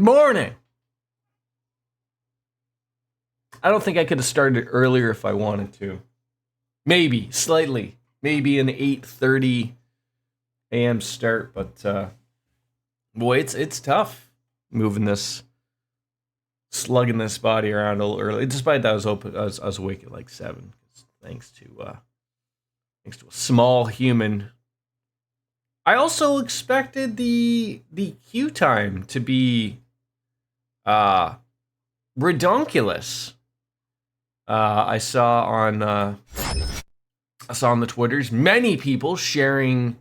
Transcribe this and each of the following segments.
Good morning. I don't think I could have started earlier if I wanted to. Maybe, slightly. Maybe an 8:30 a.m. start, but boy, it's tough moving this, slugging this body around a little early. Despite that, I was awake at like 7, thanks to a small human. I also expected the queue time to be redonkulous. I saw on the Twitters many people sharing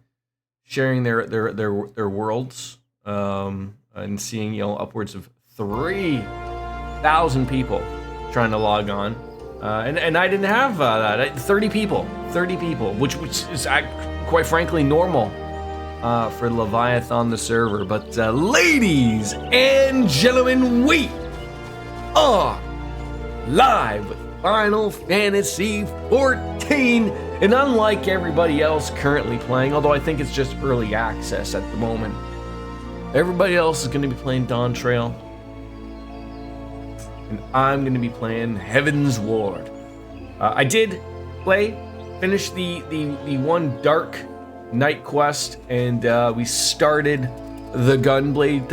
their worlds, and seeing upwards of 3,000 people trying to log on, and I didn't have that. 30 people, which is quite frankly normal for Leviathan the server. But ladies and gentlemen, we are live with Final Fantasy 14, and unlike everybody else currently playing, although I think it's just early access at the moment, everybody else is going to be playing Dawn Trail, and I'm going to be playing Heavensward. I did finish the one dark night quest, and we started the Gunblade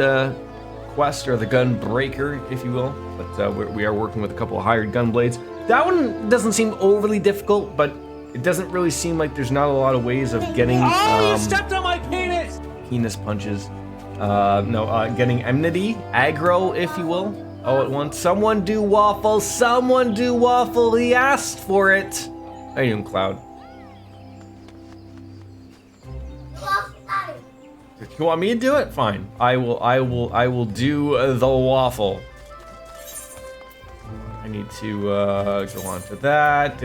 quest, or the Gunbreaker, if you will. But we are working with a couple of hired Gunblades. That one doesn't seem overly difficult, but it doesn't really seem like there's not a lot of ways of getting you stepped on my penis! Penis punches. Getting enmity, aggro, if you will, all at once. Someone do waffle, he asked for it. How you doing, Cloud? You want me to do it? Fine. I will do the waffle. I need to go on to that,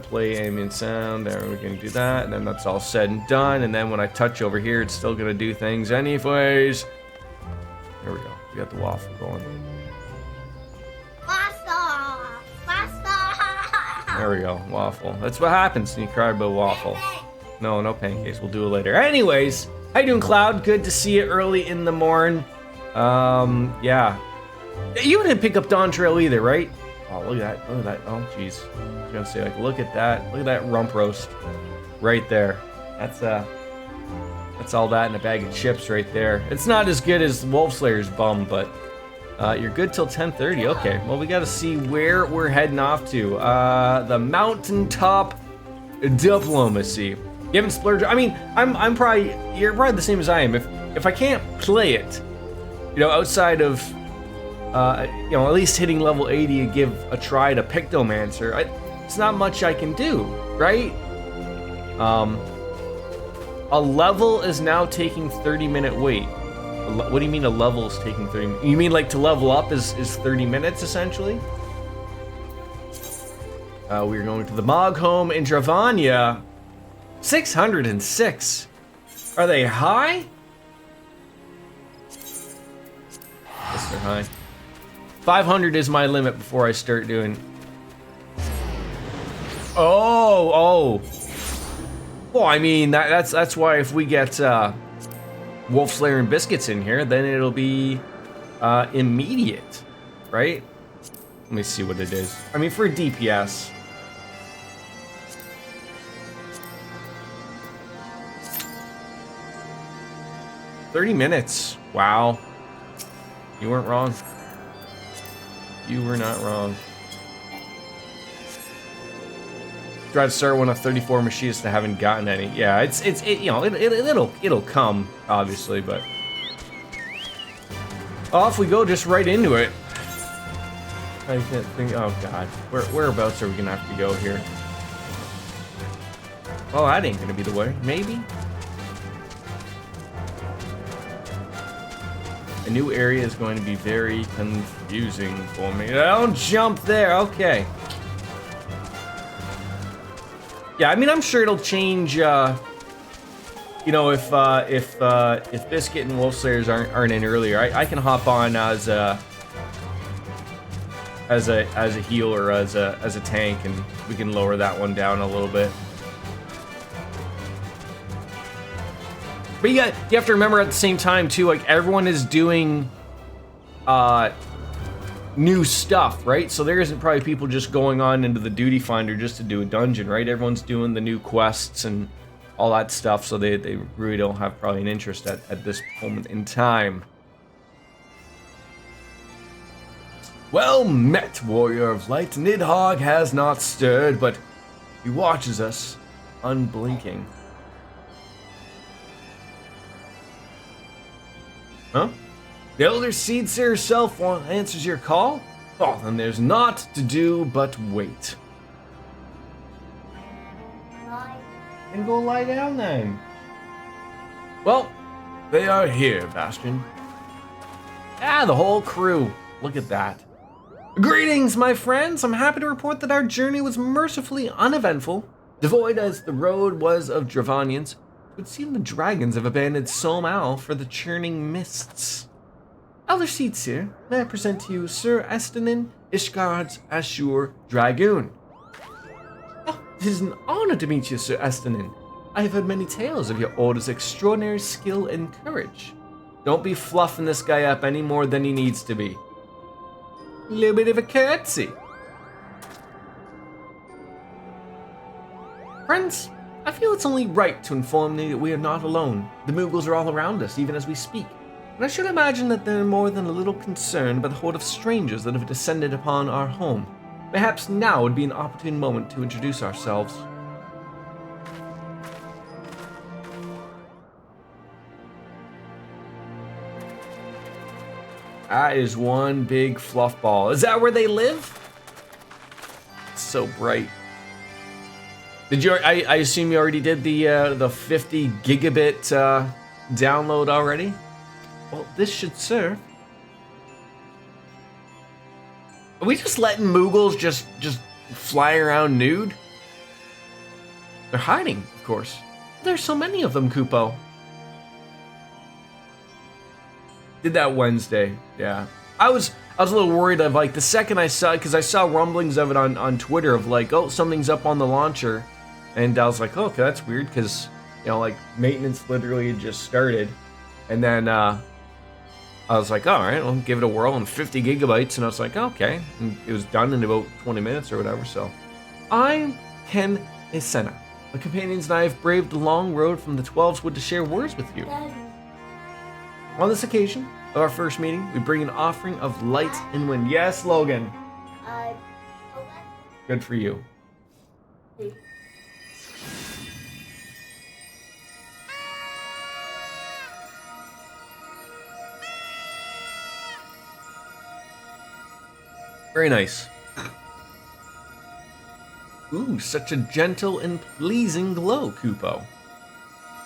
play ambient sound, there we can do that, and then that's all said and done, and then when I touch over here, it's still gonna do things anyways. Here we go, we got the waffle going. There we go, waffle. That's what happens when you cry about waffle. No pancakes, we'll do it later. Anyways, how you doing, Cloud? Good to see you early in the morn. Yeah. You didn't pick up Dawn Trail either, right? Oh, look at that. Oh, jeez. I was gonna say, like, look at that rump roast right there. That's all that in a bag of chips right there. It's not as good as Wolfslayer's bum, but you're good till 10:30. Okay, well, we gotta see where we're heading off to. The Mountaintop Diplomacy. You haven't splurged. I mean, you're probably the same as I am. If I can't play it, outside of at least hitting level 80 and give a try to Pictomancer, it's not much I can do, right? A level is now taking 30-minute wait. What do you mean a level is taking 30 minutes? You mean like to level up is 30 minutes essentially? We're going to the Mog home in Dravania. 606. Are they high? Yes, they're high. 500 is my limit before I start doing. Oh. Well, I mean that's why if we get Wolfslayer and Biscuits in here, then it'll be immediate, right? Let me see what it is. I mean, for a DPS. $30 minutes. Wow. You weren't wrong. You were not wrong. Try to start one of 34 machines that haven't gotten any. Yeah, it'll come obviously, but off we go, just right into it. I can't think. Oh God, whereabouts are we gonna have to go here? Oh, that ain't gonna be the way. Maybe. A new area is going to be very confusing for me. Don't jump there. Okay. Yeah, I mean, I'm sure it'll change. If Biscuit and Wolfslayers aren't in earlier, I can hop on as a heal or as a tank, and we can lower that one down a little bit. But you have to remember at the same time too, like everyone is doing new stuff, right? So there isn't probably people just going on into the duty finder just to do a dungeon, right? Everyone's doing the new quests and all that stuff, so they really don't have probably an interest at this moment in time. Well met, warrior of light. Nidhogg has not stirred, but he watches us, unblinking. Huh? The Elder Seedseer herself answers your call? Oh, then there's naught to do but wait. And go lie down then. Well, they are here, Bastion. Ah, the whole crew. Look at that. Greetings, my friends. I'm happy to report that our journey was mercifully uneventful. Devoid as the road was of Dravanians, it would seem the dragons have abandoned Somal for the churning mists. Elder Seedseer, may I present to you Sir Estanin Ishgard's Ashur Dragoon. Oh, it is an honor to meet you, Sir Estanin. I have heard many tales of your order's extraordinary skill and courage. Don't be fluffing this guy up any more than he needs to be. A little bit of a curtsy. Friends, I feel it's only right to inform you that we are not alone. The Moogles are all around us, even as we speak. And I should imagine that they're more than a little concerned by the horde of strangers that have descended upon our home. Perhaps now would be an opportune moment to introduce ourselves. That is one big fluff ball. Is that where they live? It's so bright. Did you? I assume you already did the 50 gigabit download already. Well, this should serve. Are we just letting Moogles just fly around nude? They're hiding, of course. There's so many of them, Kupo. Did that Wednesday, yeah. I was a little worried of like the second I saw, because I saw rumblings of it on Twitter of like, oh, something's up on the launcher, and I was like, oh, okay, that's weird, because like maintenance literally had just started, and then I was like, all right, I'll give it a whirl, and 50 gigabytes, and I was like, okay, and it was done in about 20 minutes or whatever. So, I'm Ken Esena. My companions and I have braved the long road from the 12's Wood to share words with you. On this occasion of our first meeting, we bring an offering of light and wind. Yes, Logan. Good for you. Very nice. Ooh, such a gentle and pleasing glow, Kupo.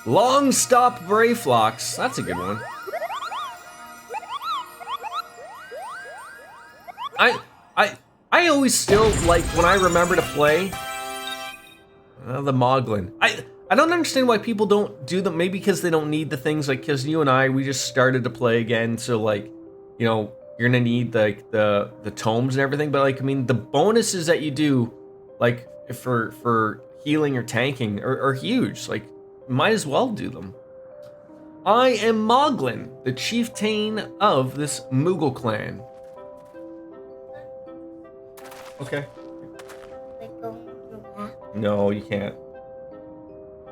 Long stop Brayflocks. That's a good one. I always still, like, when I remember to play the Moglin. I don't understand why people don't do them. Maybe because they don't need the things, like, because you and we just started to play again, so, like, you're gonna need, like, the tomes and everything, but, like, I mean, the bonuses that you do, like, for healing or tanking are huge. Like, might as well do them. I am Moglin, the chieftain of this Moogle clan. Okay. No, you can't.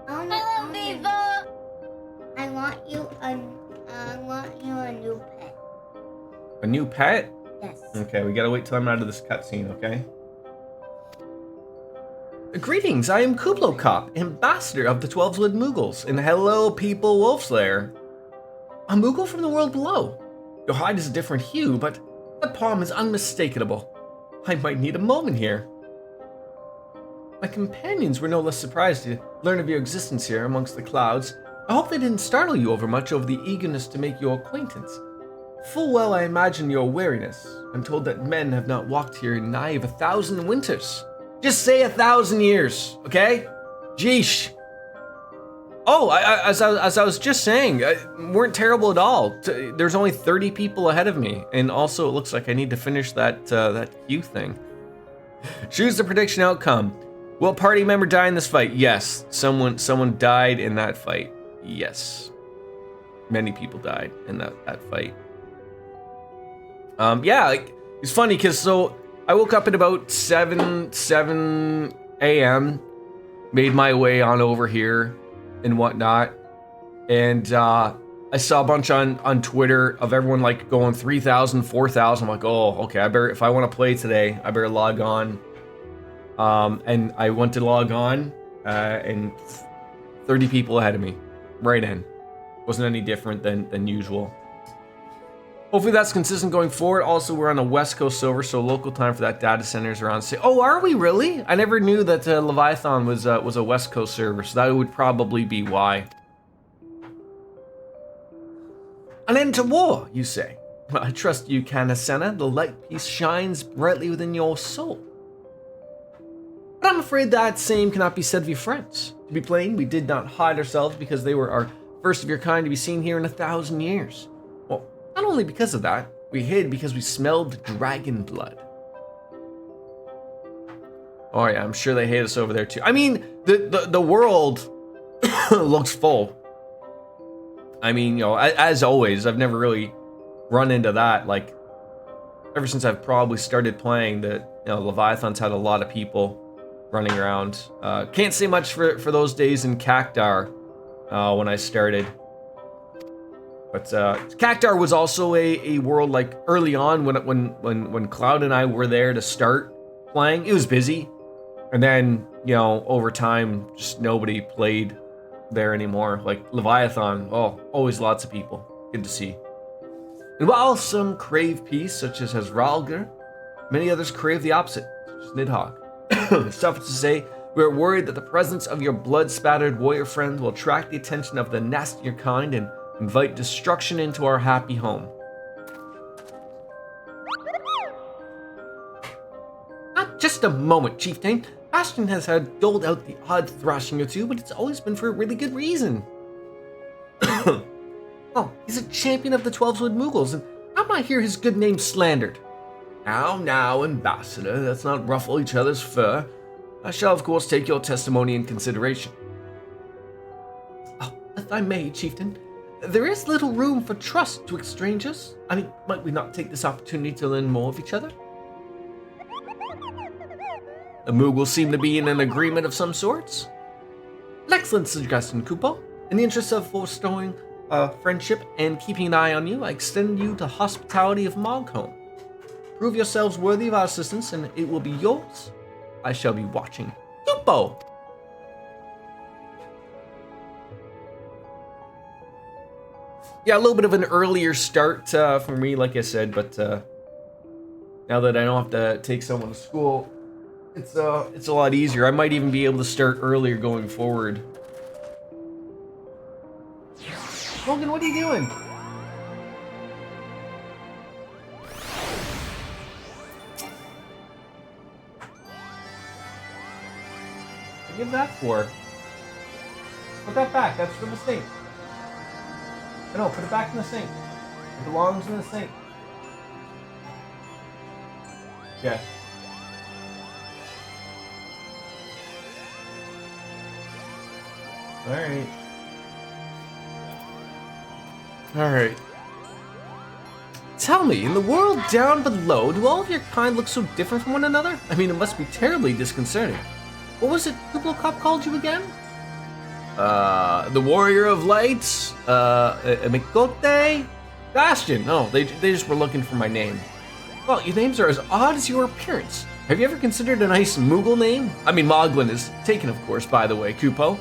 Hello, Viva. I want you a new pet. A new pet? Yes. Okay, we gotta wait till I'm out of this cutscene, okay? Greetings, I am Kublo Kop, ambassador of the 12's Wood Moogles, and hello, people Wolfslayer. A Moogle from the world below. Your hide is a different hue, but that palm is unmistakable. I might need a moment here. My companions were no less surprised to learn of your existence here amongst the clouds. I hope they didn't startle you much over the eagerness to make your acquaintance. Full well I imagine your wariness. I'm told that men have not walked here in nigh of 1,000 winters. Just say 1,000 years, okay? Jeesh. Oh, as I was just saying, weren't terrible at all. There's only 30 people ahead of me, and also it looks like I need to finish that queue thing. Choose the prediction outcome. Will party member die in this fight? Yes. Someone died in that fight. Yes. Many people died in that fight. Yeah, like, it's funny because so I woke up at about 7 a.m., made my way on over here and whatnot, and I saw a bunch on Twitter of everyone like going 3,000, 4,000. I'm like, oh, okay, I better, if I want to play today, I better log on. And I went to log on, and 30 people ahead of me, right in. Wasn't any different than usual. Hopefully that's consistent going forward. Also, we're on a West Coast server, so local time for that data center is around. Oh, are we really? I never knew that Leviathan was a West Coast server, so that would probably be why. An end to war, you say? Well, I trust you, Kanasena. The light piece shines brightly within your soul. But I'm afraid that same cannot be said of your friends. To be plain, we did not hide ourselves because they were our first of your kind to be seen here in 1,000 years. Well, not only because of that, we hid because we smelled dragon blood. Oh yeah, I'm sure they hate us over there too. I mean, the world looks full. I mean, you know, as always, I've never really run into that. Like, ever since I've probably started playing, Leviathan's had a lot of people running around. Can't say much for those days in Cactar when I started. But Cactar was also a world like early on when Cloud and I were there to start playing. It was busy, and then over time, just nobody played there anymore. Like Leviathan, always lots of people. Good to see. And while some crave peace, such as Hasralgar, many others crave the opposite, such as Nidhogg. Suffice to say, we are worried that the presence of your blood-spattered warrior friends will attract the attention of the nastier kind and invite destruction into our happy home. Just a moment, Chieftain. Ashton has doled out the odd thrashing or two, but it's always been for a really good reason. Oh, he's a champion of the 12-Wood Moogles, and I might hear his good name slandered. Now, Ambassador, let's not ruffle each other's fur. I shall, of course, take your testimony in consideration. Oh, if I may, Chieftain, there is little room for trust twixt strangers. I mean, might we not take this opportunity to learn more of each other? The Moogles seem to be in an agreement of some sorts. An excellent suggestion, Kupo. In the interest of forestalling friendship and keeping an eye on you, I extend you the hospitality of Mogholm. Prove yourselves worthy of our assistance, and it will be yours. I shall be watching. Kupo! Yeah, a little bit of an earlier start for me, like I said, but now that I don't have to take someone to school, it's a lot easier. I might even be able to start earlier going forward. Logan, what are you doing? What give that for? Put that back. That's from the sink. No, put it back in the sink. It belongs in the sink. Yes. Alright. Alright. Tell me, in the world down below, do all of your kind look so different from one another? I mean, it must be terribly disconcerting. What was it Kuplo Cop called you again? The Warrior of Lights? Mikote? Bastion. No, they just were looking for my name. Well, your names are as odd as your appearance. Have you ever considered a nice Moogle name? I mean, Moglin is taken, of course, by the way, Kupo.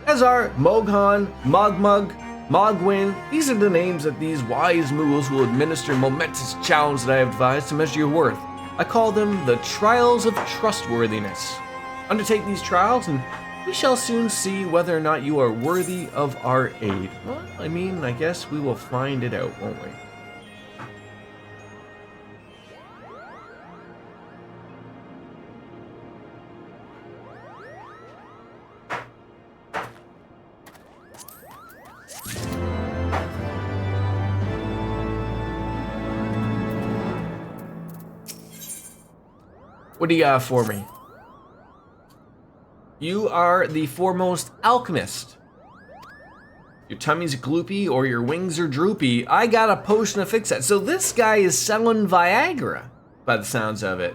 As are Moghan, Mogmug, Mogwin. These are the names that these wise Moogles will administer a momentous challenge that I have devised to measure your worth. I call them the Trials of Trustworthiness. Undertake these trials, and we shall soon see whether or not you are worthy of our aid. Well, I mean, I guess we will find it out, won't we? What do you got for me? You are the foremost alchemist. your tummy's gloopy or your wings are droopy, I got a potion to fix that. So this guy is selling Viagra, by the sounds of it.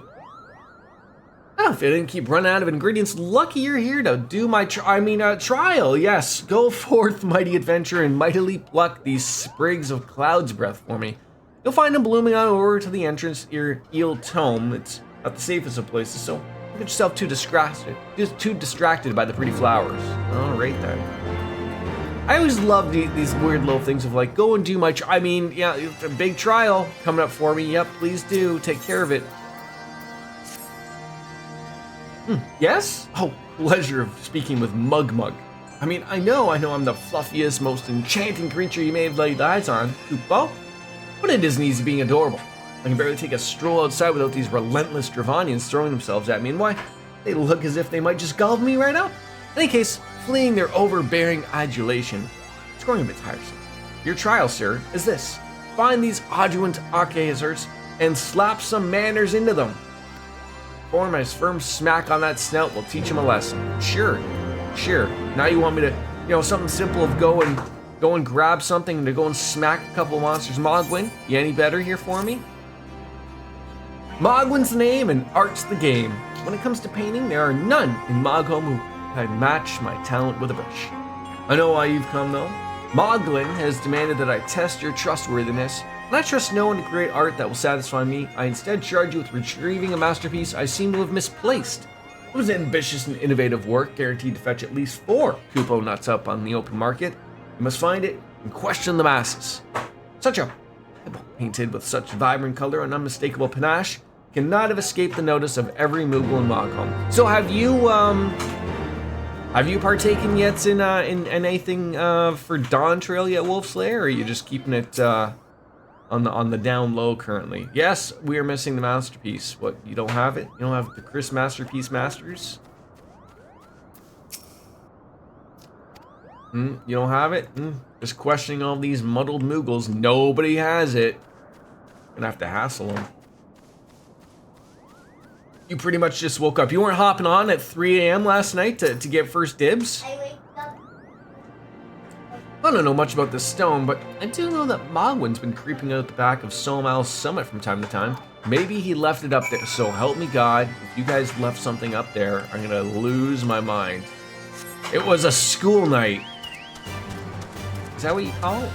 Oh, if I didn't keep running out of ingredients, lucky you're here to do my trial. Yes, go forth, mighty adventure, and mightily pluck these sprigs of cloud's breath for me. You'll find them blooming on over to the entrance to your eel tome. It's not the safest of places, so don't get yourself too distracted by the pretty flowers. All right then. I always love these weird little things of like, go and do my yeah, a big trial coming up for me. Yep, please do. Take care of it. Yes? Oh, pleasure of speaking with Mug. I mean, I know I'm the fluffiest, most enchanting creature you may have laid eyes on, Kupo, but it isn't easy being adorable. I can barely take a stroll outside without these relentless Dravanians throwing themselves at me, and why, they look as if they might just gulp me right up. In any case, fleeing their overbearing adulation, it's growing a bit tiresome. Your trial, sir, is this. Find these Aduant Archaizers and slap some manners into them. Form a firm smack on that snout will teach him a lesson. Sure. Now you want me to, something simple of go and grab something and to go and smack a couple of monsters. Mogwin, you any better here for me? Mogwin's the name and art's the game. When it comes to painting, there are none in Moghome who can match my talent with a brush. I know why you've come though. Moglin has demanded that I test your trustworthiness. And I trust no one to create art that will satisfy me. I instead charge you with retrieving a masterpiece I seem to have misplaced. It was ambitious and innovative work, guaranteed to fetch at least 4 Kupo nuts up on the open market. You must find it and question the masses. Such a pebble painted with such vibrant color and unmistakable panache cannot have escaped the notice of every Moogle in Moghome. So have you partaken yet in anything for Dawn Trail yet, Wolfslayer, or are you just keeping it on the down low currently? Yes, we are missing the masterpiece. What, you don't have it? You don't have the Chris Masterpiece Masters? You don't have it? Just questioning all these muddled Moogles. Nobody has it. Gonna have to hassle them. You pretty much just woke up. You weren't hopping on at 3 a.m. last night to get first dibs? I wake up. I don't know much about this stone, but I do know that Mogwin's been creeping out the back of Somal's summit from time to time. Maybe he left it up there, so help me God, if you guys left something up there, I'm gonna lose my mind. It was a school night. Is that what you call it?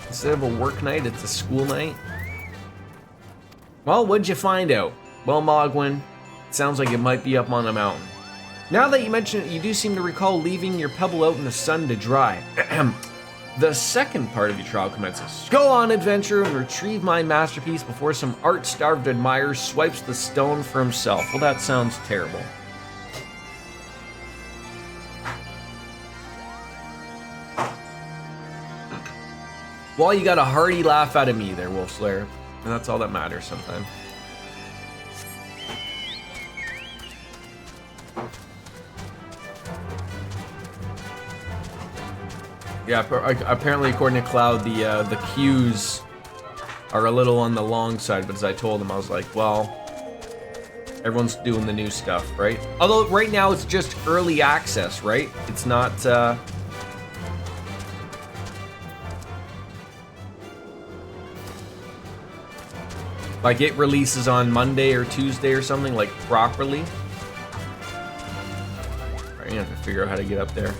Instead of a work night, it's a school night? Well, what'd you find out? Well, Mogwin, it sounds like it might be up on a mountain. Now that you mention it, you do seem to recall leaving your pebble out in the sun to dry. The second part of your trial commences. Go on, adventure, and retrieve my masterpiece before some art-starved admirer swipes the stone for himself. Well, that sounds terrible. Well, you got a hearty laugh out of me there, Wolfslayer. And that's all that matters sometimes. Yeah, apparently according to Cloud, the queues are a little on the long side, but as I told him, I was like, well, everyone's doing the new stuff, right? Although right now it's just early access, right? It's not, like it releases on Monday or Tuesday or something, like properly. Right, you have to figure out how to get up there.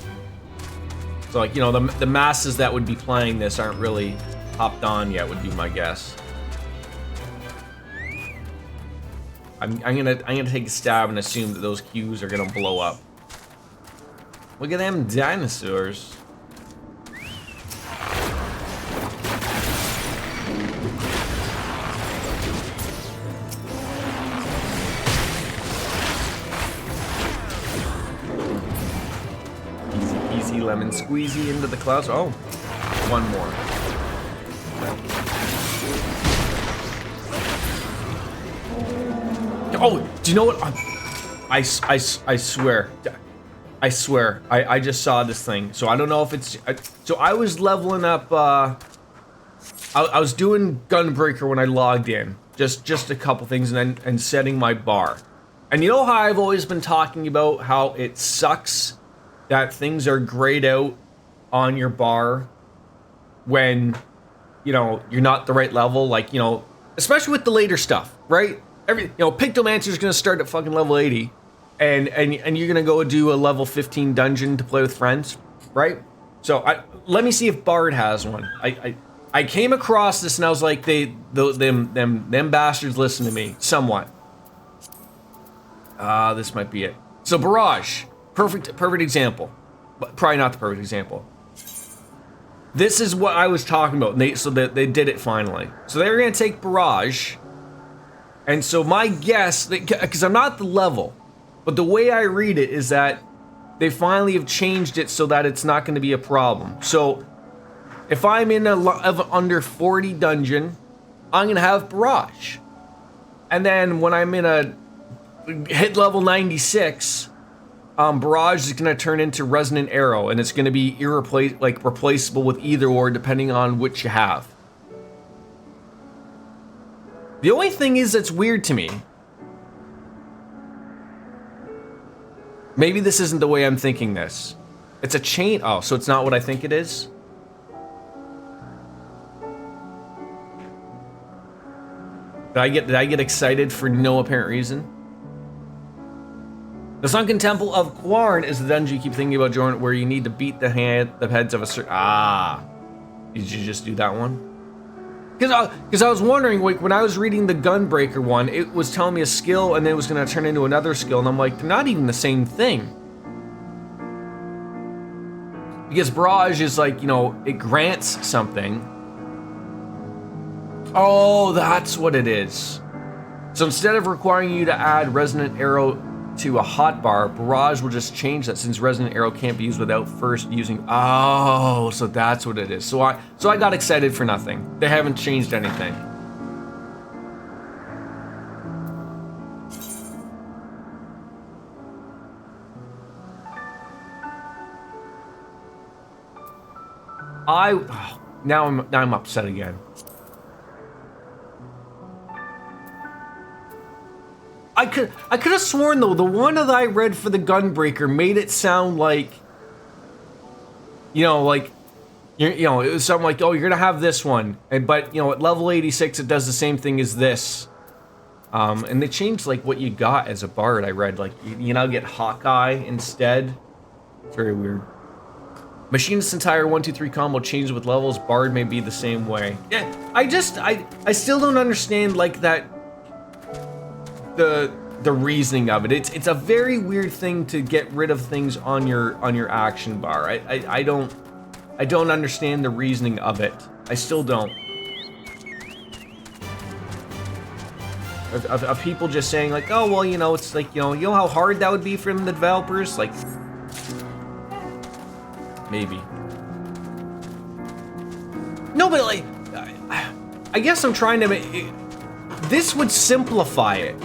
So like, you know, the masses that would be playing this aren't really hopped on yet, would be my guess. I'm gonna take a stab and assume that those queues are gonna blow up. Look at them dinosaurs. Lemon squeezy into the clouds. Oh, one more. Oh, do you know what? I swear. I just saw this thing. So I don't know if it's... So I was leveling up... I was doing Gunbreaker when I logged in. Just a couple things and setting my bar. And you know how I've always been talking about how it sucks that things are grayed out on your bar when, you know, you're not the right level, like, you know, especially with the later stuff, right? Pictomancer's gonna start at fucking level 80, and you're gonna go do a level 15 dungeon to play with friends, right? So let me see if Bard has one. I came across this and I was like, them bastards listen to me somewhat. This might be it. So Barrage, perfect example, but probably not the perfect example. This is what I was talking about. They did it finally. So they were gonna take Barrage, and so my guess, because I'm not the level, but the way I read it is that they finally have changed it so that it's not going to be a problem. So if I'm in under 40 dungeon, I'm gonna have Barrage, and then when I'm in a hit level 96. Barrage is gonna turn into Resonant Arrow, and it's gonna be replaceable with either or depending on which you have. The only thing is that's weird to me. Maybe this isn't the way I'm thinking this. It's a chain. Oh, so it's not what I think it is? Did I get excited for no apparent reason? The Sunken Temple of Quarn is the dungeon you keep thinking about, Jordan, where you need to beat the heads of a certain... Did you just do that one? Because I was wondering, like, when I was reading the Gunbreaker one, it was telling me a skill, and then it was going to turn into another skill, and I'm like, they're not even the same thing. Because Barrage is like, you know, it grants something. Oh, that's what it is. So instead of requiring you to add Resonant Arrow to a hotbar, Barrage will just change that, since Resonant Arrow can't be used without first using... Oh, so that's what it is. So I got excited for nothing. They haven't changed anything. Now I'm upset again. I could have sworn though the one that I read for the Gunbreaker made it sound like, you know, it was something like, oh, you're gonna have this one, but you know, at level 86 it does the same thing as this, and they changed like what you got as a bard. I read like you now get Hawkeye instead. It's very weird. Machinist's entire 1-2-3 combo changes with levels. Bard may be the same way. Yeah, I still don't understand like that. The reasoning of it. It's a very weird thing to get rid of things on your action bar. I don't understand the reasoning of it. I still don't. Of people just saying like, oh well, you know, it's like, you know how hard that would be for the developers, like maybe. No, but like, I guess I'm trying to make this would simplify it.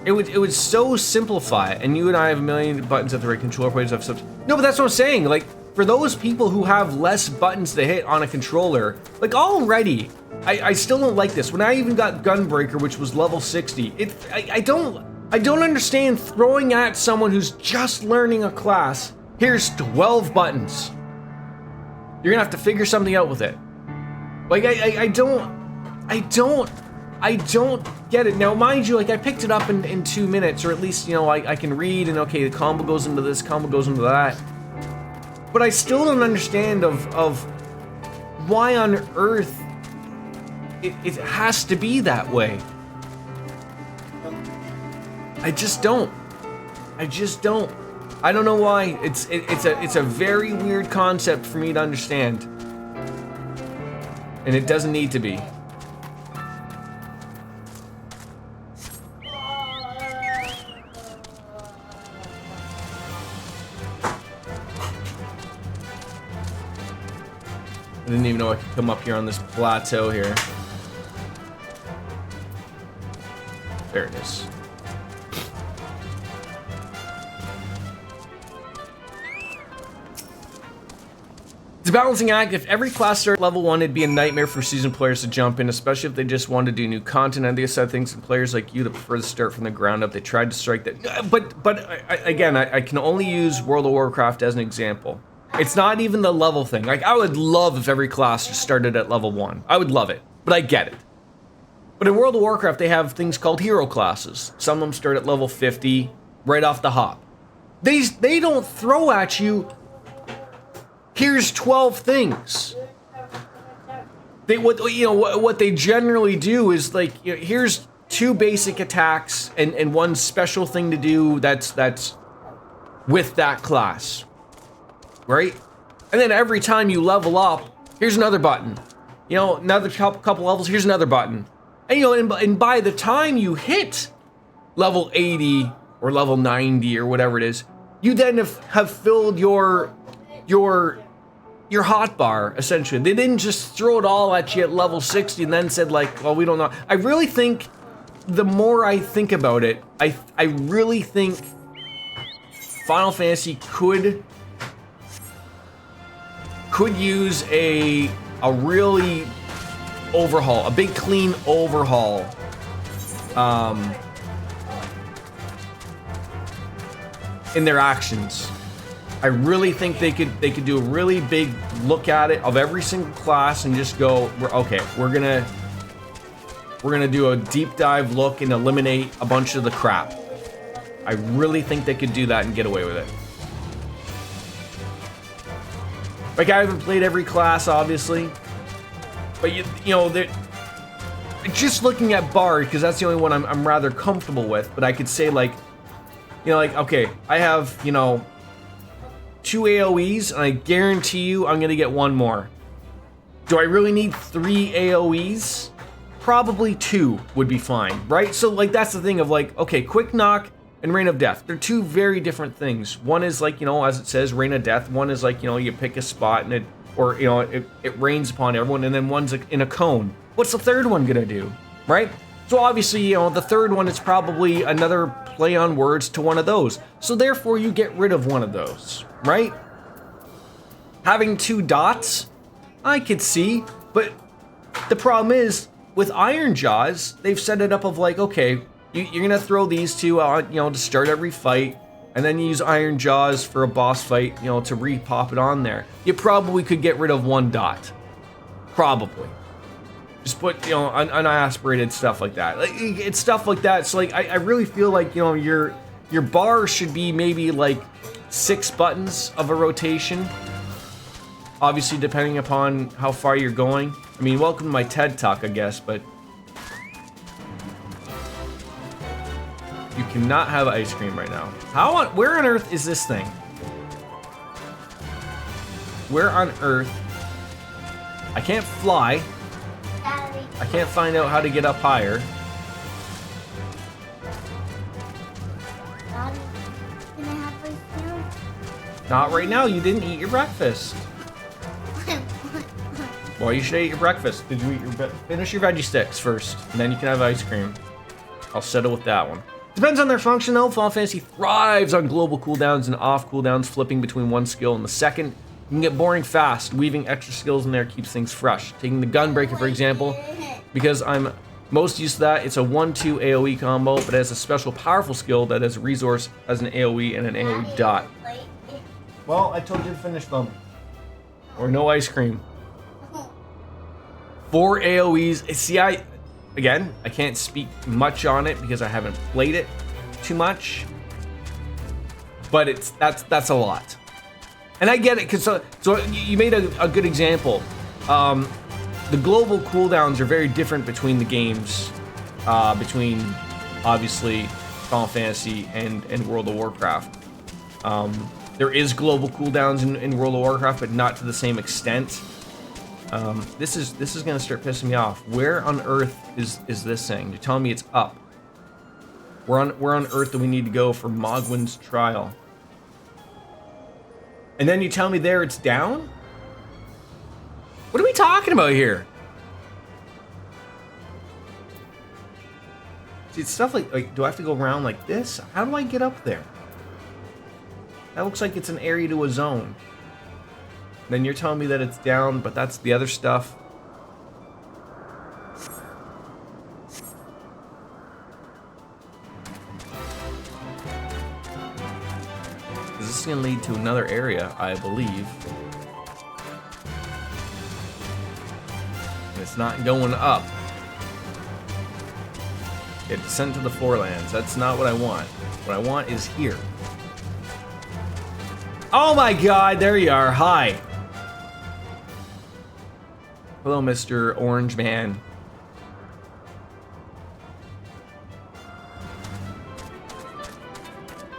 It would so simplify it, and you and I have a million buttons at the right controller points of stuff. No, but that's what I'm saying. Like, for those people who have less buttons to hit on a controller, like already, I still don't like this. When I even got Gunbreaker, which was level 60, I don't understand throwing at someone who's just learning a class. Here's 12 buttons. You're gonna have to figure something out with it. Like I don't get it. Now, mind you, like, I picked it up in 2 minutes, or at least, you know, I can read, and okay, the combo goes into this, combo goes into that. But I still don't understand of why on earth it has to be that way. I just don't. I don't know why. It's a very weird concept for me to understand. And it doesn't need to be. I didn't even know I could come up here on this plateau here. There it is. It's balancing act. If every class started level 1, it'd be a nightmare for seasoned players to jump in, especially if they just wanted to do new content on the other side of things. And players like you that prefer to start from the ground up, they tried to strike that. But again, I can only use World of Warcraft as an example. It's not even the level thing. Like, I would love if every class just started at level 1. I would love it, but I get it. But in World of Warcraft, they have things called hero classes. Some of them start at level 50 right off the hop. They don't throw at you, here's 12 things. What they generally do is like, here's 2 basic attacks and 1 special thing to do that's with that class, right? And then every time you level up, here's another button. Another couple levels, here's another button. And and by the time you hit level 80 or level 90 or whatever it is, you then have filled your hotbar, essentially. They didn't just throw it all at you at level 60 and then said like, well, we don't know. I really think, the more I think about it, I really think Final Fantasy could use a really overhaul, a big clean overhaul. In their actions. I really think they could do a really big look at it of every single class and just go, we're gonna do a deep dive look and eliminate a bunch of the crap. I really think they could do that and get away with it. Like, I haven't played every class, obviously, but they're just looking at Bard, because that's the only one I'm rather comfortable with. But I could say okay, I have 2 AoEs, and I guarantee you I'm gonna get 1 more. Do I really need 3 AoEs? Probably 2 would be fine, right? So like, that's the thing of like, okay, Quick Knock and Rain of Death, they're 2 very different things. One is like, as it says, Rain of Death. One is like, you pick a spot and it rains upon everyone, and then one's in a cone. What's the third one gonna do, right? So obviously, the third one is probably another play on words to one of those. So therefore, you get rid of one of those, right? Having 2 dots, I could see, but the problem is, with Iron Jaws, they've set it up of like, okay, you're gonna throw these 2 out, to start every fight, and then you use Iron Jaws for a boss fight, to re-pop it on there. You probably could get rid of 1 dot. Probably. Just put, unaspirated stuff like that. Like, it's stuff like that. So like, I really feel like, your bar should be maybe like 6 buttons of a rotation. Obviously, depending upon how far you're going. I mean, welcome to my TED Talk, I guess, but you cannot have ice cream right now. Where on earth is this thing? Where on earth? I can't fly. I can't find out how to get up higher. Daddy, can I have ice cream? Not right now. You didn't eat your breakfast. Well, you should eat your breakfast. Did you eat finish your veggie sticks first, and then you can have ice cream. I'll settle with that one. Depends on their function though. Final Fantasy thrives on global cooldowns and off cooldowns, flipping between one skill and the second. You can get boring fast. Weaving extra skills in there keeps things fresh. Taking the Gunbreaker, for example, because I'm most used to that, it's a 1-2 AoE combo, but it has a special powerful skill that has a resource as an AoE and an AoE dot. Well, I told you to finish them. Or no ice cream. 4 AoEs. See, I can't speak much on it because I haven't played it too much. But that's a lot. And I get it, because so you made a good example. The global cooldowns are very different between the games, between obviously Final Fantasy and World of Warcraft. There is global cooldowns in World of Warcraft, but not to the same extent. This is gonna start pissing me off. Where on earth is this thing? You're telling me it's up. Where on earth do we need to go for Mogwin's trial? And then you tell me there it's down? What are we talking about here? See, it's stuff like, do I have to go around like this? How do I get up there? That looks like it's an area to a zone. Then you're telling me that it's down, but that's the other stuff. This is gonna lead to another area, I believe. And it's not going up. Okay, descent to the forelands. That's not what I want. What I want is here. Oh my god, there you are. Hi. Hello, Mr. Orange Man.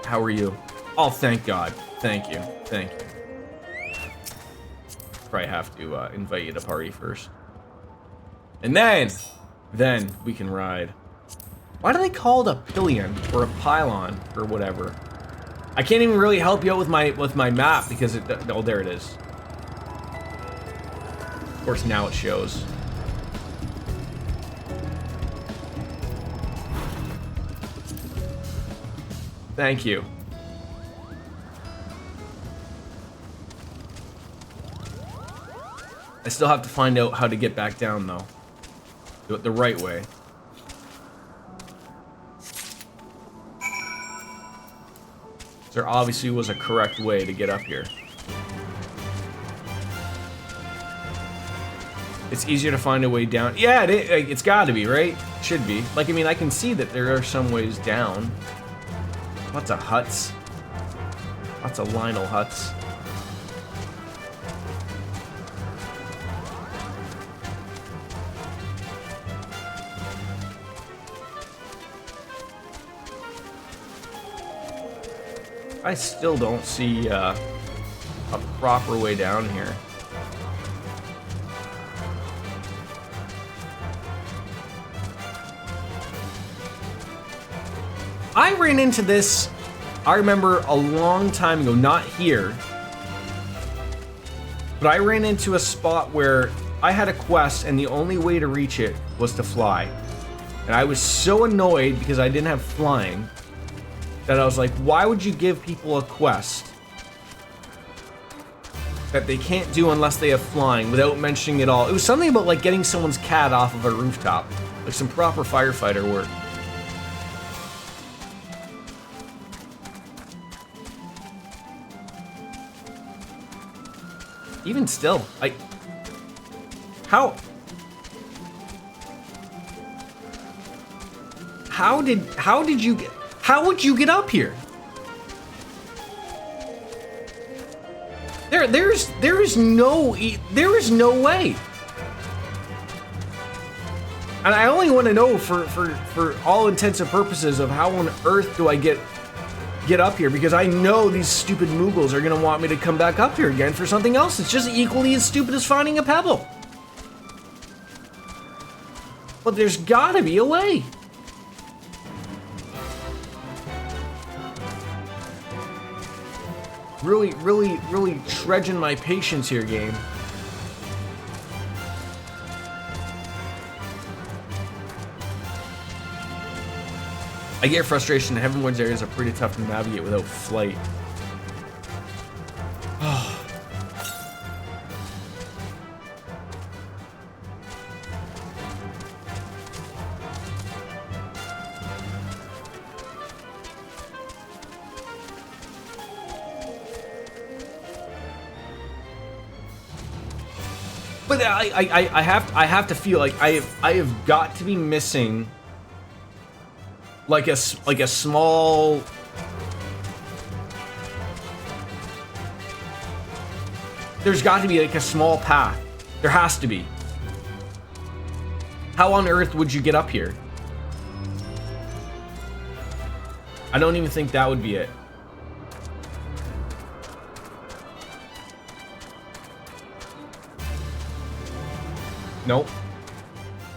How are you? Oh, thank God. Thank you. Thank you. Probably have to invite you to party first. And then we can ride. Why do they call it a pillion or a pylon or whatever? I can't even really help you out with my map because it. Oh, there it is. Of course, now it shows. Thank you. I still have to find out how to get back down though. Do it the right way. There obviously was a correct way to get up here. It's easier to find a way down. Yeah, it's gotta be, right? Should be. Like, I mean, I can see that there are some ways down. Lots of huts. Lots of Lionel huts. I still don't see a proper way down here. I ran into this, I remember a long time ago, not here, but I ran into a spot where I had a quest and the only way to reach it was to fly. And I was so annoyed because I didn't have flying that I was like, why would you give people a quest that they can't do unless they have flying without mentioning it all? It was something about like getting someone's cat off of a rooftop, like some proper firefighter work. Even still, how would you get up here? There is no way. And I only want to know for all intents and purposes of how on earth do I get up here, because I know these stupid Moogles are gonna want me to come back up here again for something else. It's just equally as stupid as finding a pebble. But there's gotta be a way. Really trudging my patience here, game. I get frustration. Heavenward's areas are pretty tough to navigate without flight. But I have to feel like I have got to be missing like a small. There's got to be like a small path. There has to be. How on earth would you get up here? I don't even think that would be it. Nope.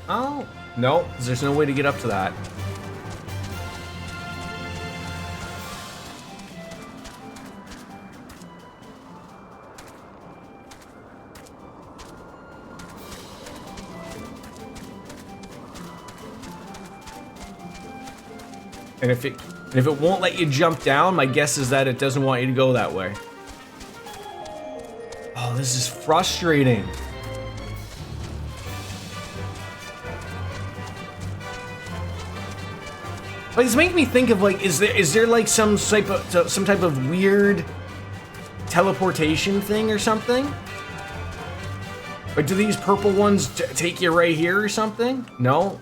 Oh, no, there's no way to get up to that. And if it won't let you jump down, my guess is that it doesn't want you to go that way. Oh, Oh, this is frustrating. Like, it's making me think of like, is there like some type of weird teleportation thing or something? Or do these purple ones take you right here or something? No.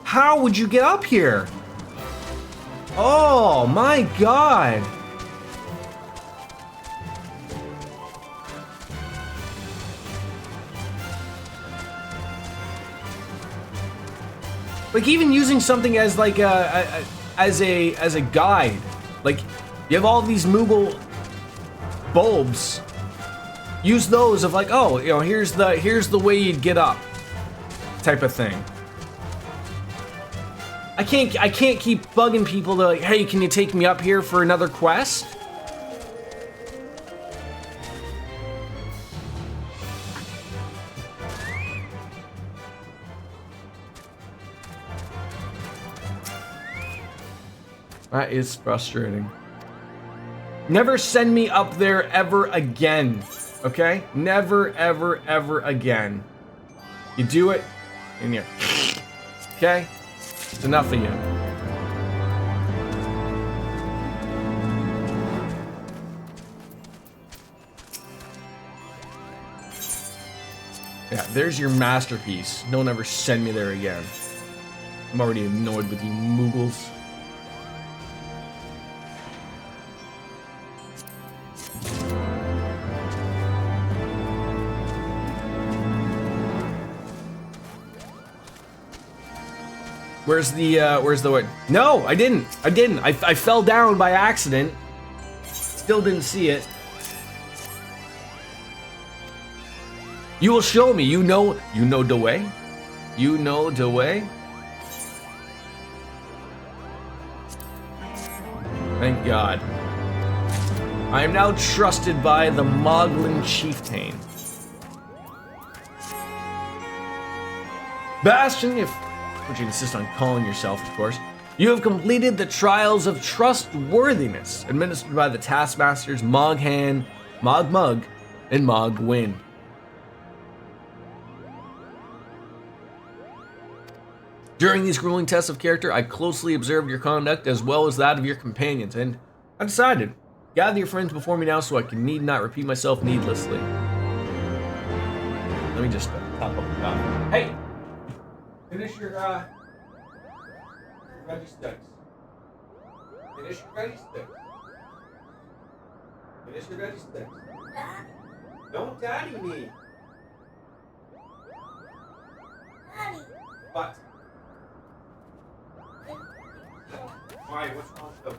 How would you get up here? Oh my god. Like even using something as like as a guide. Like you have all these Moogle bulbs. Use those of like, oh, you know, here's the way you'd get up, type of thing. I can't keep bugging people to like, hey, can you take me up here for another quest? That is frustrating. Never send me up there ever again. Okay? Never, ever, ever again. You do it, and you... Okay? It's enough of you. Yeah, there's your masterpiece. Don't ever send me there again. I'm already annoyed with you Moogles. Where's the what? No, I didn't. I fell down by accident. Still didn't see it. You will show me. You know the way. You know the way. Thank God. I am now trusted by the Moglin Chieftain. Bastion, if which you insist on calling yourself, of course. You have completed the trials of trustworthiness administered by the taskmasters Moghan, Mogmug, and Mogwin. During these grueling tests of character, I closely observed your conduct as well as that of your companions, and I decided, gather your friends before me now so I need not repeat myself needlessly. Let me just top up the coffee. Hey! Finish your veggie sticks. Finish your veggie sticks. Finish your veggie sticks. Don't daddy me. Daddy. What? Why? What's wrong with them?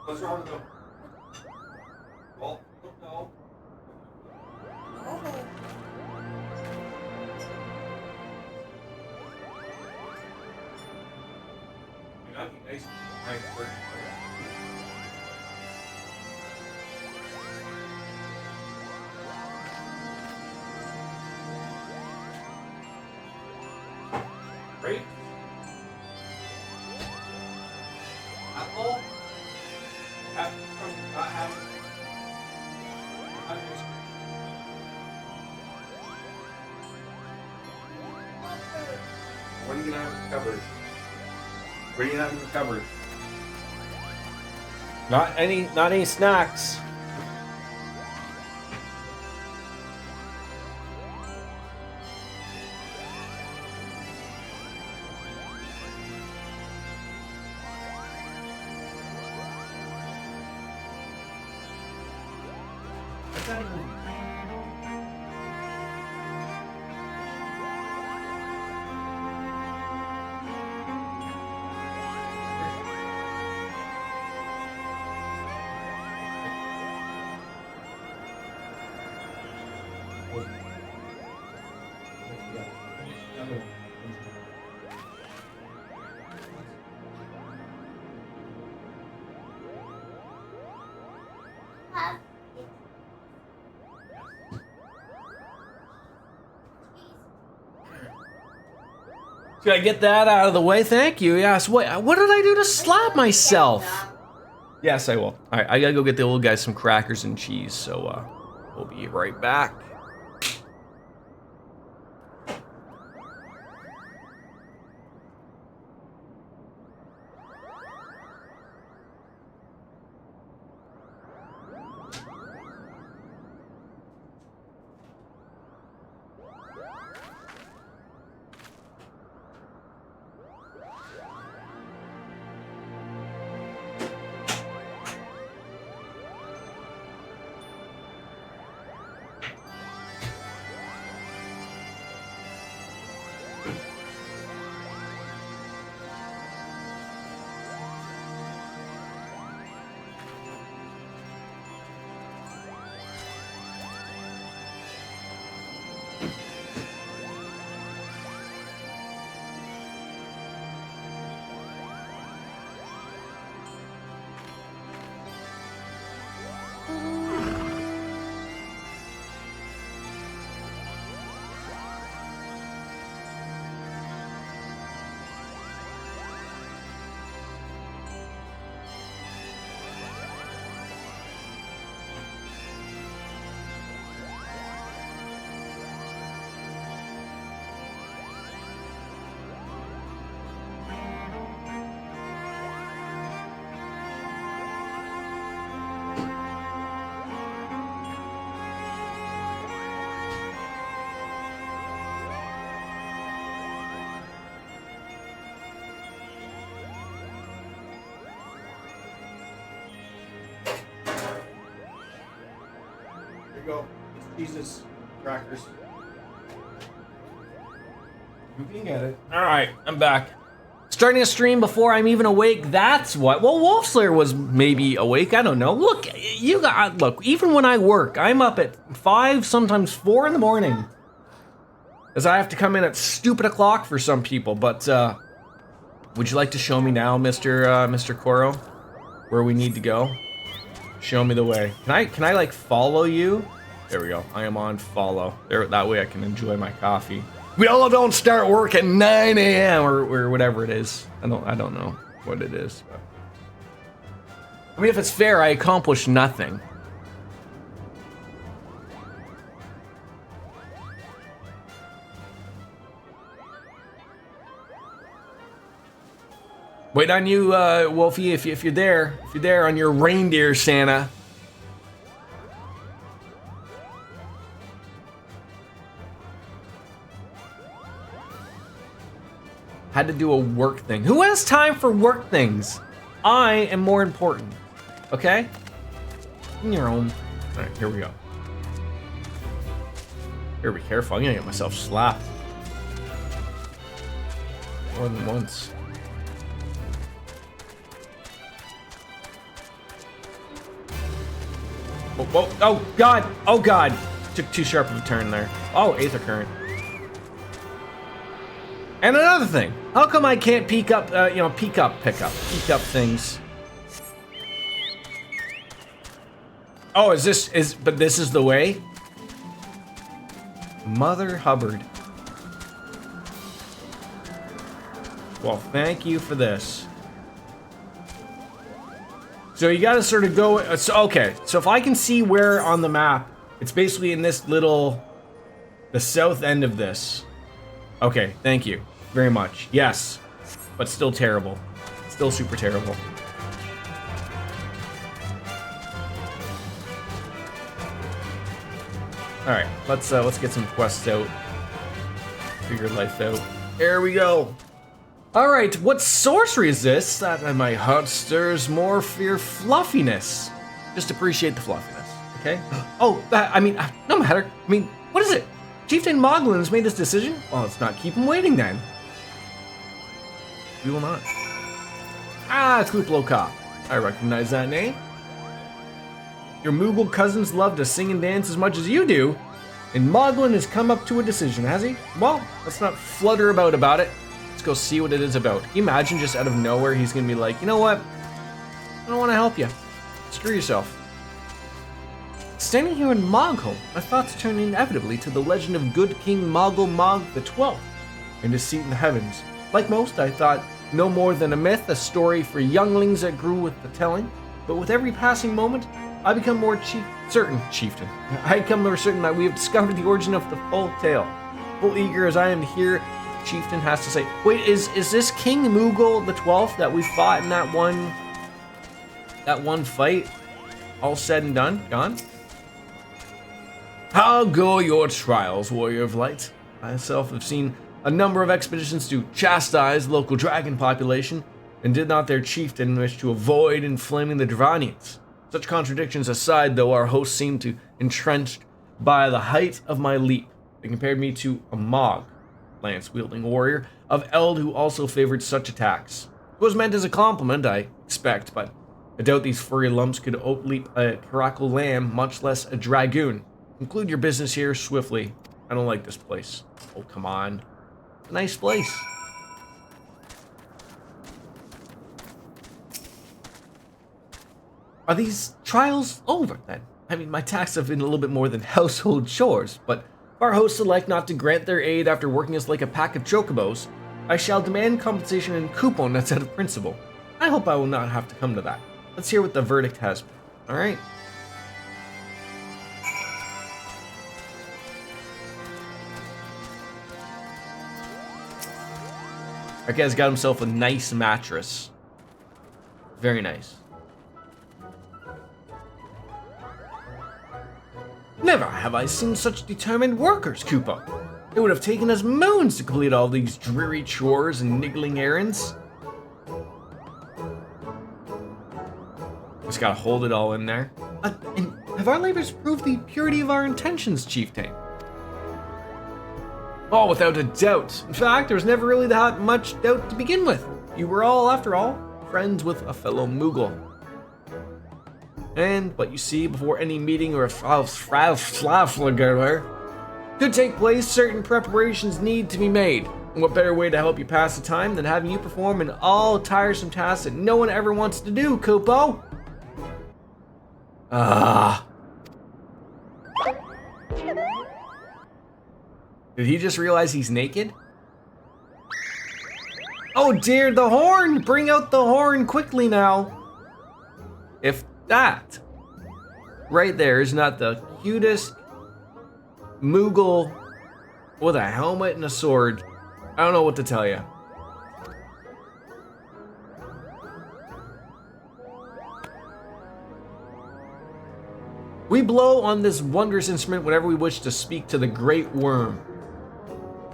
What's wrong with them? Well, no. Oh. Nice. Nice work. Great. Apple. Apple. Apple. What are you gonna have in the cupboard? What do you have in the cupboard? Not any snacks. Should I get that out of the way? Thank you. Yes. What did I do to slap myself? Yes, I will. All right, I gotta go get the old guy some crackers and cheese, so we'll be right back. Go. It's Jesus crackers. You can get it. All right, I'm back. Starting a stream before I'm even awake. That's what. Well, Wolfslayer was maybe awake. I don't know. Look, look. Even when I work, I'm up at 5, sometimes 4 in the morning, as I have to come in at stupid o'clock for some people. But would you like to show me now, Mr. Koro, where we need to go? Show me the way. Can I like follow you? There we go. I am on follow. There, that way I can enjoy my coffee. We all don't start work at 9 a.m. or whatever it is. I don't know what it is. But. I mean, if it's fair, I accomplished nothing. Wait on you, Wolfie, if you're there on your reindeer Santa. Had to do a work thing. Who has time for work things? I am more important. Okay? In your own. All right, here we go. Here, be careful. I'm gonna get myself slapped. More than once. Whoa, oh God, oh God. Took too sharp of a turn there. Oh, Aether Current. And another thing, how come I can't pick up things? Oh, but this is the way? Mother Hubbard. Well, thank you for this. So you gotta sort of go, okay, so if I can see where on the map, it's basically in this little, the south end of this. Okay, thank you very much. Yes, but still terrible. Still super terrible. All right, let's get some quests out. Figure life out. There we go. All right, what sorcery is this? That in my heart stirs more fear fluffiness. Just appreciate the fluffiness, okay? Oh, no matter. I mean, what is it? Chieftain Moglin's made his decision? Well, let's not keep him waiting then. We will not. Ah, it's Kluplo Cop. I recognize that name. Your Moogle cousins love to sing and dance as much as you do, and Moglin has come up to a decision, has he? Well, let's not flutter about it. Let's go see what it is about. Can you imagine just out of nowhere he's gonna be like, you know what? I don't want to help you. Screw yourself. Standing here in Mogholm, my thoughts turn inevitably to the legend of good King Moggle Mog XII and his seat in the heavens. Like most, I thought no more than a myth, a story for younglings that grew with the telling. but with every passing moment, I become more certain, chieftain. I become more certain that we have discovered the origin of the full tale. Full eager as I am to hear what the chieftain has to say. Wait, is this King Moogle the 12th that we fought in that one fight? All said and done? Gone? How go your trials, Warrior of Light? I myself have seen a number of expeditions to chastise the local dragon population, and did not their chieftain wish to avoid inflaming the Dravanians? Such contradictions aside, though, our host seemed to entrenched by the height of my leap. They compared me to a Mog, lance-wielding warrior of Eld who also favored such attacks. It was meant as a compliment, I expect, but I doubt these furry lumps could outleap a Caracal lamb, much less a dragoon. Conclude your business here swiftly. I don't like this place. Oh, come on. It's a nice place. Are these trials over, then? I mean, my tasks have been a little bit more than household chores, but if our hosts elect not to grant their aid after working us like a pack of chocobos, I shall demand compensation in coupon that's out of principle. I hope I will not have to come to that. Let's hear what the verdict has been. Alright? That guy's got himself a nice mattress. Very nice. Never have I seen such determined workers, Koopa. It would have taken us moons to complete all these dreary chores and niggling errands. Just gotta hold it all in there. And have our labors proved the purity of our intentions, Chieftain? Oh, without a doubt. In fact, there was never really that much doubt to begin with. You were all, after all, friends with a fellow Moogle. And what you see before any meeting or could take place, certain preparations need to be made. And what better way to help you pass the time than having you perform an all tiresome task that no one ever wants to do, Koopo? Did he just realize he's naked? Oh dear, the horn! Bring out the horn quickly now. If that right there is not the cutest Moogle with a helmet and a sword, I don't know what to tell you. We blow on this wondrous instrument whenever we wish to speak to the great worm.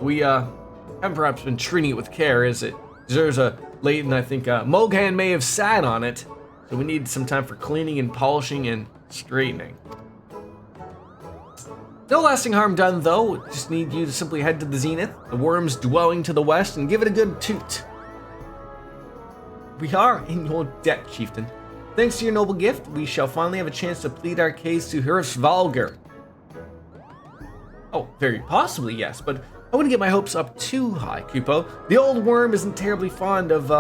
We haven't perhaps been treating it with care, as it deserves a late, and I think Mogan may have sat on it, so we need some time for cleaning and polishing and straightening. No lasting harm done, though. Just need you to simply head to the zenith, the worm's dwelling to the west, and give it a good toot. We are in your debt, Chieftain. Thanks to your noble gift, we shall finally have a chance to plead our case to Heavensward. Oh, very possibly, yes, but I wouldn't get my hopes up too high, Koopo. The old worm isn't terribly fond of,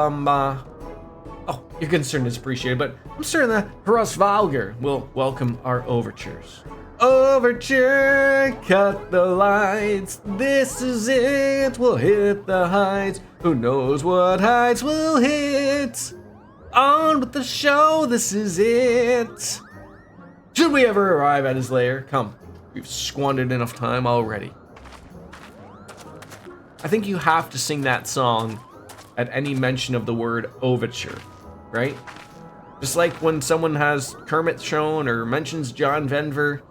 Oh, your concern is appreciated, but I'm certain that Heavensward will welcome our overtures. Overture, cut the lights, this is it, we'll hit the heights, who knows what heights we'll hit, on with the show, this is it. Should we ever arrive at his lair, come, we've squandered enough time already. I think you have to sing that song at any mention of the word overture, right? Just like when someone has Kermit shown or mentions John Denver,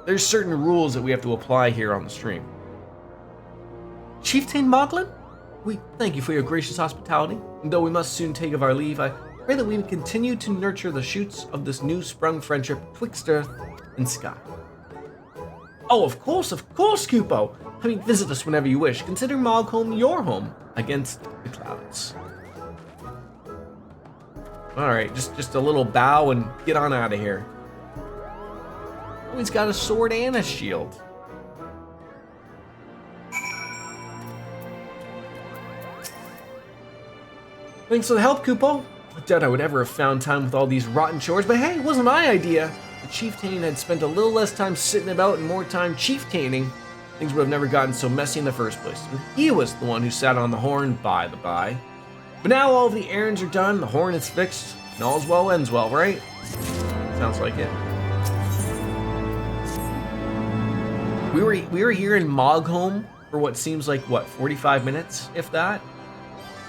there's certain rules that we have to apply here on the stream. Chieftain Moglin, we thank you for your gracious hospitality, and though we must soon take of our leave, I pray that we may continue to nurture the shoots of this new sprung friendship twixt earth and sky. Oh, of course, Koopo. I mean, visit us whenever you wish. Consider Mogholm your home against the clouds. Alright, just a little bow and get on out of here. Oh, he's got a sword and a shield. Thanks for the help, Koopo. I doubt I would ever have found time with all these rotten chores, but hey, it wasn't my idea. The Chieftain had spent a little less time sitting about and more time chieftaining. Things would have never gotten so messy in the first place. He was the one who sat on the horn, by the by. But now all of the errands are done, the horn is fixed. And all's well ends well, right? Sounds like it. We were here in Mogholm for what seems like, what, 45 minutes, if that?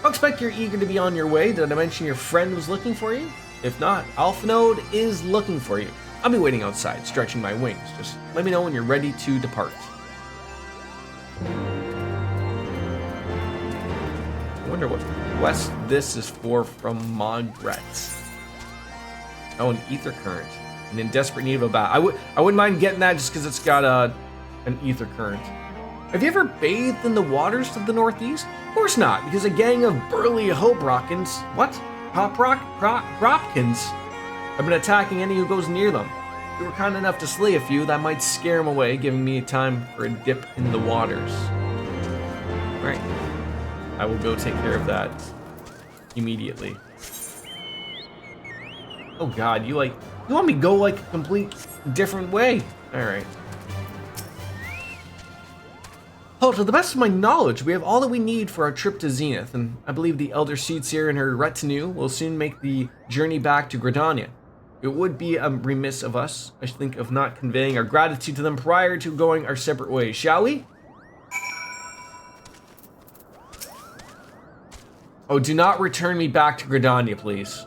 I expect you're eager to be on your way. Did I mention your friend was looking for you? If not, Alphanode is looking for you. I'll be waiting outside, stretching my wings. Just let me know when you're ready to depart. I wonder what quest this is for from Mogret. Oh, an ether current. And in desperate need of a bath. I wouldn't mind getting that just because it's got an ether current. Have you ever bathed in the waters to the northeast? Of course not, because a gang of burly Hobrockins, Hopkins, have been attacking any who goes near them. If you were kind enough to slay a few, that might scare them away, giving me time for a dip in the waters. Right. I will go take care of that immediately. Oh god, you want me to go like a complete different way? Alright. Oh, to the best of my knowledge, we have all that we need for our trip to Zenith, and I believe the Elder Seedseer and her retinue will soon make the journey back to Gridania. It would be remiss of us, I think, of not conveying our gratitude to them prior to going our separate ways, shall we? Oh, do not return me back to Gridania, please.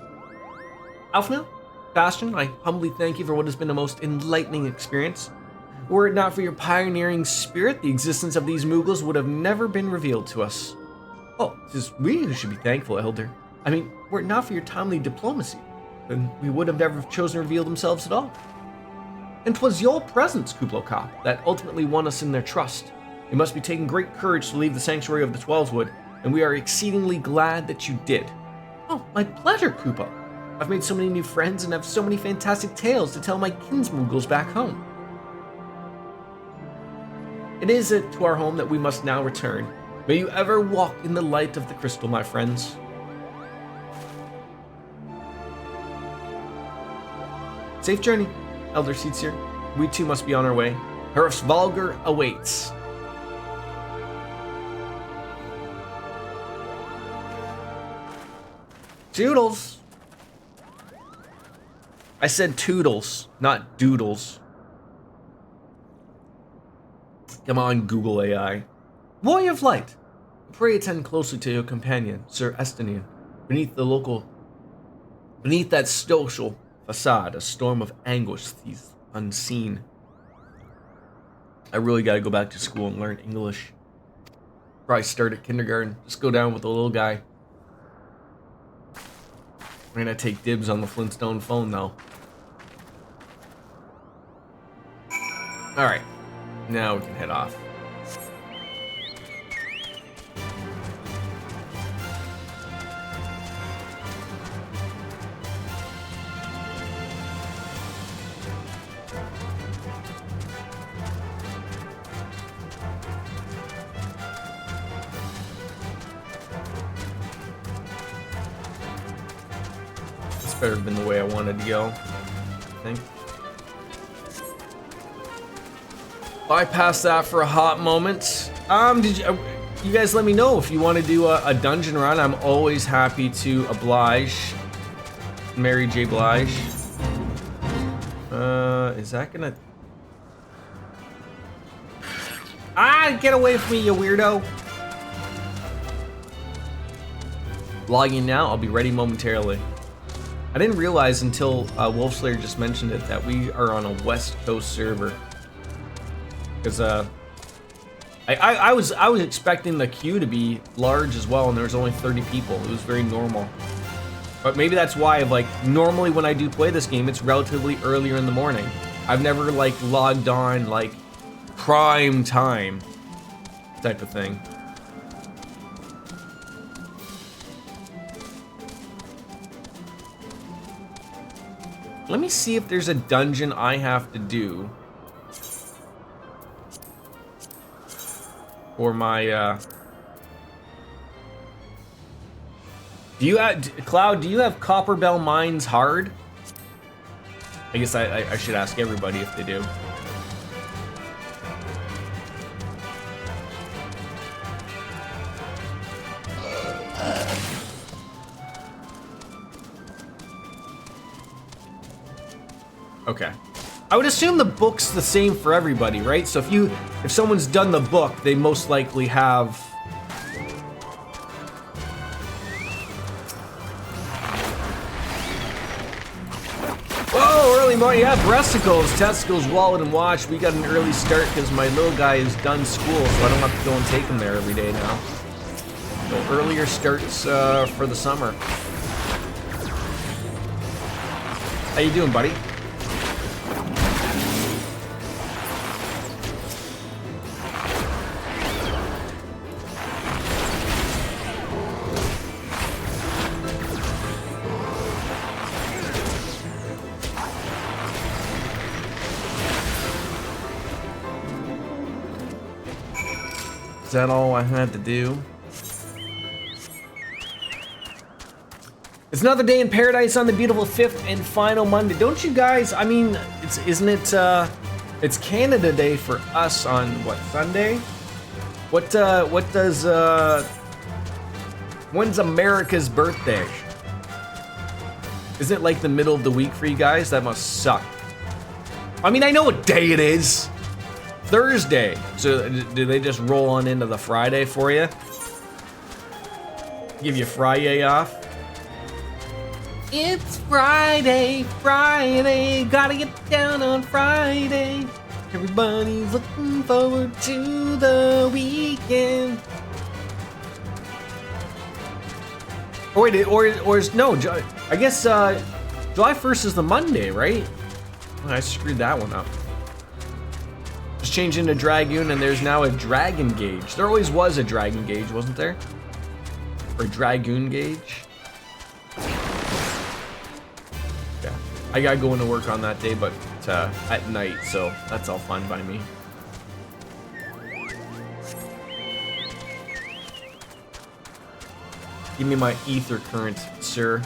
Alphna, Bastion, I humbly thank you for what has been a most enlightening experience. Were it not for your pioneering spirit, the existence of these Moogles would have never been revealed to us. Oh, it is we who should be thankful, Elder. I mean, were it not for your timely diplomacy, then we would have never chosen to reveal themselves at all. And 'twas your presence, Kublai-Kop, that ultimately won us in their trust. It must be taking great courage to leave the sanctuary of the Twelveswood, and we are exceedingly glad that you did. Oh, my pleasure, Kupo. I've made so many new friends and have so many fantastic tales to tell my kinsmoogles back home. It is to our home that we must now return. May you ever walk in the light of the crystal, my friends. Safe journey, Elder Seedseer. We too must be on our way. Heavensward awaits. Toodles. I said toodles, not doodles. Come on, Google AI. Boy of light, pray attend closely to your companion, Sir Estinian. Beneath that social facade, a storm of anguish seethes unseen. I really gotta go back to school and learn English. Probably start at kindergarten. Just go down with the little guy. We're gonna take dibs on the Flintstone phone, though. Alright. Now we can head off. This better have been the way I wanted to go, I think. Bypass that for a hot moment. Did you guys let me know if you want to do a dungeon run? I'm always happy to oblige. Mary J. Blige. Is that gonna... Get away from me, you weirdo. Logging now, I'll be ready momentarily. I didn't realize until Wolfslayer just mentioned it that we are on a West Coast server. Because I was expecting the queue to be large as well, and there was only 30 people. It was very normal. But maybe that's why, like, normally when I do play this game, it's relatively earlier in the morning. I've never, like, logged on, like, prime time type of thing. Let me see if there's a dungeon I have to do. For my, do you have, Cloud, do you have Copperbell Mines hard? I guess I should ask everybody if they do. Okay. I would assume the book's the same for everybody, right? So if someone's done the book, they most likely have. Whoa, early morning. Yeah, breasticles, testicles, wallet, and watch. We got an early start because my little guy is done school, so I don't have to go and take him there every day now. So earlier starts for the summer. How you doing, buddy? Is that all I had to do? It's another day in paradise on the beautiful 5th and final Monday. Don't you guys, I mean, isn't it, it's Canada Day for us on, what, Sunday? What does, when's America's birthday? Isn't it like the middle of the week for you guys? That must suck. I mean, I know what day it is. Thursday. So do they just roll on into the Friday for you? Give you Friday off? It's Friday, Friday, gotta get down on Friday. Everybody's looking forward to the weekend. Oh wait, or no, I guess July 1st is the Monday, right? Oh, I screwed that one up. Just changed into Dragoon and there's now a Dragon Gauge. There always was a Dragon Gauge, wasn't there? Or Dragoon Gauge? Yeah, I gotta go into work on that day, but at night, so that's all fine by me. Give me my ether current, sir.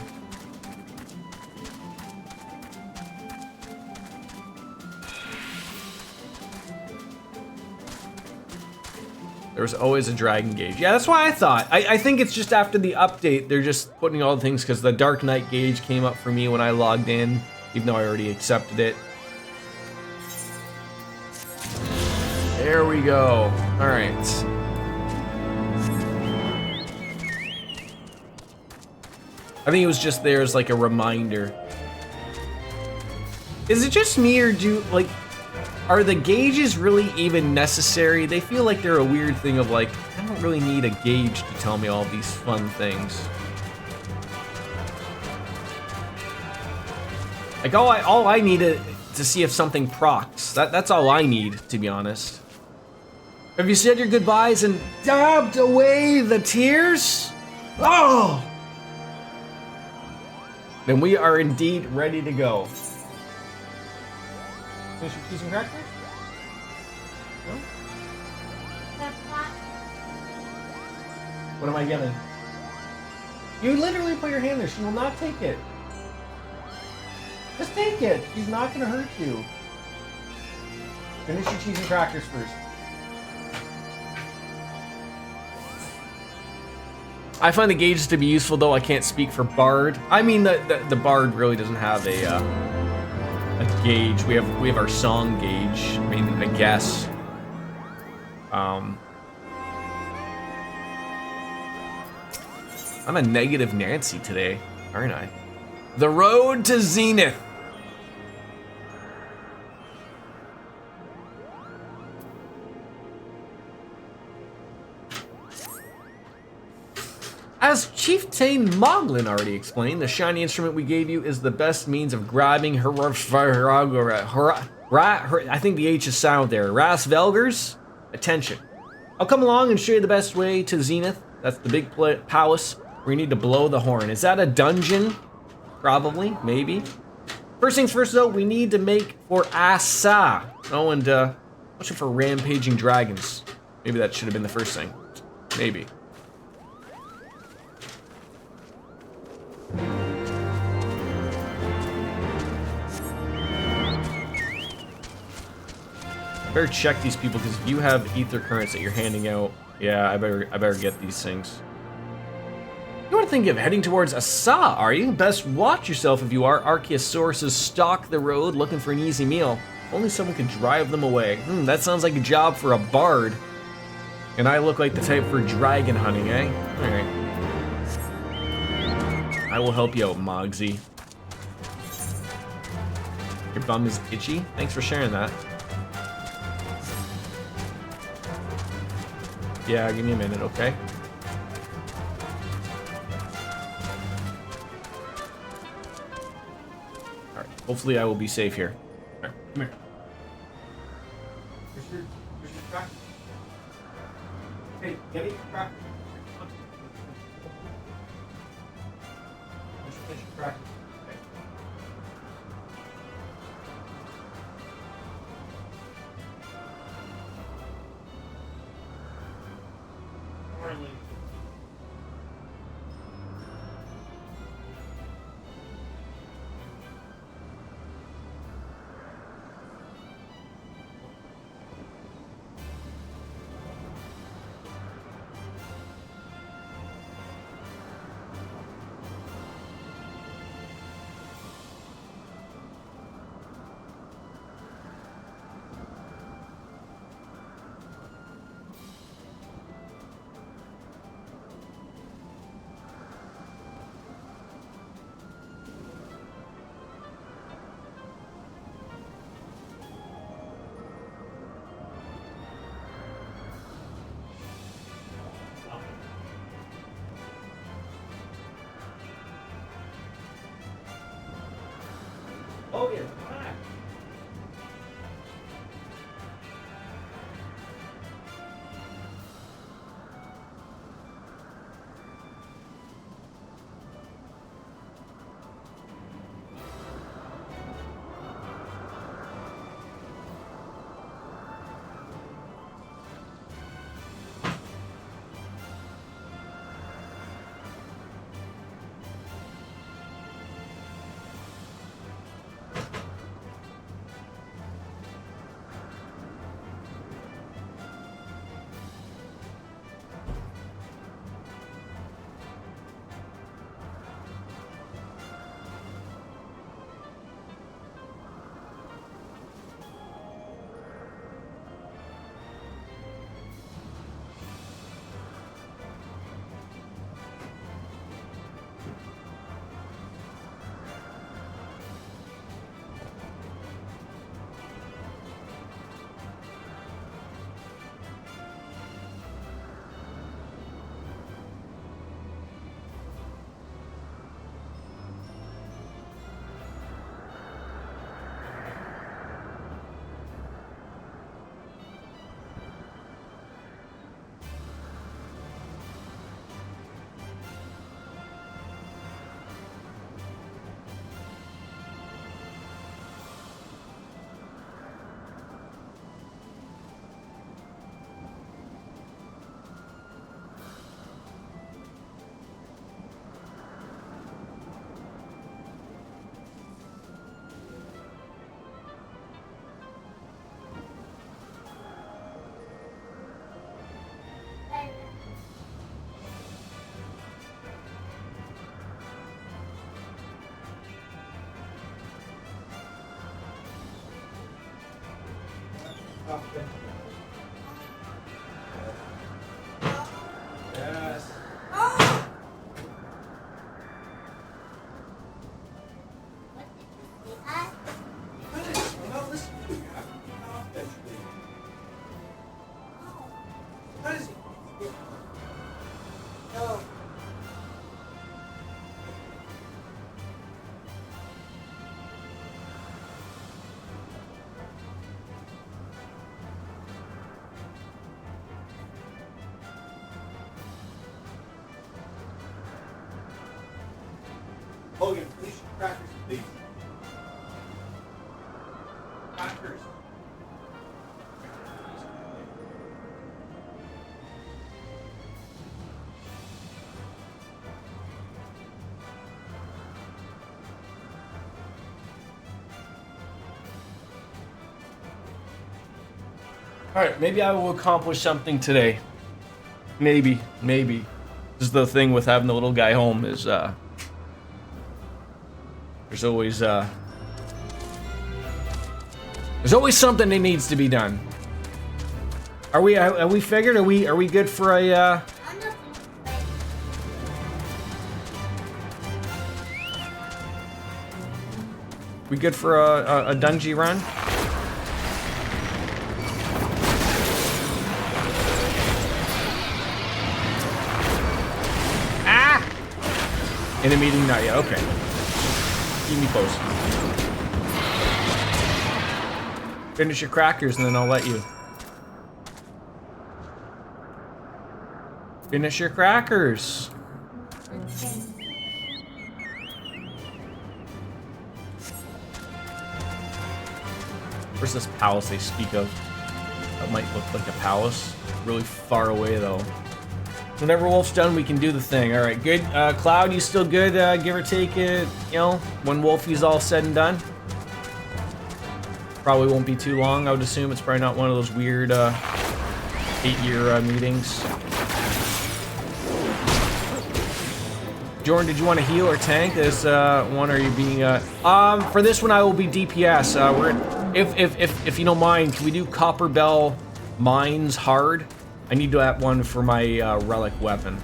There was always a Dragon Gauge. Yeah, that's why I thought. I think it's just after the update, they're just putting all the things because the Dark Knight Gauge came up for me when I logged in, even though I already accepted it. There we go. All right. I think it was just there as like a reminder. Is it just me or are the gauges really even necessary? They feel like they're a weird thing of like, I don't really need a gauge to tell me all these fun things. Like all I need to see if something procs. That's all I need, to be honest. Have you said your goodbyes and dabbed away the tears? Oh! Then we are indeed ready to go. Finish your cheese and crackers? No? What am I getting? You literally put your hand there. She will not take it. Just take it. She's not going to hurt you. Finish your cheese and crackers first. I find the gauges to be useful, though I can't speak for Bard. I mean, the Bard really doesn't have a gauge. We have our song gauge. I mean, I guess. I'm a negative Nancy today, aren't I? The road to Zenith. As Chieftain Moglin already explained, the shiny instrument we gave you is the best means of grabbing I think the H is silent there. Rasvelger's attention. I'll come along and show you the best way to Zenith. That's the big palace where you need to blow the horn. Is that a dungeon? Probably, maybe. First things first, though, we need to make for Asa. Oh, and watch out for rampaging dragons. Maybe that should have been the first thing. Maybe. I better check these people because if you have ether currents that you're handing out, yeah, I better get these things. You know what? thinking of heading towards Asa, are you? Best watch yourself if you are. Archaeosauruses stalk the road looking for an easy meal. Only someone can drive them away. That sounds like a job for a bard. And I look like the type for dragon hunting, eh? Alright. I will help you out, Mogsy. Your bum is itchy? Thanks for sharing that. Yeah, give me a minute, okay? Alright, hopefully I will be safe here. Alright, come here. Where's your track? Hey, get it, track. Where's your track? Oh, yeah. Hi. Yes. I'm not listening to you. I'm off eventually. What is it? No. Logan, finish your crackers, please. Crackers. All right, maybe I will accomplish something today. Maybe. This is the thing with having the little guy home is there's always something that needs to be done. Are we figured? Are we good for a we good for a dungeon run? Ah! In a meeting, not yet. Okay. Keep me posted. Finish your crackers and then I'll let you. Finish your crackers. Where's this palace they speak of? That might look like a palace. Really far away though. Whenever Wolf's done, we can do the thing. All right, good. Cloud, you still good? Give or take it, you know, when Wolfie's all said and done. Probably won't be too long. I would assume it's probably not one of those weird 8-year meetings. Jordan, did you want to heal or tank this one? Or are you being for this one I will be DPS. If you don't mind, can we do Copper Bell Mines hard? I need to have one for my relic weapon.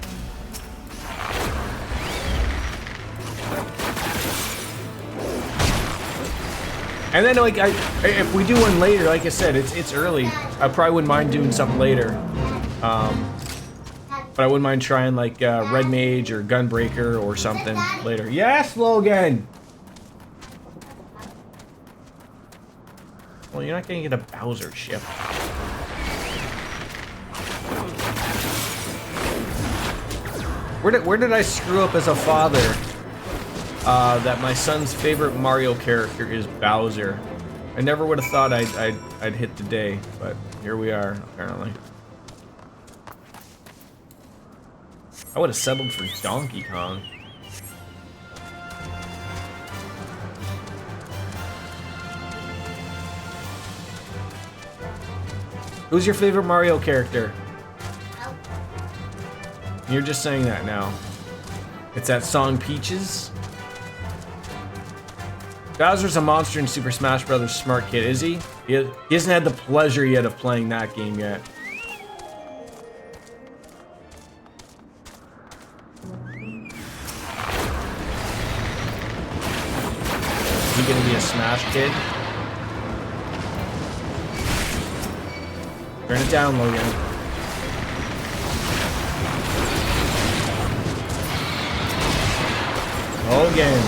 And then like if we do one later, like I said, it's early. I probably wouldn't mind doing something later. But I wouldn't mind trying like Red Mage or Gunbreaker or something later. Yes, Logan! Well, you're not gonna get a Bowser ship. Where did I screw up as a father? That my son's favorite Mario character is Bowser. I never would have thought I'd hit the day, but here we are, apparently. I would have settled for Donkey Kong. Who's your favorite Mario character? You're just saying that now. It's that song Peaches. Bowser's a monster in Super Smash Bros. Smart kid, is he? He hasn't had the pleasure yet of playing that game yet. Is he gonna be a Smash kid? Turn it down, Logan. Logan.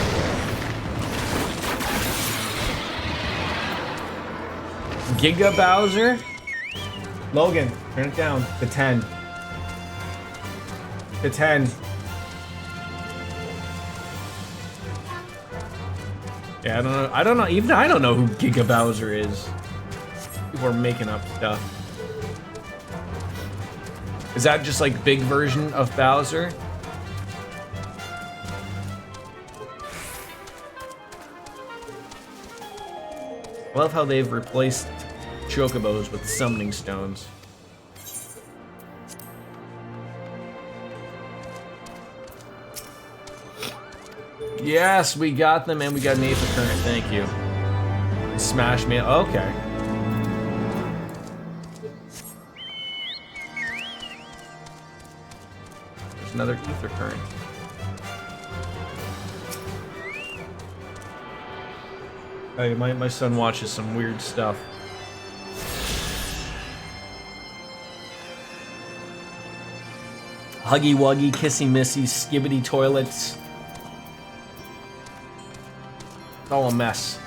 Giga Bowser? Logan, turn it down to 10. To 10. Yeah, I don't know. Even I don't know who Giga Bowser is. People are making up stuff. Is that just like big version of Bowser? I love how they've replaced chocobos with summoning stones. Yes, we got them, and we got an Aether Current. Thank you. Smash me. Okay. There's another Aether Current. Hey, my son watches some weird stuff. Huggy Wuggy, Kissy Missy, Skibbity Toilets. It's all a mess.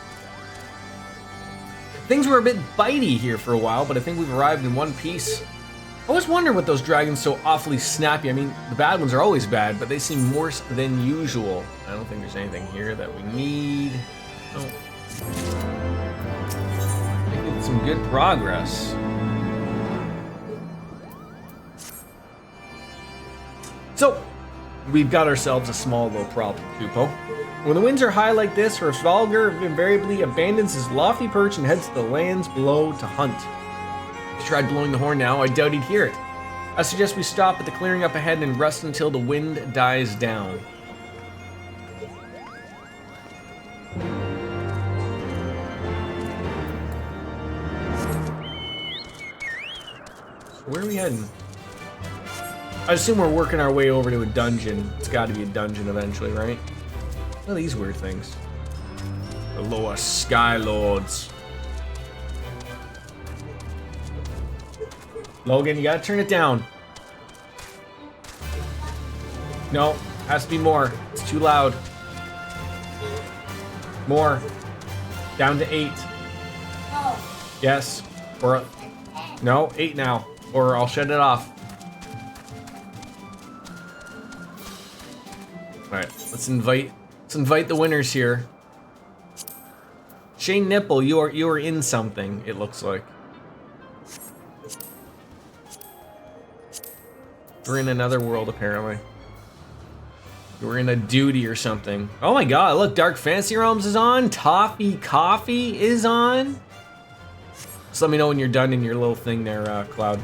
Things were a bit bitey here for a while, but I think we've arrived in one piece. I always wonder what those dragons so awfully snappy. I mean, the bad ones are always bad, but they seem worse than usual. I don't think there's anything here that we need. No. Making some good progress. So, we've got ourselves a small little problem, Tupo. When the winds are high like this, Hrothvalgar invariably abandons his lofty perch and heads to the lands below to hunt. If he tried blowing the horn now, I doubt he'd hear it. I suggest we stop at the clearing up ahead and rest until the wind dies down. Where are we heading? I assume we're working our way over to a dungeon. It's got to be a dungeon eventually, right? What are these weird things? The lower Sky Lords. Logan, you gotta turn it down. No, has to be more. It's too loud. More. Down to 8. Oh. Yes. Or no, 8 now. Or I'll shut it off. Alright, let's invite the winners here. Shane Nipple, you are in something, it looks like. We're in another world, apparently. We're in a duty or something. Oh my god, look, Dark Fantasy Realms is on. Toffee Coffee is on. Just let me know when you're done in your little thing there, Cloud.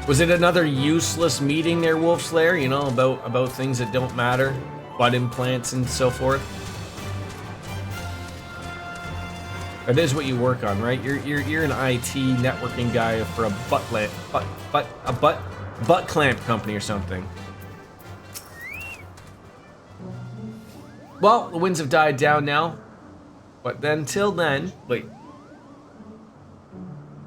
Was it another useless meeting there, Wolfslayer? You know, about things that don't matter, butt implants and so forth. That is what you work on, right? You're an IT networking guy for a butt clamp company or something. Well, the winds have died down now, but then till then, wait.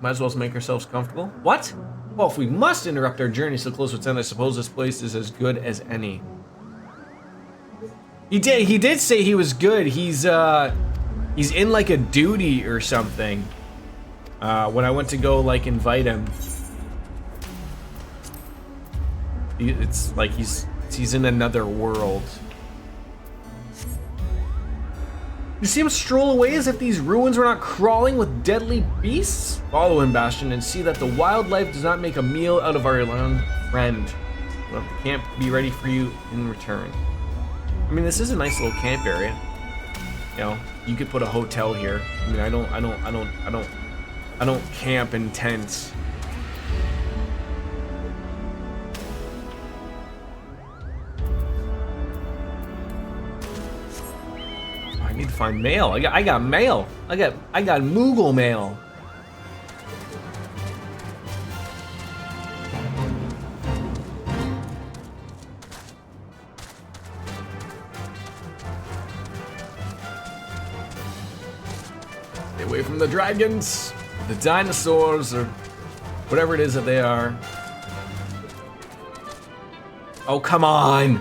Might as well make ourselves comfortable. What? Well, if we must interrupt our journey so close to its end, I suppose this place is as good as any. He did say he was good. He's in like a duty or something. When I went to go like invite him, it's like he's in another world. You see him stroll away as if these ruins were not crawling with deadly beasts? Follow him, Bastion, and see that the wildlife does not make a meal out of our young friend. Well, the camp be ready for you in return. I mean, this is a nice little camp area. You know, you could put a hotel here. I mean, I don't camp in tents. I need to find mail. I got mail. I got Moogle mail. Stay away from the dragons, the dinosaurs, or whatever it is that they are. Oh, come on.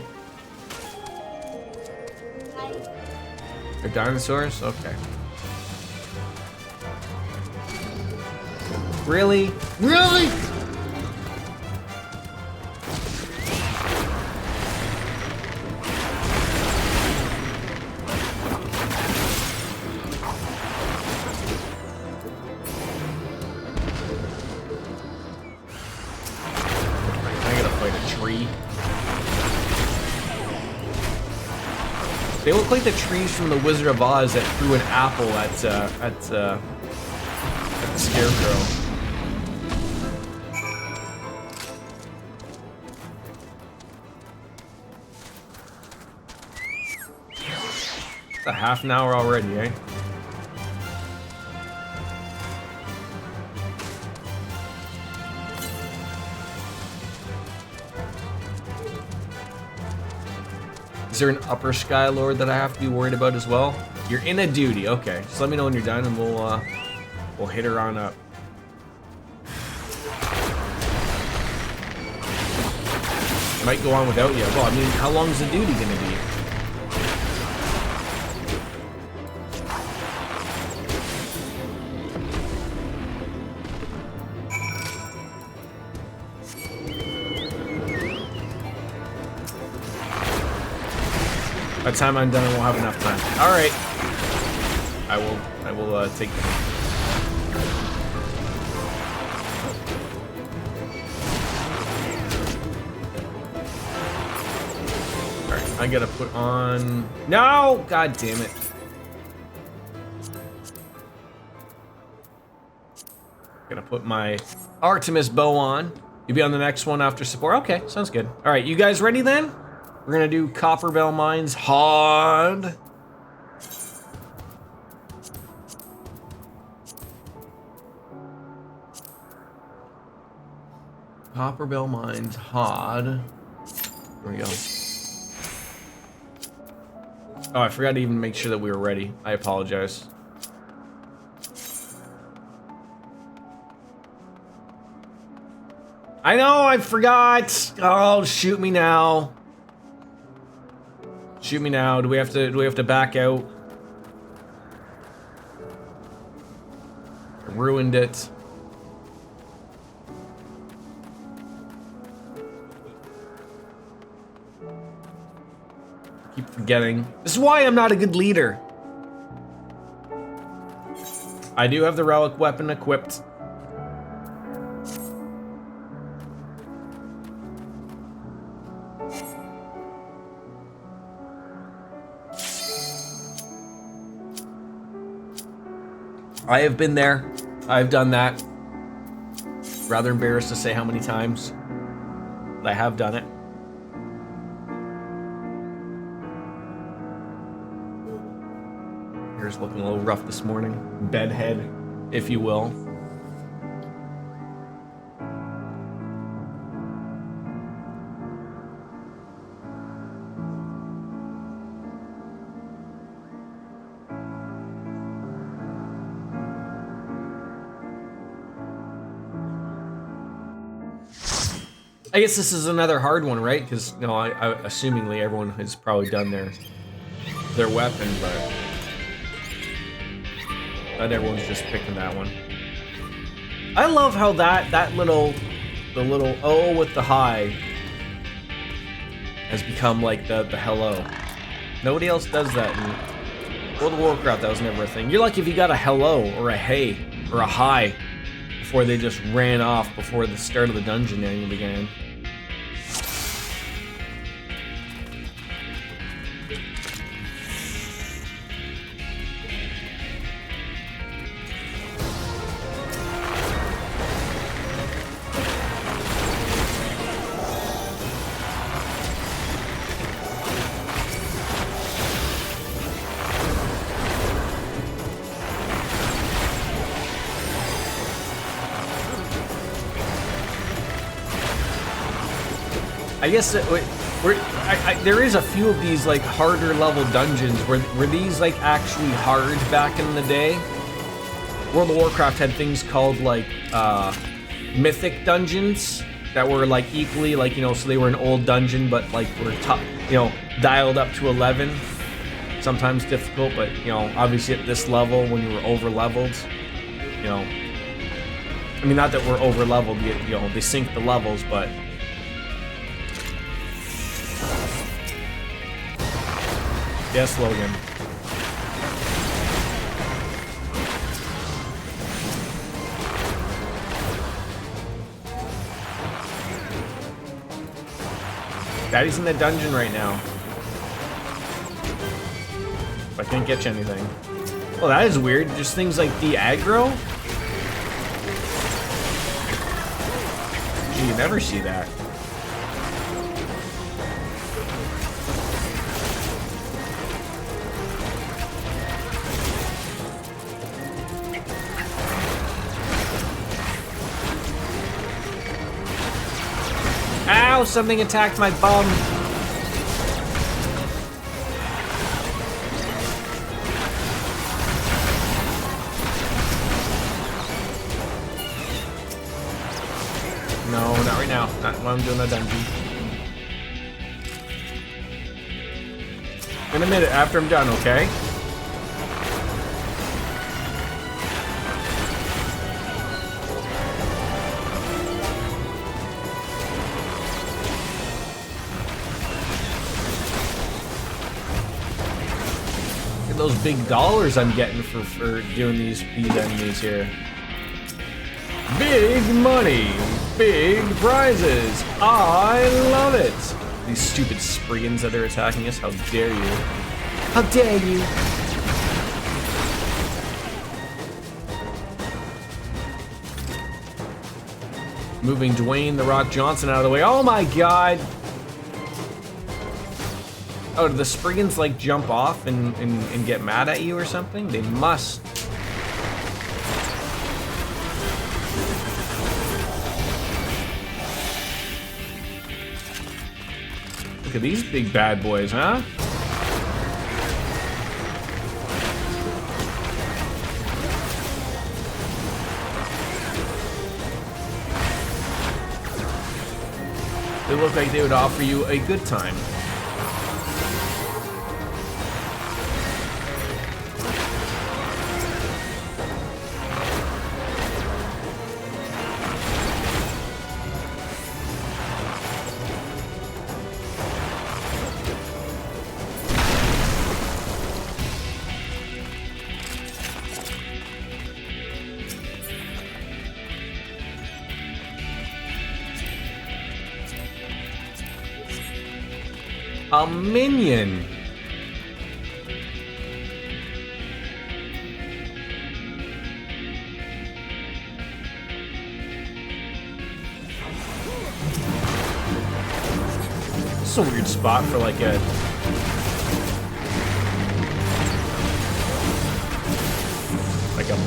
They're dinosaurs? Okay. Really? Really? I gotta fight a tree. They look like the trees from the Wizard of Oz that threw an apple at the Scarecrow. It's a half an hour already, eh? Is there an upper Sky Lord that I have to be worried about as well? You're in a duty, okay. Just let me know when you're done and we'll hit her on up. Might go on without you. Well, I mean, how long is the duty gonna be? By the time I'm done, I won't have enough time. All right, I will take them. I gotta put on... No! God damn it. Gonna put my Artemis bow on. You'll be on the next one after support. Okay, sounds good. All right, you guys ready then? We're gonna do Copper Bell Mines hard. Copper Bell Mines hard. There we go. Oh, I forgot to even make sure that we were ready. I apologize. I know, I forgot. Oh, shoot me now. Shoot me now. Do we have to back out? I ruined it. Keep forgetting. This is why I'm not a good leader. I do have the relic weapon equipped. I have been there. I've done that. Rather embarrassed to say how many times I have done it. Hair's looking a little rough this morning. Bedhead, if you will. I guess this is another hard one, right? Because, you know, I assumingly everyone has probably done their weapon, but not everyone's just picking that one. I love how the little O with the high has become like the hello. Nobody else does that in World of Warcraft. That was never a thing. You're lucky if you got a hello or a hey or a hi before they just ran off before the start of the dungeon even began. I guess there is a few of these like harder level dungeons. Were these like actually hard back in the day? World of Warcraft had things called like mythic dungeons that were like equally like, you know, so they were an old dungeon but like were dialed up to 11. Sometimes difficult, but you know, obviously at this level when you were over leveled, you know, I mean, not that we're over leveled, you know, they sync the levels, but yes, Logan. Daddy's in the dungeon right now. I can't get you anything. Well, that is weird. Just things like de-aggro? Gee, you never see that. Ow, something attacked my bum. No, not right now. Not while I'm doing the dungeon. In a minute, after I'm done, okay? Those big dollars I'm getting for doing these enemies here. Big money, big prizes. I love it. These stupid Spriggans that are attacking us. How dare you? How dare you? Moving Dwayne The Rock Johnson out of the way. Oh my god! Oh, do the Spriggans like jump off and get mad at you or something? They must. Look at these big bad boys, huh? They look like they would offer you a good time. A minion. This is a weird spot for like a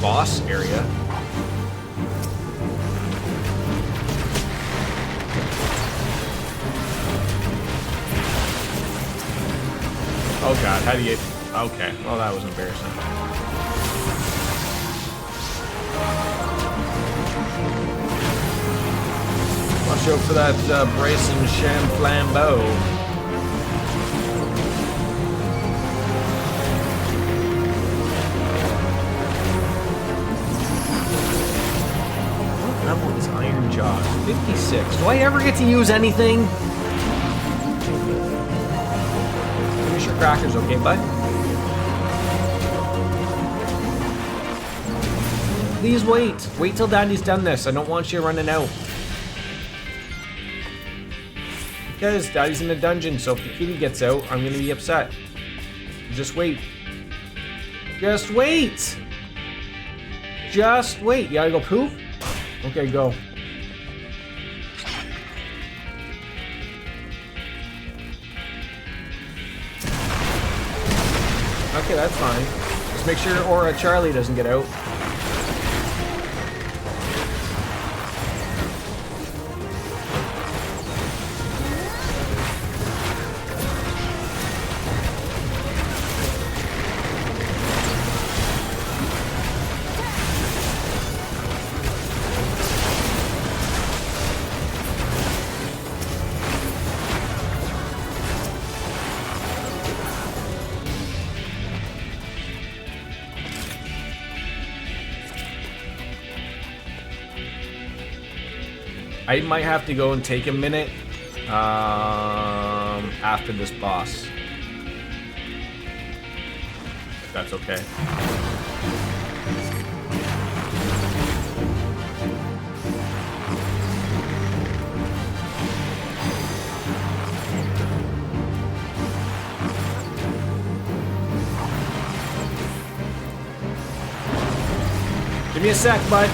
boss area. Oh god, how do you... Okay, well that was embarrassing. Watch out for that Bryson Chamflambeau. What level is Iron Jaw? 56. Do I ever get to use anything? Crackers, okay, bud? Please wait. Wait till Daddy's done this. I don't want you running out. Because Daddy's in the dungeon, so if the kitty gets out, I'm gonna be upset. Just wait. Just wait! Just wait. You gotta go poop? Okay, go. Okay, that's fine. Just make sure Aura Charlie doesn't get out. I might have to go and take a minute after this boss. If that's okay. Give me a sec, bud.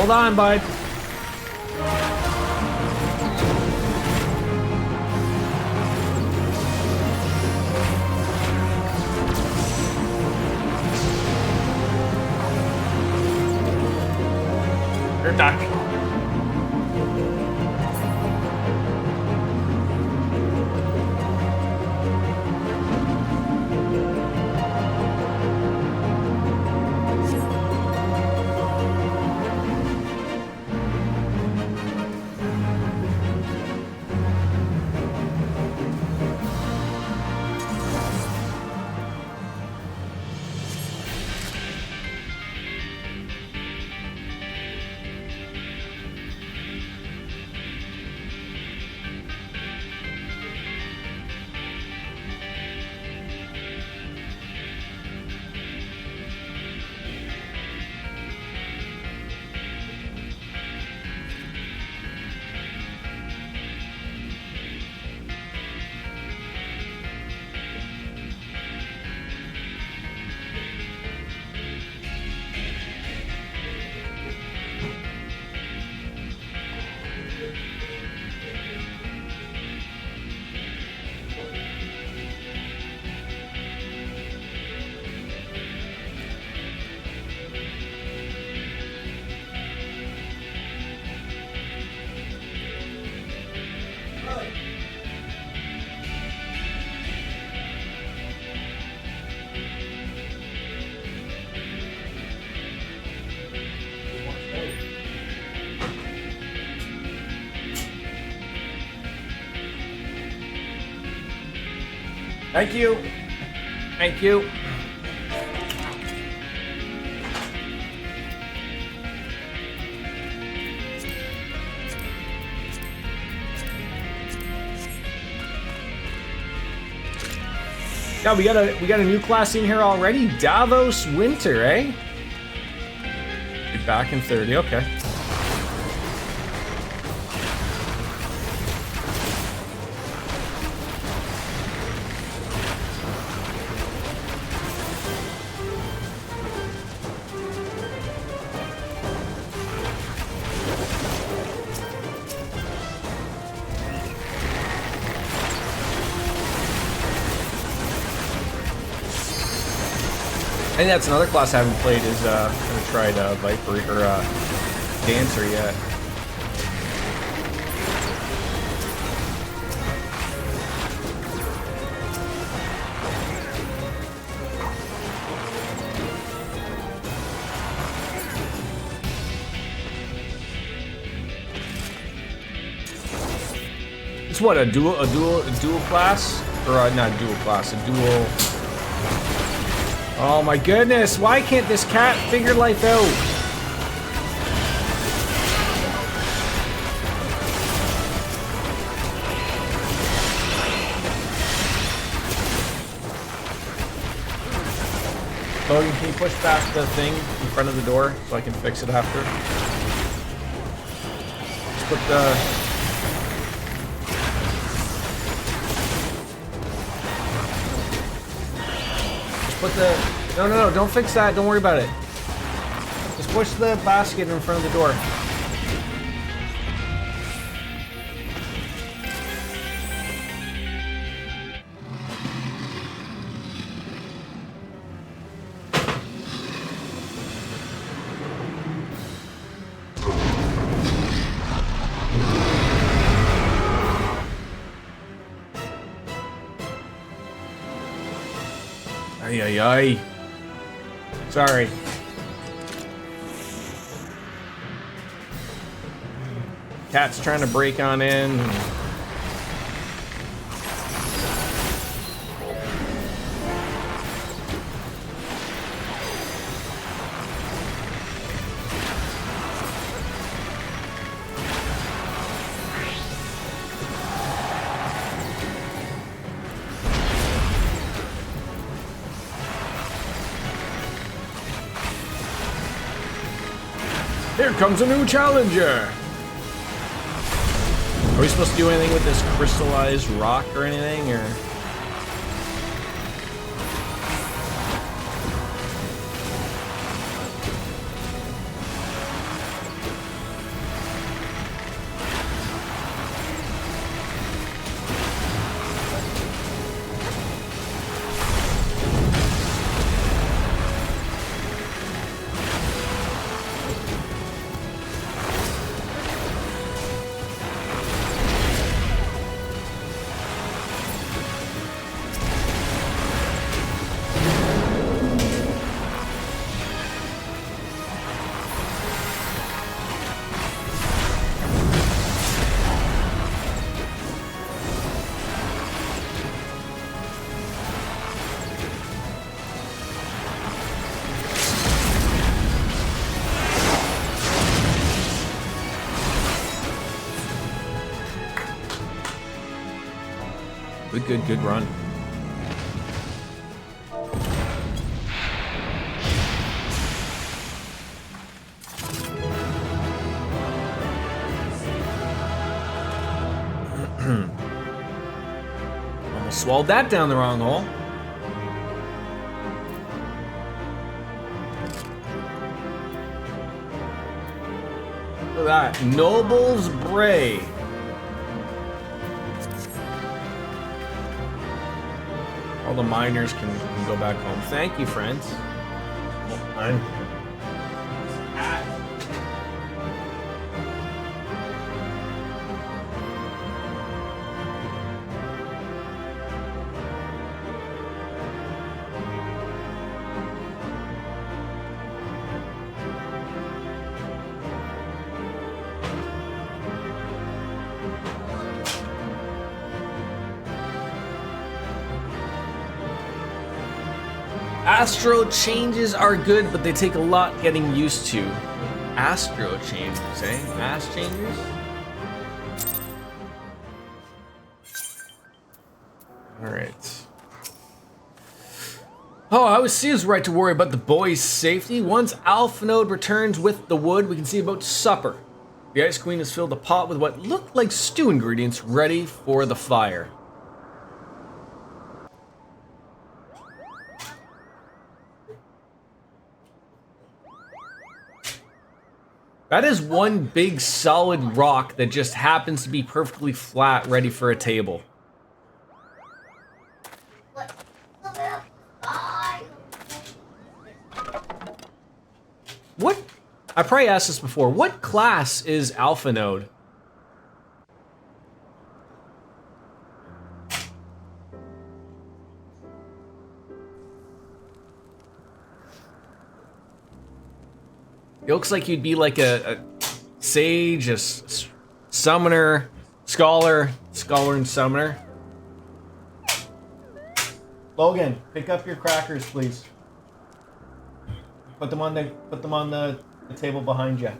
Hold on, bud. You're duck. Thank you. Thank you. Yeah, we got a new class in here already. Davos Winter, eh? You're back in 30, okay. I think that's another class I haven't played is haven't tried Viper or Dancer yet. It's what, a dual class? Or not dual class, a dual. Oh my goodness, why can't this cat figure life out? Logan, can you push past the thing in front of the door so I can fix it after? Just put the... Put the... No, don't fix that. Don't worry about it. Just push the basket in front of the door. Ay. Sorry. Cat's trying to break on in. Here comes a new challenger! Are we supposed to do anything with this crystallized rock or anything, or...? Good run. Almost swallowed that down the wrong hole. Look at that. Noble's Bray. All the miners can go back home. Thank you, friends. Astro changes are good, but they take a lot getting used to. Astro changes, eh? Ass changes? Alright. Oh, I was serious right to worry about the boys' safety. Once Alpha Node returns with the wood, we can see about supper. The Ice Queen has filled a pot with what looked like stew ingredients ready for the fire. That is one big solid rock that just happens to be perfectly flat, ready for a table. What? I probably asked this before. What class is Alpha Node? It looks like you'd be like a sage, a summoner, scholar and summoner. Logan, pick up your crackers, please. Put them on the table behind you.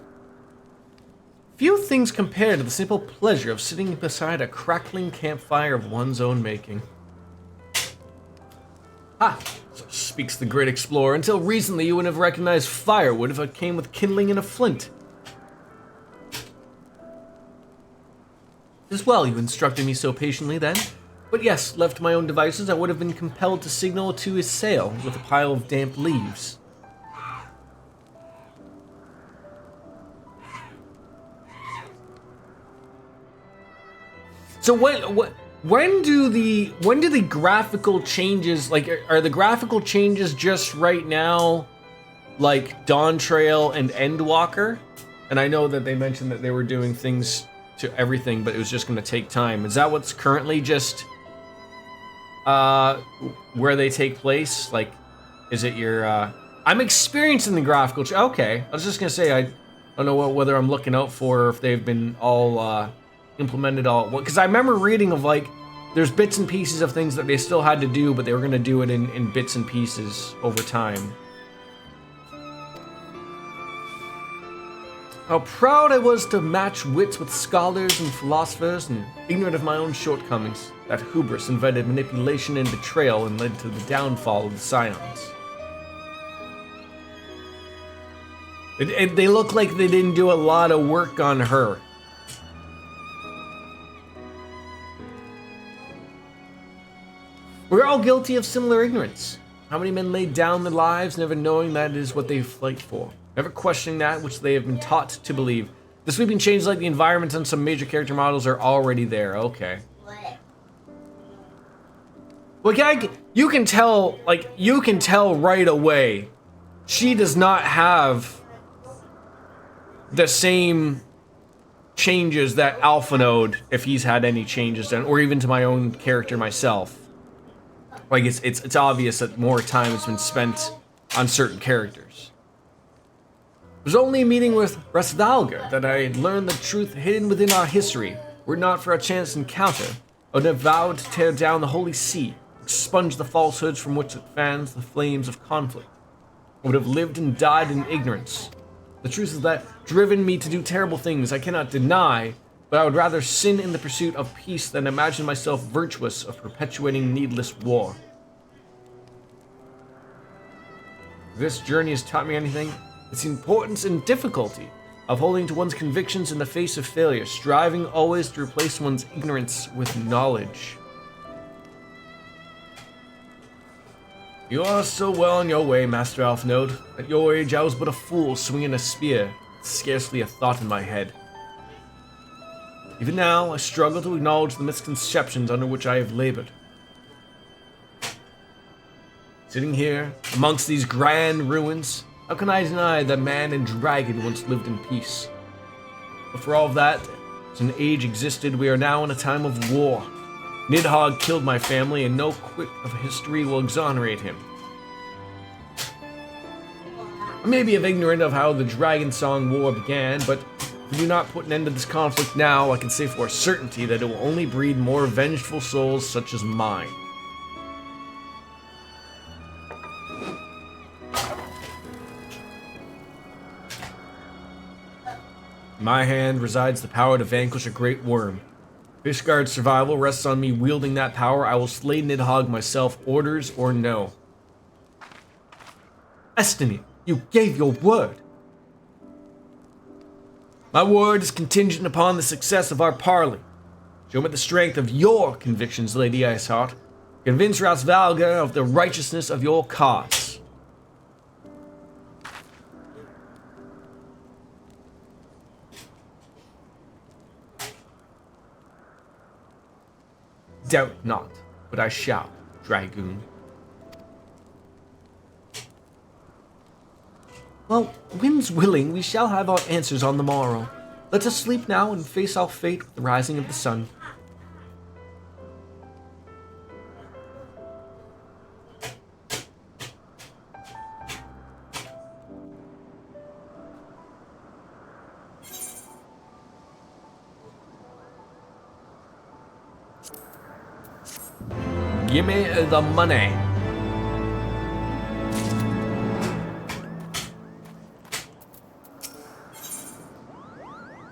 Few things compare to the simple pleasure of sitting beside a crackling campfire of one's own making. Ha! So speaks the great explorer. Until recently, you wouldn't have recognized firewood if it came with kindling and a flint. As well, you instructed me so patiently then. But yes, left to my own devices, I would have been compelled to signal to his sail with a pile of damp leaves. So when do the graphical changes, like, are the graphical changes just right now, like Dawn Trail and Endwalker? And I know that they mentioned that they were doing things to everything, but it was just going to take time. Is that what's currently just where they take place? Like, is it your? I'm experiencing the graphical. Okay, I was just gonna say I don't know whether I'm looking out for, or if they've been all implemented all. Because I remember reading of, like, there's bits and pieces of things that they still had to do, but they were gonna do it in bits and pieces over time. How proud I was to match wits with scholars and philosophers, and ignorant of my own shortcomings. That hubris invented manipulation and betrayal and led to the downfall of the Scions. They look like they didn't do a lot of work on her. We're all guilty of similar ignorance. How many men laid down their lives never knowing that it is what they fight for? Never questioning that which they have been taught to believe. The sweeping changes like the environment and some major character models are already there. Okay. Well, you can tell right away, she does not have the same changes that Alpha Node, if he's had any changes done, or even to my own character myself. Like, it's obvious that more time has been spent on certain characters. It was only a meeting with Restdalger that I had learned the truth hidden within our history. Were it not for our chance encounter, I would have vowed to tear down the holy sea, expunge the falsehoods from which it fans the flames of conflict. I would have lived and died in ignorance. The truth is that, driven me to do terrible things I cannot deny, but I would rather sin in the pursuit of peace than imagine myself virtuous of perpetuating needless war. If this journey has taught me anything, it's the importance and difficulty of holding to one's convictions in the face of failure, striving always to replace one's ignorance with knowledge. You are so well on your way, Master Alfnode. At your age, I was but a fool swinging a spear, scarcely a thought in my head. Even now, I struggle to acknowledge the misconceptions under which I have labored. Sitting here, amongst these grand ruins, how can I deny that man and dragon once lived in peace? But for all of that, as an age existed, we are now in a time of war. Nidhogg killed my family, and no quit of history will exonerate him. I may be ignorant of how the Dragon Song War began, but if we do not put an end to this conflict now, I can say for a certainty that it will only breed more vengeful souls such as mine. In my hand resides the power to vanquish a great worm. Fishguard's survival rests on me wielding that power. I will slay Nidhogg myself, orders or no. Destiny, you gave your word. My word is contingent upon the success of our parley. Show me the strength of your convictions, Lady Iceheart. Convince Rasvalga of the righteousness of your cause. Doubt not, but I shall, Dragoon. Well, wind's willing, we shall have our answers on the morrow. Let us sleep now and face our fate with the rising of the sun. Give me the money.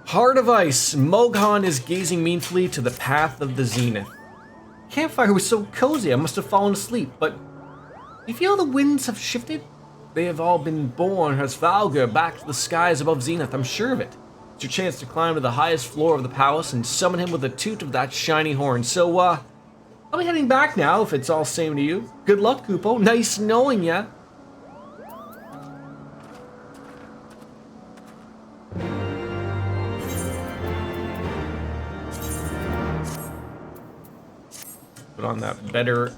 Heart of Ice. Moghan is gazing meaningfully to the path of the zenith. Campfire was so cozy, I must have fallen asleep, but you feel the winds have shifted? They have all been borne as Valgar back to the skies above Zenith, I'm sure of it. It's your chance to climb to the highest floor of the palace and summon him with a toot of that shiny horn. So, I'll be heading back now, if it's all same to you. Good luck, Kupo. Nice knowing ya. Put on that better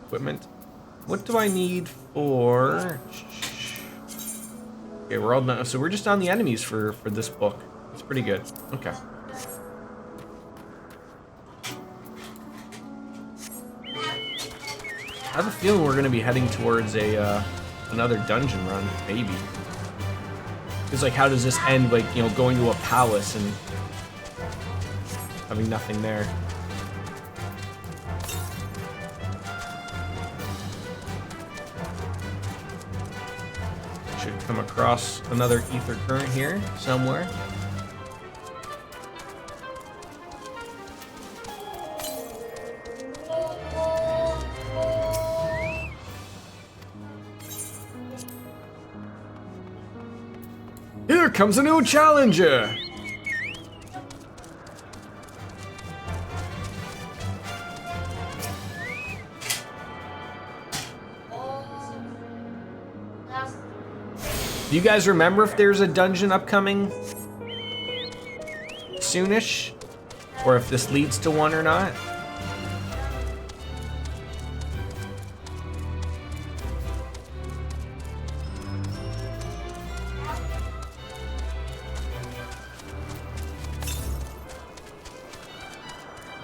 equipment. What do I need for... Okay, we're all done. So we're just on the enemies for this book. It's pretty good. Okay. I have a feeling we're going to be heading towards another dungeon run, maybe. Because, like, how does this end, like, you know, going to a palace and having nothing there? Should come across another ether current here, somewhere. Here comes a new challenger! Do you guys remember if there's a dungeon upcoming soonish? Or if this leads to one or not?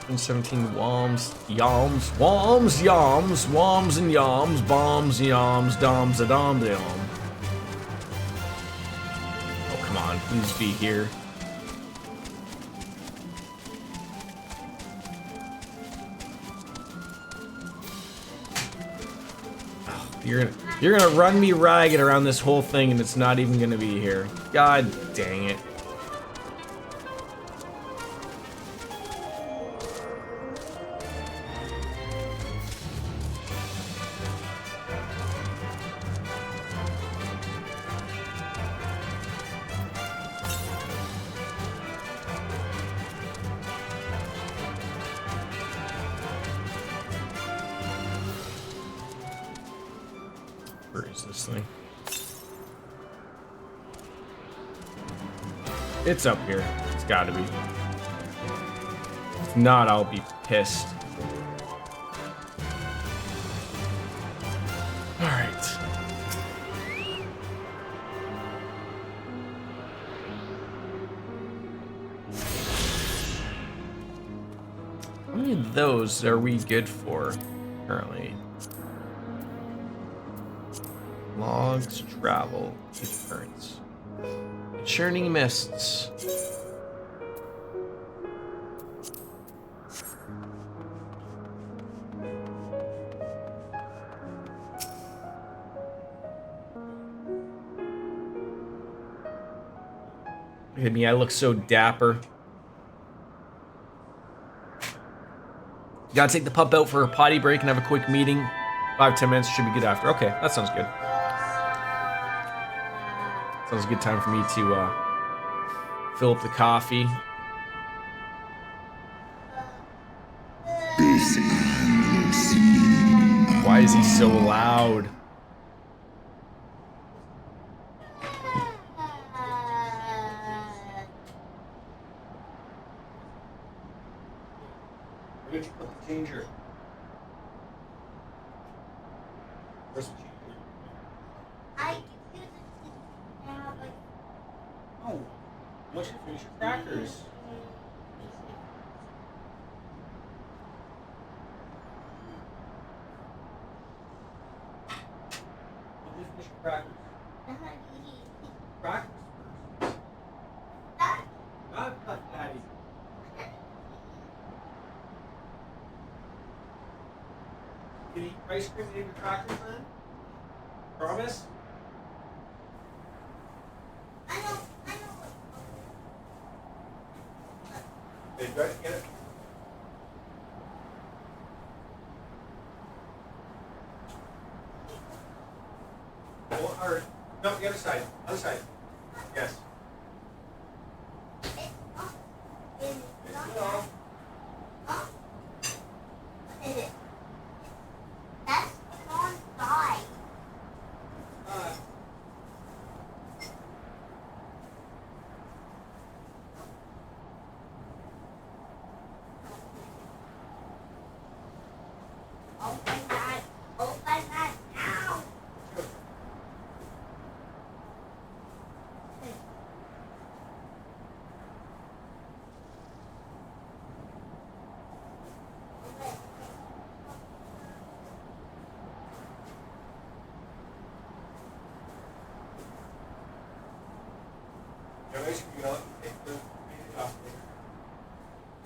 And 17 whams, yams, whams, yams, whams and yams, bombs, yams, doms, a dom, dom. Oh, come on, please be here. Oh, you're gonna run me ragged around this whole thing and it's not even gonna be here. God dang it. obviously. It's up here. It's gotta be. If not, I'll be pissed. Alright. How many of those are we good for currently? Logs, travel, currents. Churning mists. Look at me, I look so dapper. Gotta take the pup out for a potty break and have a quick meeting. 5-10 minutes should be good after. Okay, that sounds good. Sounds a good time for me to fill up the coffee. Why is he so loud? Where did you put the ginger? Where's the ginger? I give you the now, but Oh, I want you to finish your crackers. Let me finish your crackers. Crackers first. Not Daddy. Can you eat ice cream and your crackers then? Promise? I know. Hey, try to get it. Oh, or, no, the other side. Other side. Yes. Hello. What is it? That's on side. Open that now. Your ice cream, I'll take the off later.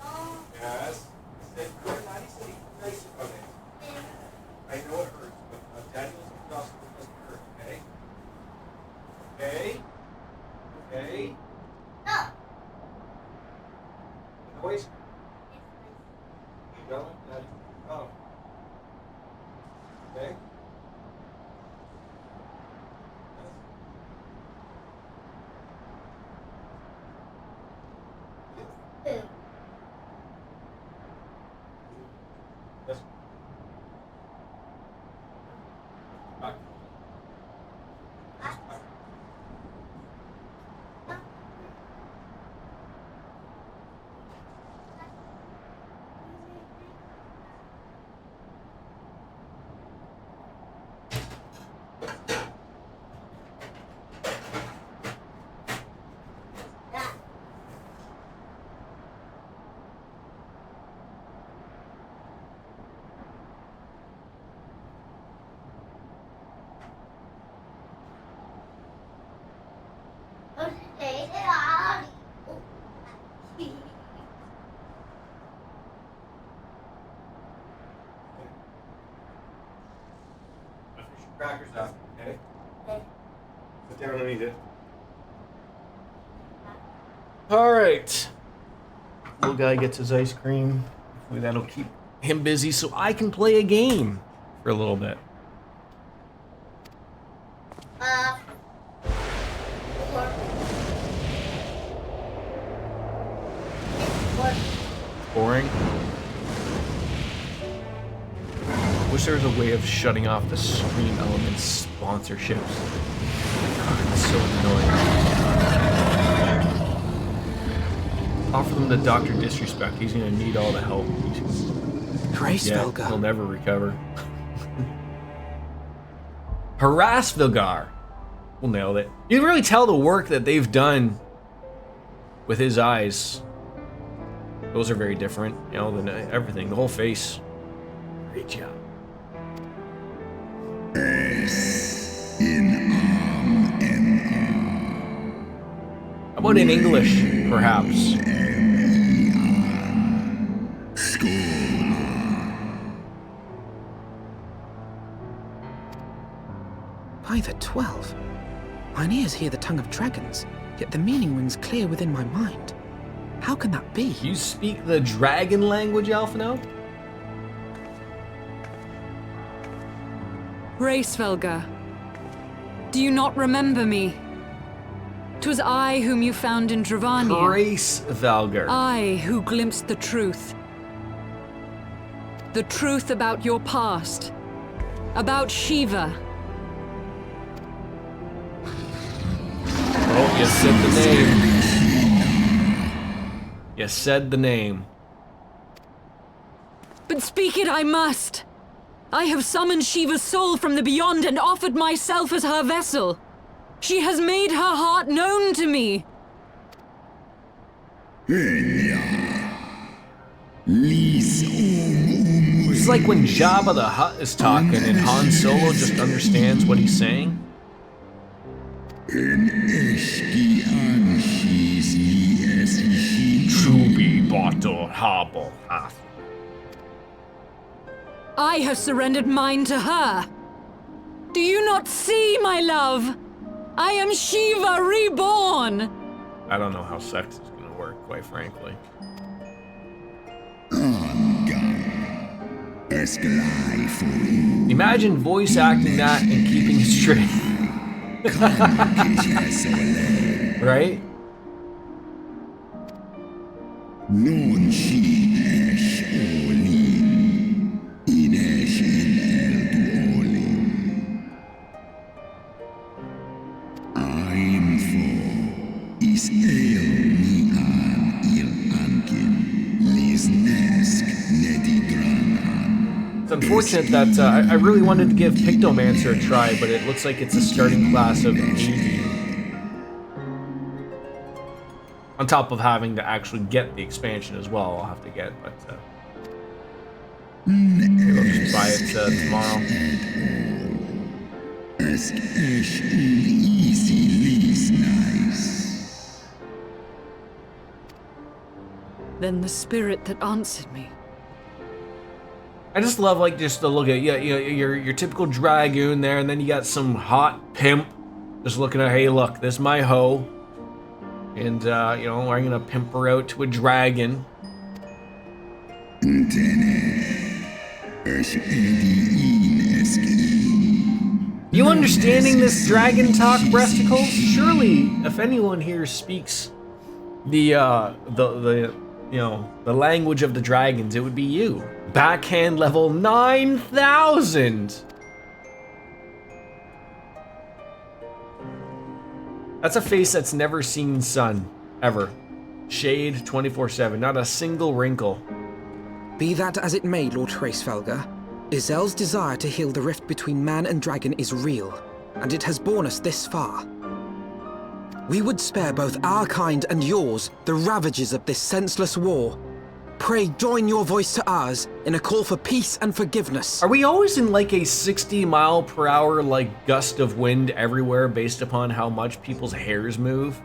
Oh, Yes. I said, good, Daddy said he's nice about it. I know it hurts, but Daddy doesn't cross it doesn't hurt, okay? Okay? Okay? no. No ice cream. You don't, Daddy? Oh. Okay? It's Yes. Back. that. Okay, they are. Oh. I'll fish your crackers up, okay? Okay. Sit down and eat it. Alright. Little guy gets his ice cream. Hopefully that'll keep him busy so I can play a game for a little bit. Four. It's four. Boring. Wish wish there was a way of shutting off the Stream Elements sponsorships. God, it's so annoying. Offer them to Dr. Disrespect. He's gonna need all the help. Grace Yeah, Velga. he'll never recover. Harass Vilgar. We'll nail it. You can really tell the work that they've done with his eyes. Those are very different, you know, than everything. The whole face. Great job. How about in English, perhaps? By the 12. Mine ears hear the tongue of dragons, yet the meaning rings clear within my mind. How can that be? You speak the dragon language, Alphino? Racevelga, do you not remember me? 'Twas I whom you found in Dravania. Grace Valgar. I who glimpsed the truth. The truth about your past. About Shiva. Oh, you said the name. You said the name. But speak it I must. I have summoned Shiva's soul from the beyond and offered myself as her vessel. She has made her heart known to me. It's like when Jabba the Hutt is talking and Han Solo just understands what he's saying. Truby bottle hobble half. I have surrendered mine to her. Do you not see, my love? I am Shiva reborn. I don't know how sex is gonna work, quite frankly. Imagine voice acting that and keeping it straight. Right? It's unfortunate that I really wanted to give Pictomancer a try, but it looks like it's a starting class of 80. On top of having to actually get the expansion as well, I'll have to get, but maybe I'll just buy it tomorrow. Then the spirit that answered me. I just love like just to look at your typical dragoon there, and then you got some hot pimp just looking at, hey look, this is my hoe, and you know, I'm gonna pimp her out to a dragon. You understanding this dragon talk, Breasticles? Surely, if anyone here speaks the language of the dragons, it would be you. Backhand level 9,000. That's a face that's never seen sun, ever. Shade 24/7, not a single wrinkle. Be that as it may, Lord Hraesvelga, Izel's desire to heal the rift between man and dragon is real, and it has borne us this far. We would spare both our kind and yours the ravages of this senseless war. Pray join your voice to ours in a call for peace and forgiveness. Are we always in like a 60-mile-per-hour like gust of wind everywhere based upon how much people's hairs move?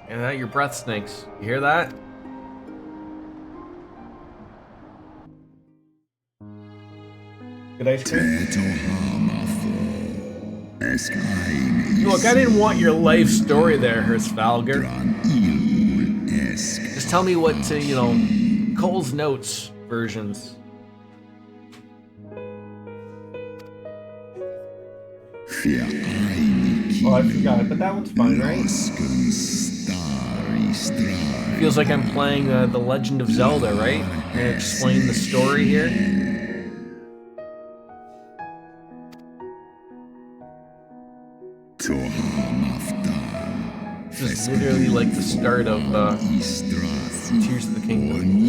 And that your breath stinks. You hear that? Good ice cream? Look, I didn't want your life story there, Hraesvelgar. Just tell me what, you know, Cole's Notes versions. Oh, I forgot it, but that one's fine, right? Feels like I'm playing The Legend of Zelda, right? And explain the story here. This is literally like the start of Tears of the Kingdom.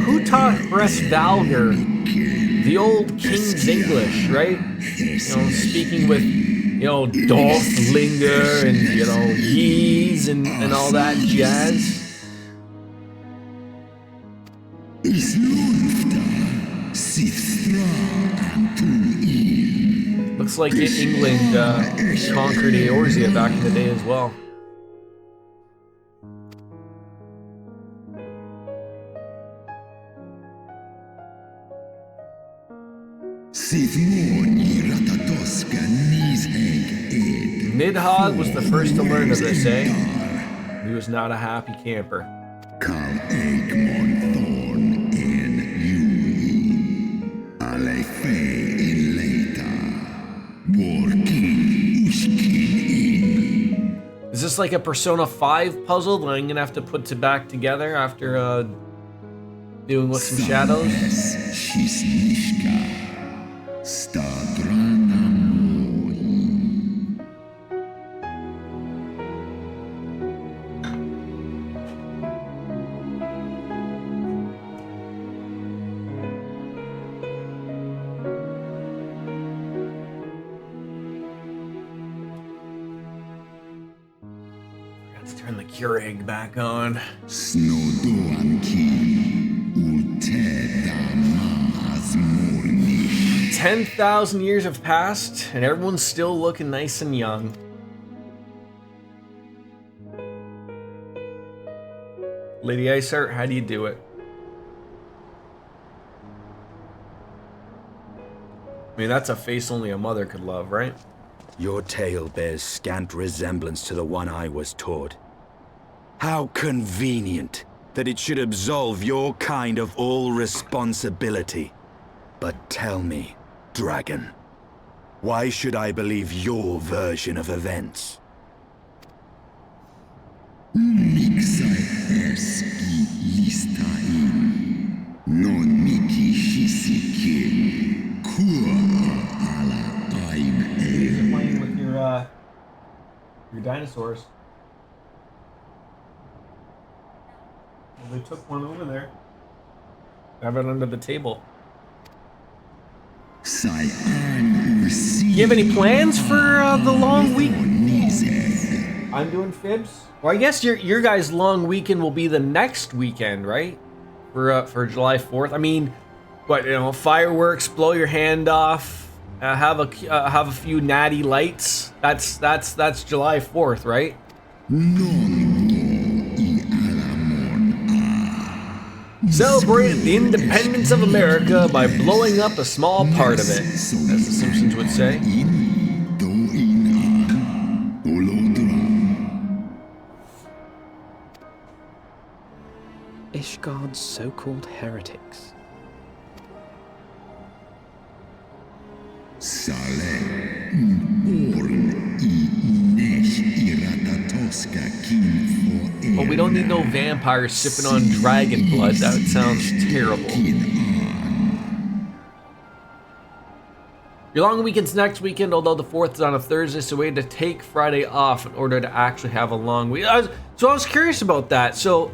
Who taught Valgar the old King's English, right? You know, speaking with, you know, Dolphlinger and, you know, yees and all that jazz. Looks like England conquered Eorzea back in the day as well. Nidhogg was the first to learn of this, eh? He was not a happy camper. Is this like a Persona 5 puzzle that I'm gonna have to put back together after doing with some shadows? Let's turn the Keurig back on. 10,000 years have passed, and everyone's still looking nice and young. Lady Iceheart, how do you do it? I mean, that's a face only a mother could love, right? Your tale bears scant resemblance to the one I was taught. How convenient that it should absolve your kind of all responsibility. But tell me, Dragon, why should I believe your version of events? Playing with your dinosaurs. Well, they took one over there. Have it under the table. You have any plans for the long week? I'm doing fibs. Well, I guess your guys' long weekend will be the next weekend, right? For July 4th. I mean, what, you know, fireworks, blow your hand off, have a few natty lights. That's July 4th, right? Celebrate the independence of America by blowing up a small part of it, as the Simpsons would say. Ishgard's so-called heretics. Well, we don't need no vampires sipping on dragon blood. That sounds terrible. Your long weekend's next weekend, although the 4th is on a Thursday, so we had to take Friday off in order to actually have a long week. So I was curious about that. So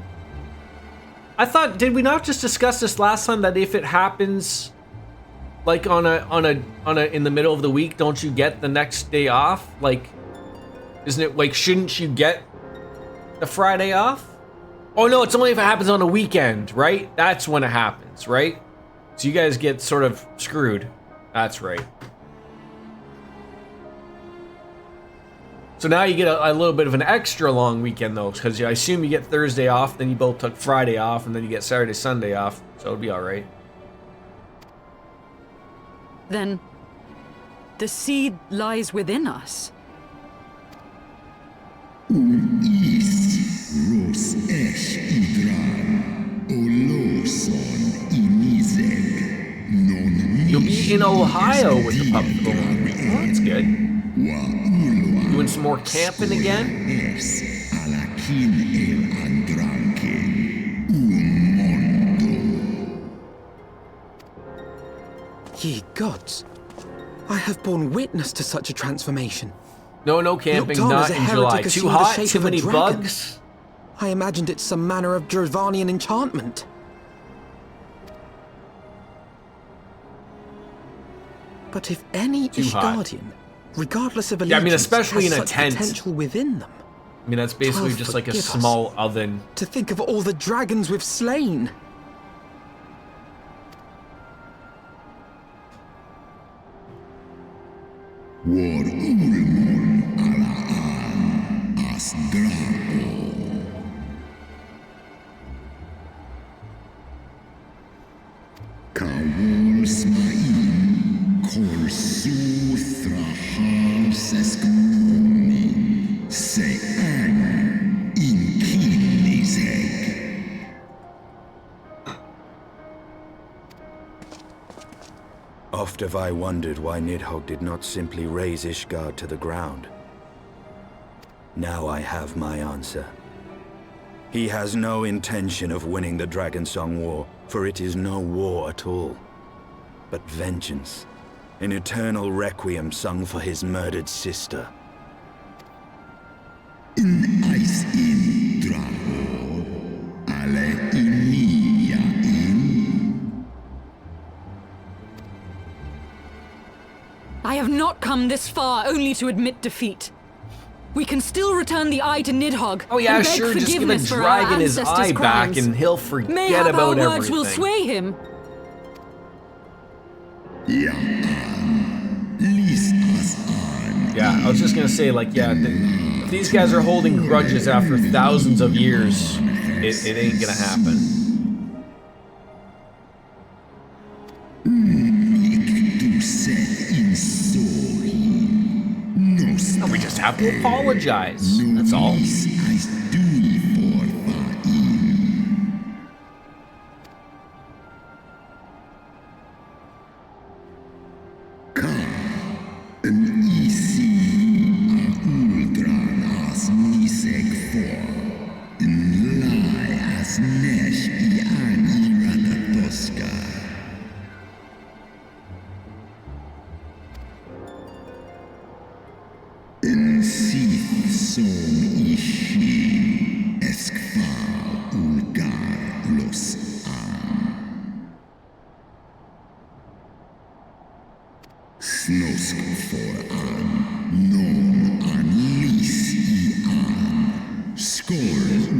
I thought, did we not just discuss this last time that if it happens like on a in the middle of the week, don't you get the next day off? Like, Isn't it like, shouldn't you get the Friday off? Oh no, it's only if it happens on a weekend, right? That's when it happens, right? So you guys get sort of screwed. That's right. So now you get a little bit of an extra long weekend though, because I assume you get Thursday off, then you both took Friday off, and then you get Saturday, Sunday off, so it'll be alright. Then the seed lies within us. You'll be in Ohio with the pup going. Well, that's good. Doing some more camping again? Ye gods, I have borne witness to such a transformation. No camping, Looked on not as a in July. heretic Too assumed the hot, shape too of a many dragon. bugs. I imagined it some manner of Dravanian enchantment. But if any Too hot. Ishgardian, regardless of allegiance, Yeah, I mean, especially has in a such tent. potential within them, I mean, that's basically just like a forgive us. small oven. to think of all the dragons we've slain. Oft have I wondered why Nidhogg did not simply raze Ishgard to the ground. Now I have my answer. He has no intention of winning the Dragonsong War, for it is no war at all, but vengeance. An eternal requiem sung for his murdered sister. I have not come this far only to admit defeat. We can still return the eye to Nidhogg. Oh yeah, and beg sure, just give a forgiveness for our dragon his ancestors' eye back crimes. and he'll forget Mayhap about our everything. words will sway him. Yeah, I was just gonna say, like, yeah, if these guys are holding grudges after thousands of years, it ain't gonna happen. We just have to apologize. That's all.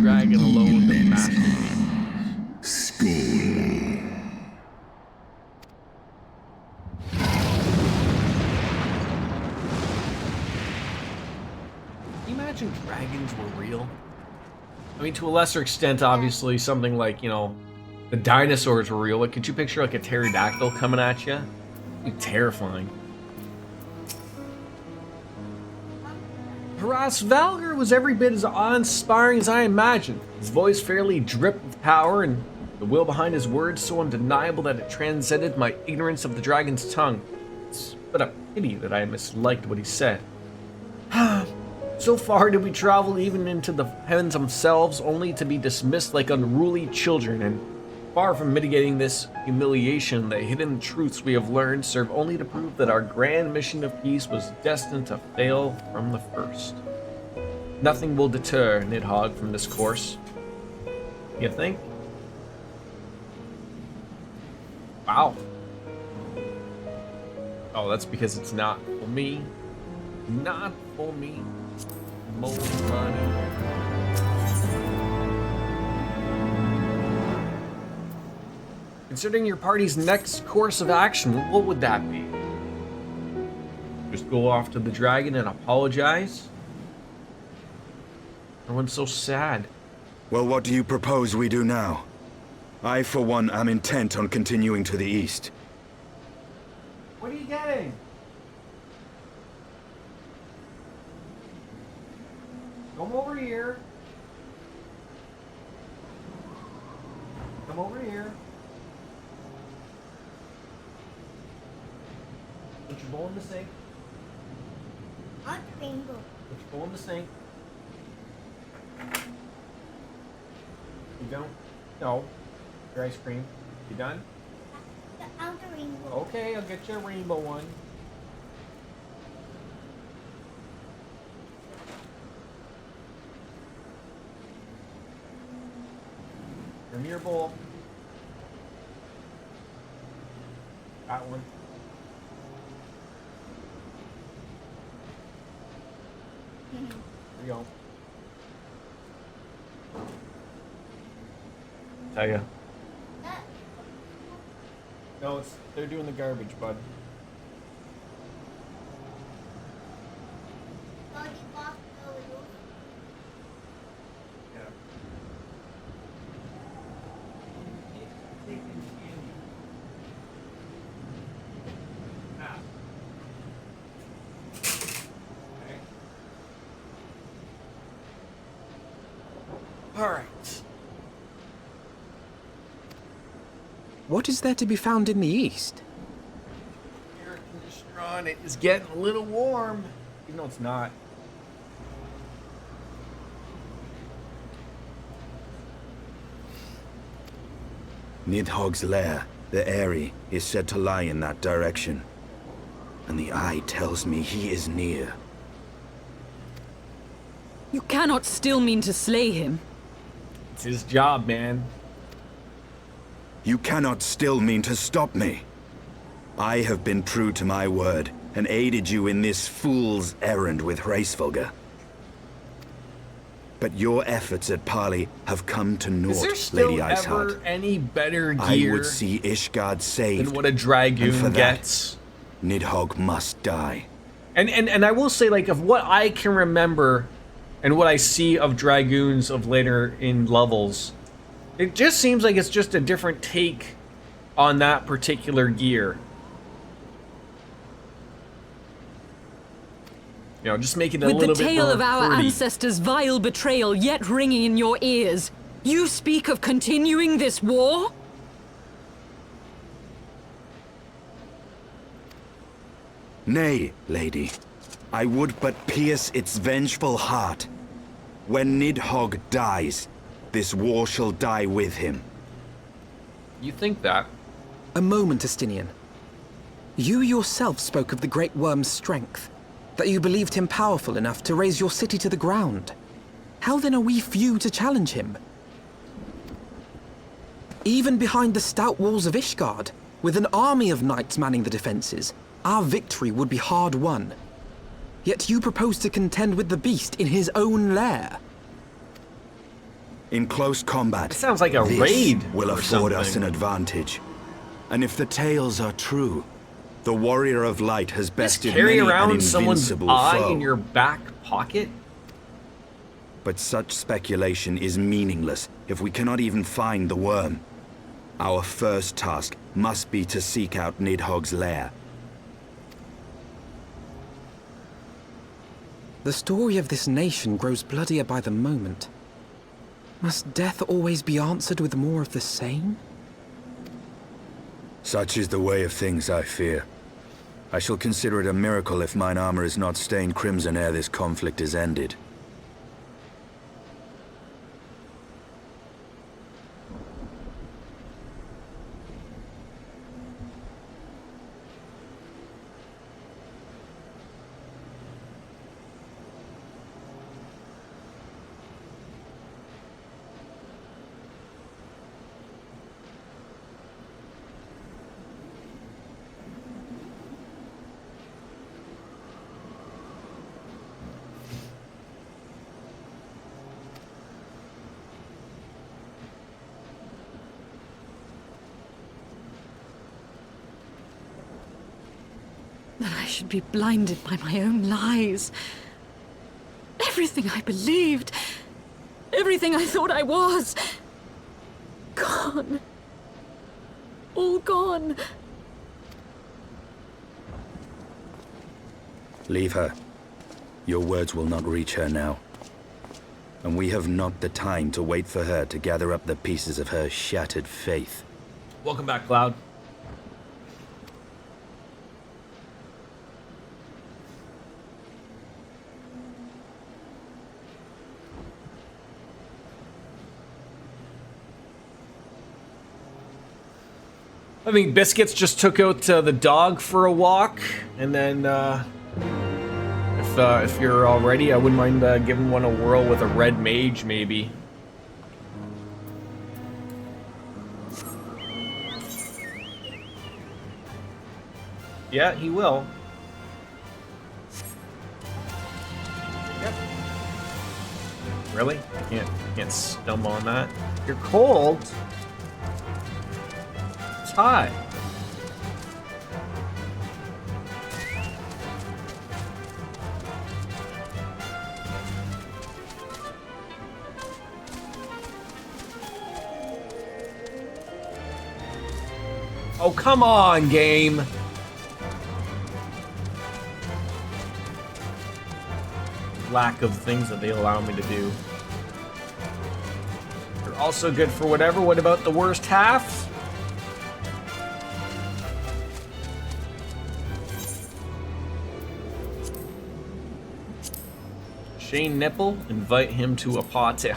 Dragon alone, the master. Can you imagine dragons were real? I mean, to a lesser extent, obviously, something like, you know, the dinosaurs were real. Like, could you picture, like, a pterodactyl coming at you? It'd be terrifying. Horace Valgar was every bit as awe-inspiring as I imagined. His voice fairly dripped with power, and the will behind his words so undeniable that it transcended my ignorance of the dragon's tongue. It's but a pity that I misliked what he said. So far did we travel even into the heavens themselves, only to be dismissed like unruly children, and far from mitigating this humiliation, the hidden truths we have learned serve only to prove that our grand mission of peace was destined to fail from the first. Nothing will deter Nidhogg from this course. You think? Wow. Oh, that's because it's not for me. Not for me. Molten money. Considering your party's next course of action, what would that be? Just go off to the dragon and apologize? Everyone's so sad. Well, what do you propose we do now? I, for one, am intent on continuing to the east. What are you getting? Come over here. Come over here. Put your bowl in the sink. On the rainbow. Put your bowl in the sink. You don't? No. Your ice cream. You done? The outer rainbow. Okay, I'll get you a rainbow one. Give me your bowl. That one. There you go. Tell ya. No, they're doing the garbage, bud. Yeah. All right. What is there to be found in the east? Air conditioner on. It is getting a little warm, even though it's not. Nidhogg's lair, the Eyrie, is said to lie in that direction. And the eye tells me he is near. You cannot still mean to slay him. It's his job, man. You cannot still mean to stop me. I have been true to my word and aided you in this fool's errand with Hraesvelgr. But your efforts at parley have come to Is there naught, still Lady ever Iceheart. any better I gear would see Ishgard saved. than what a and for dragoon that, gets? Nidhogg must die. And I will say, like, of what I can remember and what I see of dragoons of later in levels, it just seems like it's just a different take on that particular gear. You know, just making it a With little the bit tale more of our pretty. ancestors' vile betrayal yet ringing in your ears, you speak of continuing this war? Nay, lady. I would but pierce its vengeful heart. When Nidhogg dies, this war shall die with him. You think that? A moment, Estinian. You yourself spoke of the Great Worm's strength, that you believed him powerful enough to raise your city to the ground. How then are we few to challenge him? Even behind the stout walls of Ishgard, with an army of knights manning the defenses, our victory would be hard won. Yet you propose to contend with the beast in his own lair. In close combat, It sounds like a this raid will or afford us an something. advantage. And if the tales are true, the Warrior of Light has Just bested carry many an around someone's invincible eye foe. in your back pocket? But such speculation is meaningless if we cannot even find the worm. Our first task must be to seek out Nidhogg's lair. The story of this nation grows bloodier by the moment. Must death always be answered with more of the same? Such is the way of things, I fear. I shall consider it a miracle if mine armor is not stained crimson ere this conflict is ended. That I should be blinded by my own lies. Everything I believed, everything I thought I was, gone. All gone. Leave her. Your words will not reach her now. And we have not the time to wait for her to gather up the pieces of her shattered faith. Welcome back, Cloud. I think Biscuits just took out the dog for a walk, and then if you're all ready, I wouldn't mind giving one a whirl with a red mage, maybe. Yeah, he will. Yep. Really? I can't stumble on that. You're cold. It's hot. Oh, come on, game. Lack of things that they allow me to do. They're also good for whatever. What about the worst half? Shane Nipple, invite him to a party.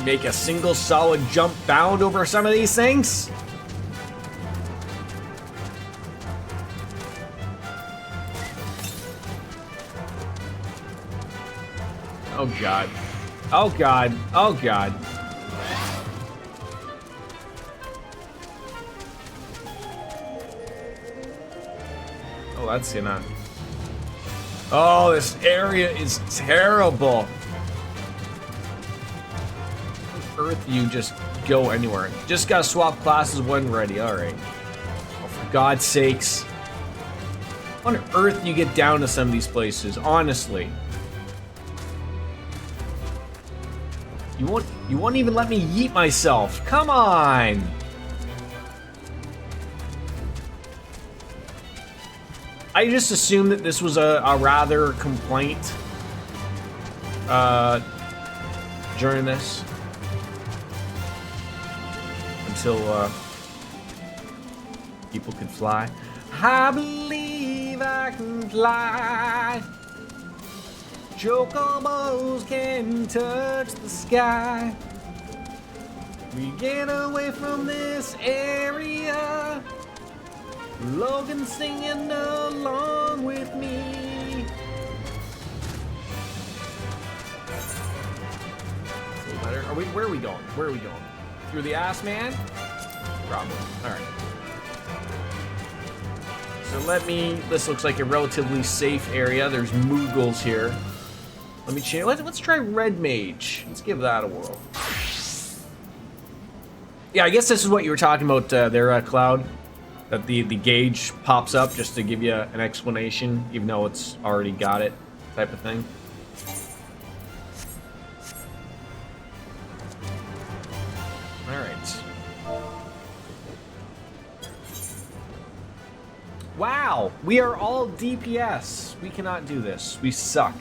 Make a single solid jump bound over some of these things? Oh god. Oh god. Oh god. Oh, that's enough. Oh, this area is terrible. Earth, you just go anywhere. Just gotta swap classes when ready. Alright. Oh, for God's sakes. How on earth you get down to some of these places? Honestly. You won't even let me yeet myself. Come on! I just assumed that this was a rather complaint during this. Until people could fly. I believe I can fly. Chocobos can touch the sky. We get away from this area. Logan singing along with me. Are we? Where are we going? Where are we going? Through the ass, man? Probably. Alright. So this looks like a relatively safe area. There's Moogles here. Let me change. Let's try Red Mage. Let's give that a whirl. Yeah, I guess this is what you were talking about there, Cloud. That the gauge pops up just to give you an explanation, even though it's already got it, type of thing. Wow, we are all DPS. We cannot do this. We suck.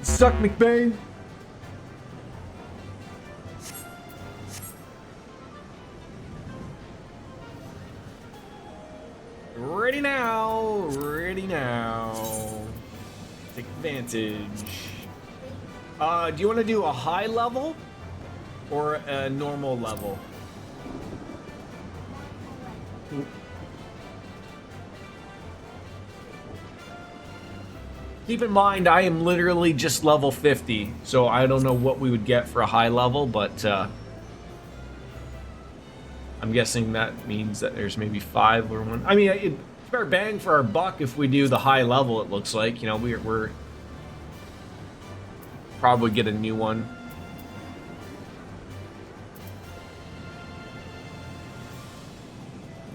Suck, McBain. Ready now. Ready now. Take advantage. Do you want to do a high level or a normal level? Keep in mind, I am literally just level 50, so I don't know what we would get for a high level, but I'm guessing that means that there's maybe 5 or 1. I mean, it's better bang for our buck if we do the high level, it looks like. You know, we're probably get a new one.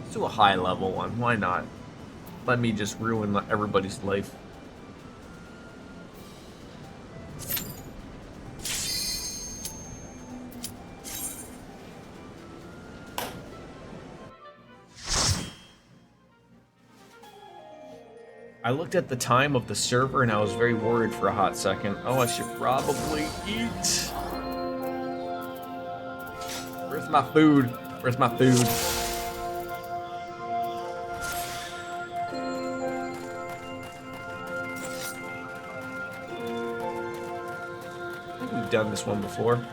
Let's do a high level one. Why not? Let me just ruin everybody's life. I looked at the time of the server and I was very worried for a hot second. Oh, I should probably eat. Where's my food? Where's my food? I think we've done this one before.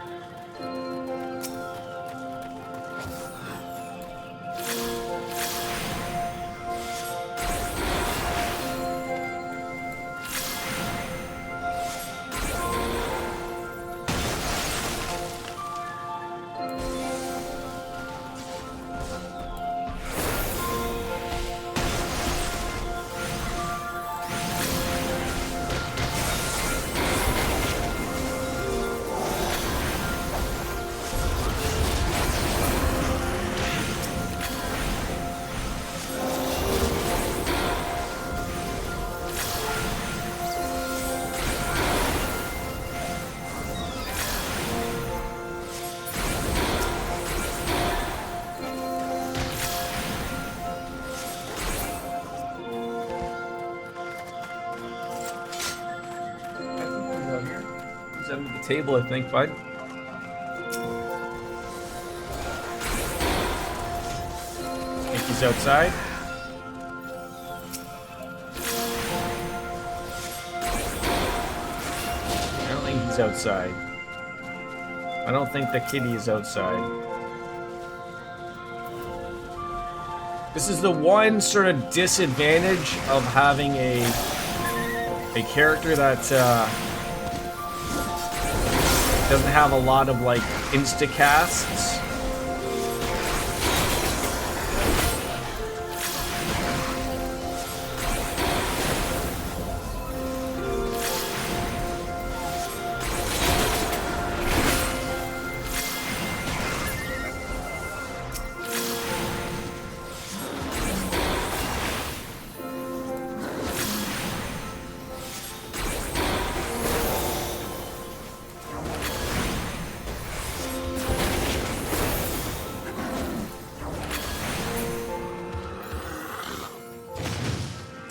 Under the table, I think, bud. I think he's outside. I don't think he's outside. I don't think the kitty is outside. This is the one sort of disadvantage of having a character that doesn't have a lot of like insta-casts.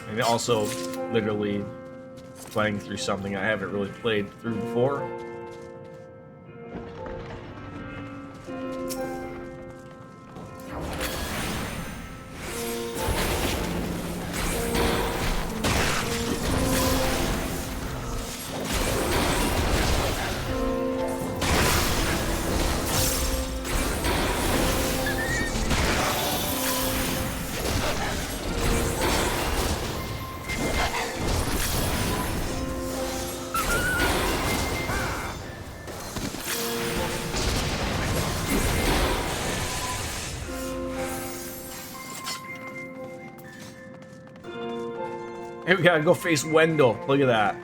And also, literally playing through something I haven't really played through before. Hey, we gotta go face Wendell. Look at that.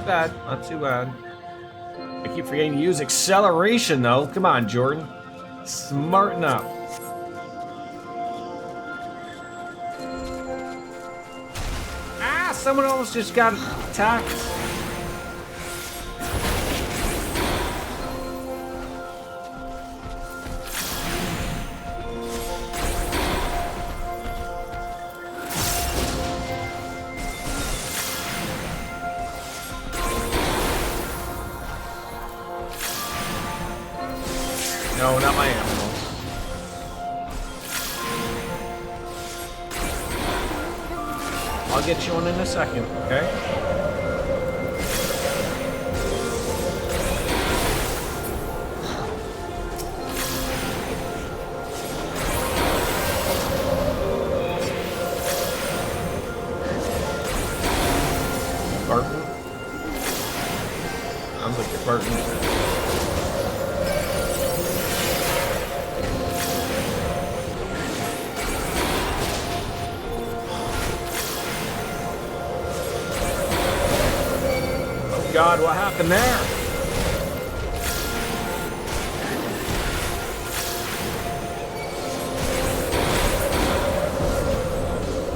bad. Not too bad. I keep forgetting to use acceleration, though. Come on, Jordan. Smarten up. Ah, someone almost just got attacked. No, not my animals. I'll get you one in a second, okay? Barton? Sounds like you're Barton. God, what happened there?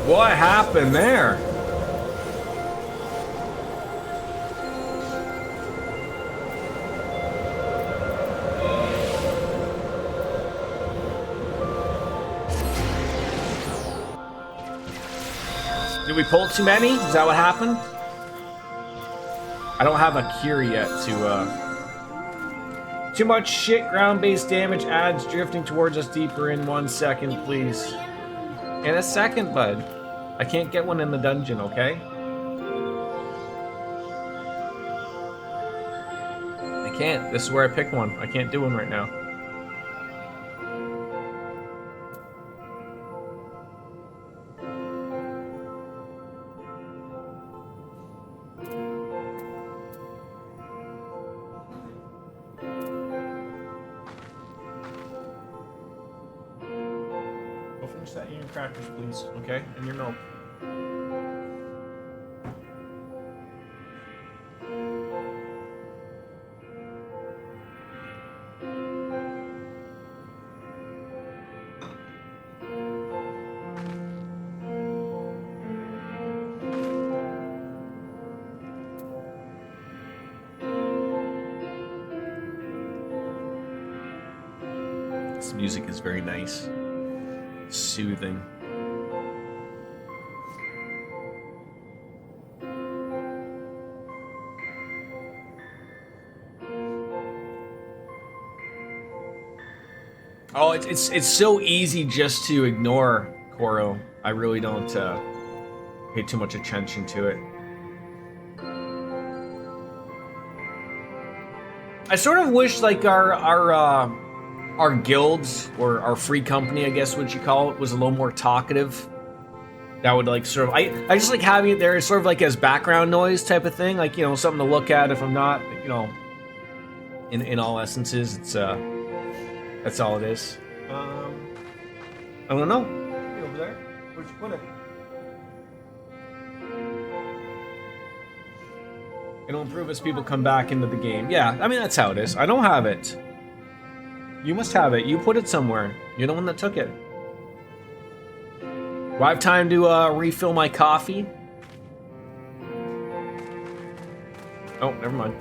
What happened there? Did we pull too many? Is that what happened? I don't have a cure yet to, Too much shit, ground-based damage, adds drifting towards us deeper in 1 second, please. In a second, bud. I can't get one in the dungeon, okay? I can't. This is where I picked one. I can't do one right now. That in your crackers, please, okay? And your milk. This music is very nice. Soothing. Oh, it's so easy just to ignore Koro. I really don't pay too much attention to it. I sort of wish like our guilds, or our free company, I guess what you call it, was a little more talkative. That would like sort of, I just like having it there sort of like as background noise type of thing, like, you know, something to look at if I'm not, you know, in all essences, it's that's all it is. I don't know. Hey, over there, where'd you put it? It'll improve as people come back into the game. Yeah, I mean, that's how it is. I don't have it. You must have it. You put it somewhere. You're the one that took it. Do I have time to refill my coffee? Oh, never mind.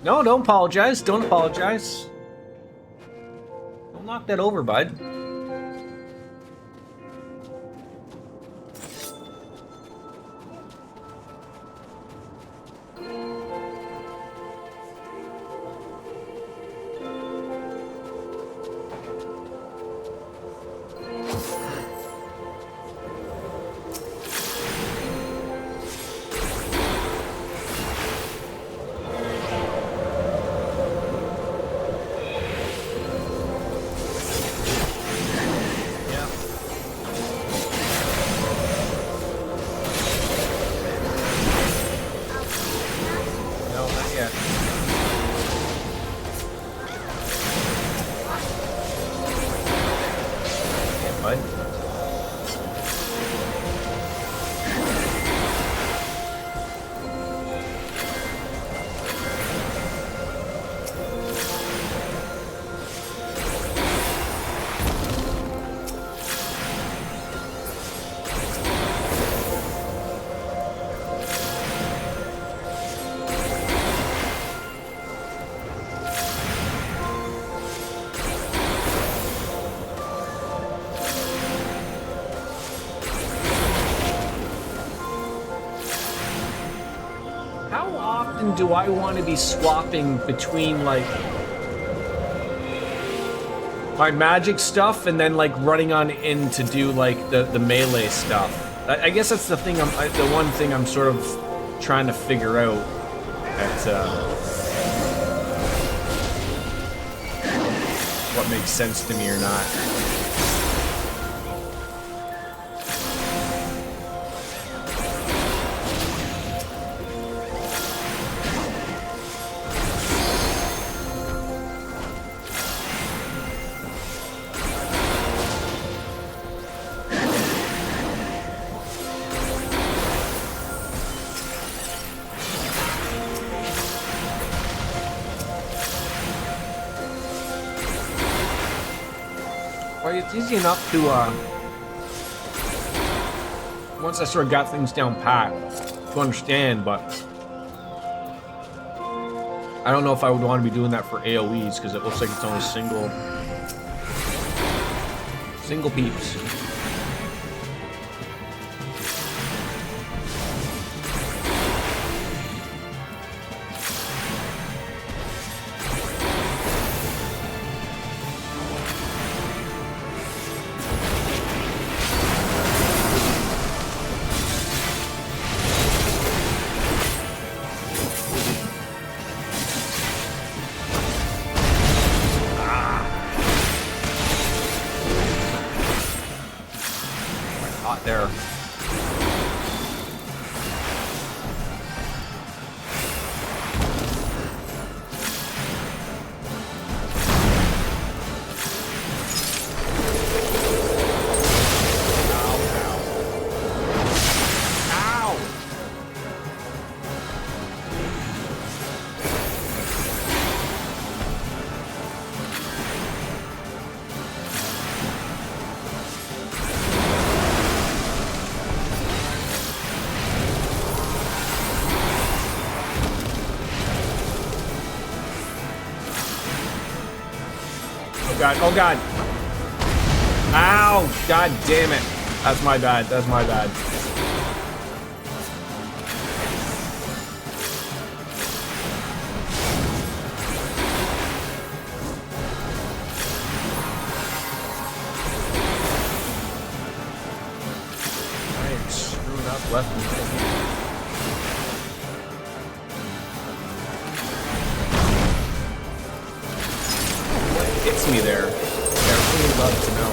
No, don't apologize. Don't apologize. Don't knock that over, bud. often do I want to be swapping between like my magic stuff and then like running on in to do like the melee stuff? I guess that's the thing. The one thing I'm sort of trying to figure out. What makes sense to me or not. It's easy enough to, once I sort of got things down pat, to understand, but I don't know if I would want to be doing that for AoEs, because it looks like it's only single peeps. There. God, oh God. Ow, God damn it. That's my bad, that's my bad. I am screwing up left and right. Hits me there. I really love to know.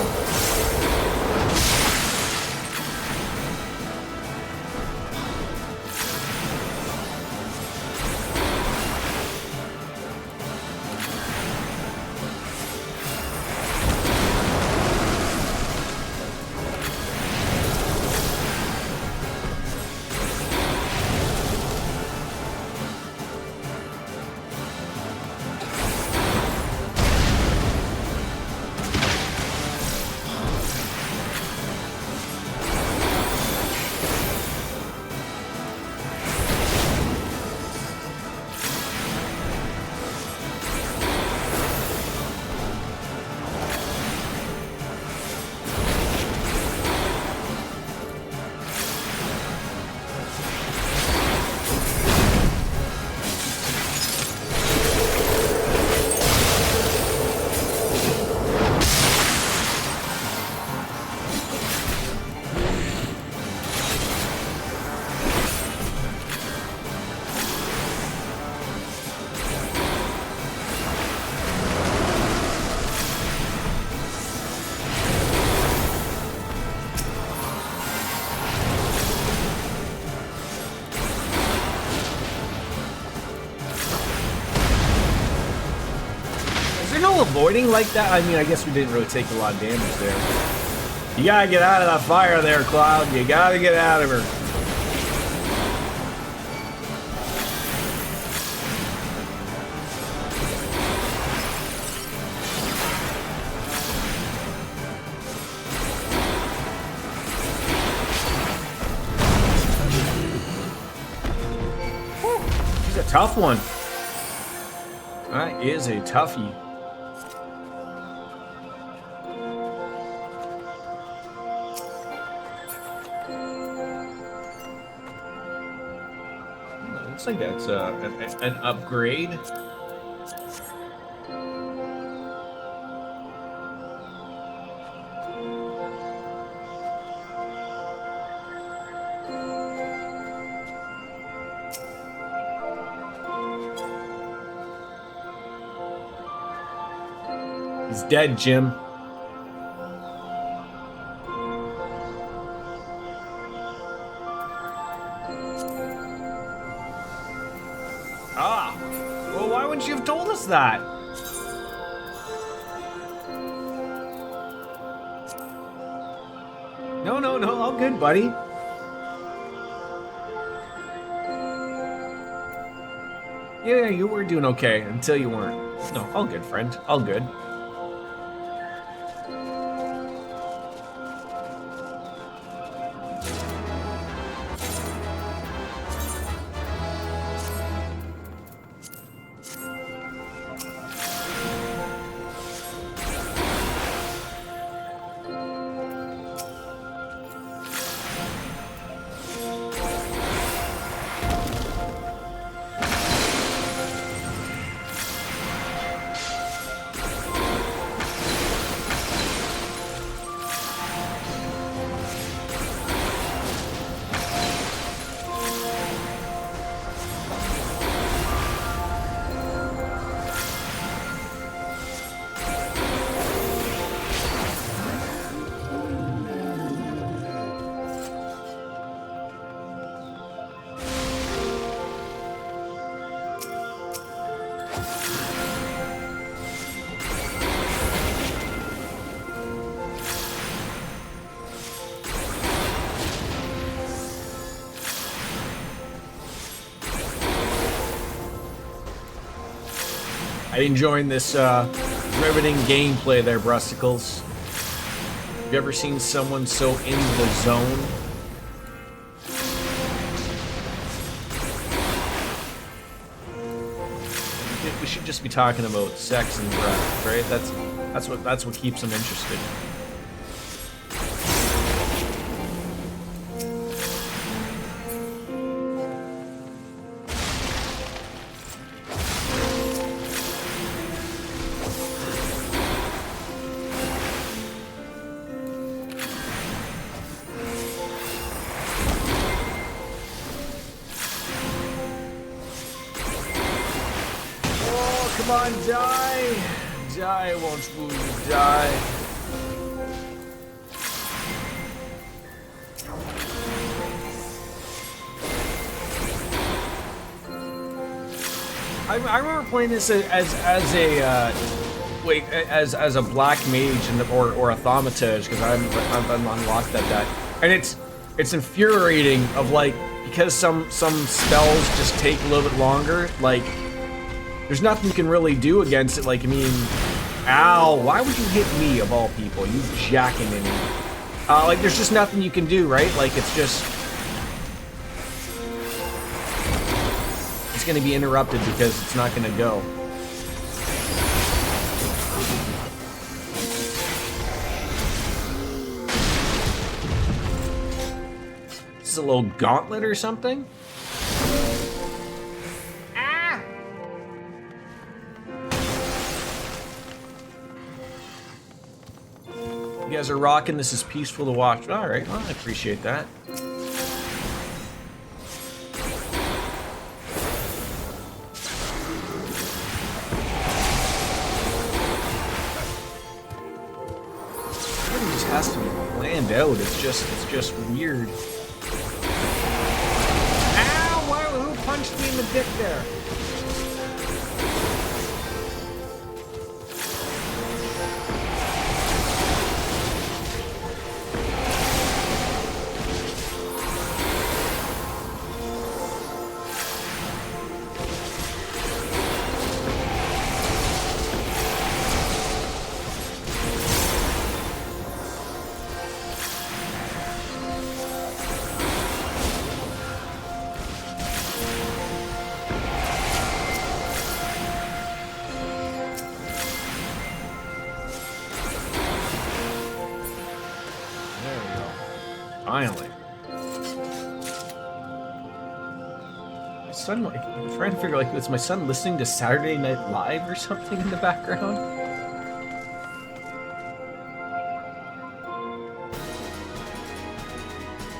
Avoiding like that? I mean, I guess we didn't really take a lot of damage there. You gotta get out of that fire there, Cloud. You gotta get out of her. She's a tough one. That is a toughie. looks like that's an upgrade. He's dead, Jim. Ah, well, why wouldn't you have told us that? No, no, no, all good, buddy. Yeah, you were doing okay until you weren't. No, all good, friend. All good. I enjoying this riveting gameplay there, Brusticles. Have you ever seen someone so in the zone? We should just be talking about sex and breath, right? That's what keeps them interested. Come on, die! Die, won't you die? I remember playing this as a black mage or a thaumatage, because I've unlocked that, and it's infuriating of like, because some spells just take a little bit longer, like. There's nothing you can really do against it, like, I mean, ow, why would you hit me, of all people, you jacking in me? Like, there's just nothing you can do, right? Like, it's just... It's gonna be interrupted because it's not gonna go. Is this a little gauntlet or something? You guys are rocking. This is peaceful to watch. All right, well, I appreciate that. Everything just has to be planned out. It's just weird. Ow! Who punched me in the dick there? Finally. son like? I'm trying to figure like, was my son listening to Saturday Night Live or something in the background?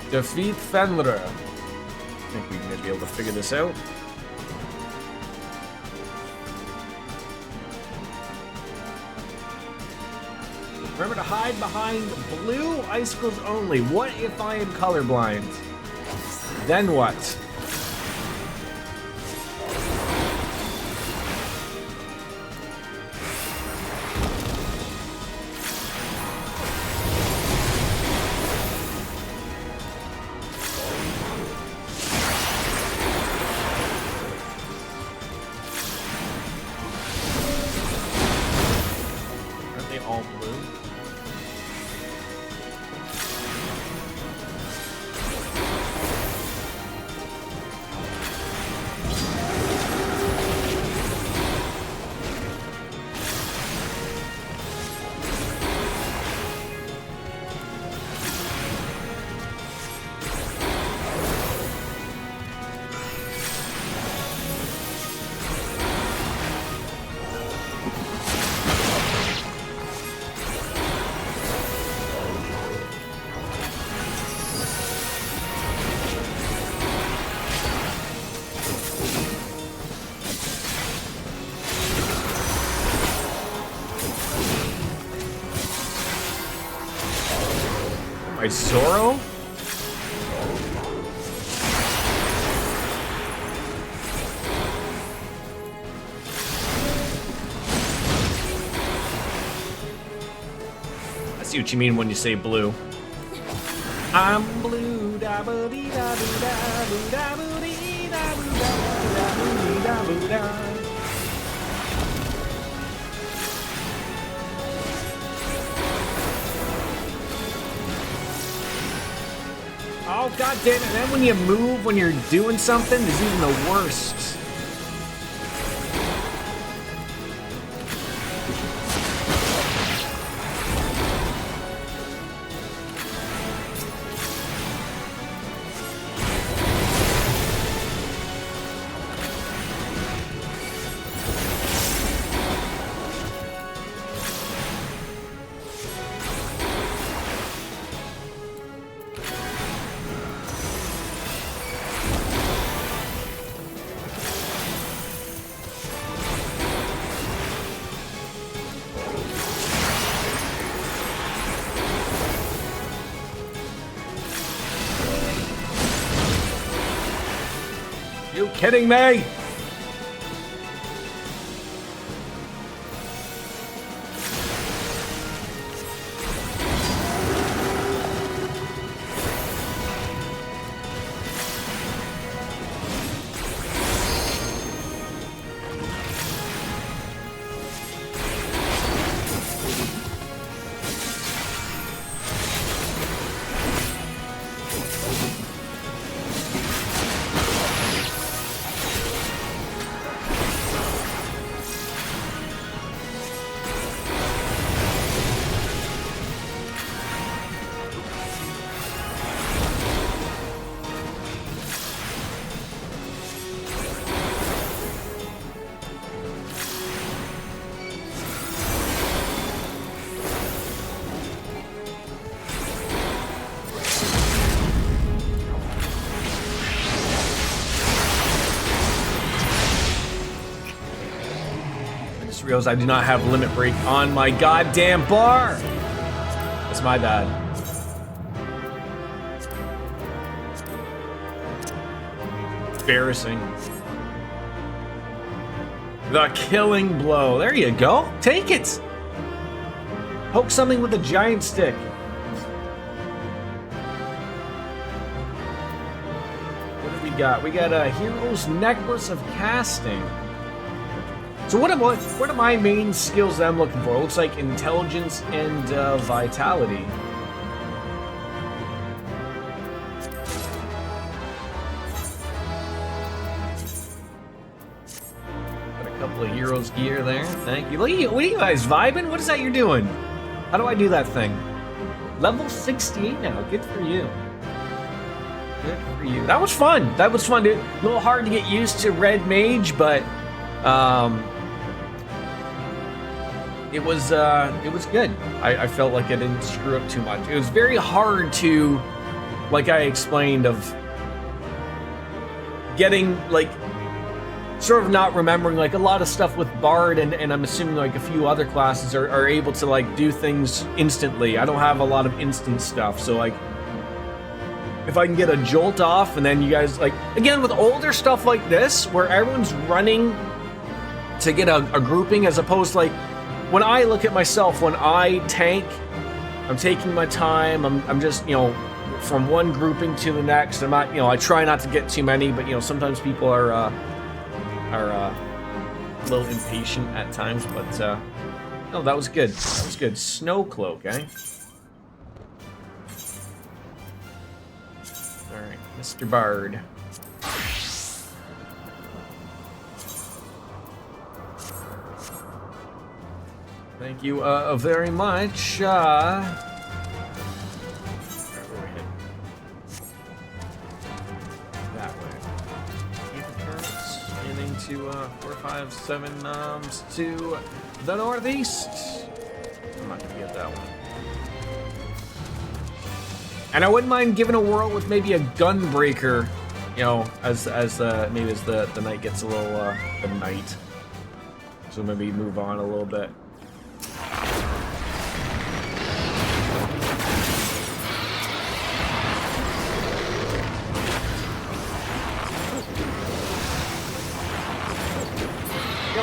Defeat Fenrir. I think we may be able to figure this out. Remember to hide behind blue icicles only. What if I am colorblind? Then what? Aren't they all blue? My Zoro? I see what you mean when you say blue. I'm blue, da ba dee da boo da boo da boo dee da boo da boo da boo da. Oh, god damn it. And then when you move, when you're doing something, is even the worst. You kidding me? Realize I do not have limit break on my goddamn bar. That's my bad. Embarrassing. The killing blow. There you go. Take it. Poke something with a giant stick. What do we got? We got a hero's necklace of casting. So what are my main skills that I'm looking for? It looks like intelligence and vitality. Got a couple of heroes gear there. Thank you. Look at you. What are you guys vibing? What is that you're doing? How do I do that thing? Level 68 now. Good for you. Good for you. That was fun. That was fun, dude. A little hard to get used to Red Mage, but it was good. I felt like I didn't screw up too much. It was very hard to, like I explained, of getting like sort of not remembering like a lot of stuff with Bard and I'm assuming like a few other classes are able to like do things instantly. I don't have a lot of instant stuff, so like if I can get a jolt off and then you guys like again with older stuff like this where everyone's running to get a grouping as opposed to like when I look at myself when I tank, I'm taking my time, I'm just, you know, from one grouping to the next. I'm not, you know, I try not to get too many, but you know, sometimes people are a little impatient at times, but no, that was good. That was good. Snow cloak, eh? All right, Mr. Bard. Thank you very much. That way. Keep the turrets heading to 4, 5, 7 to the northeast. I'm not gonna get that one. And I wouldn't mind giving a whirl with maybe a gunbreaker, you know, as maybe as the night gets a little the night. So maybe move on a little bit.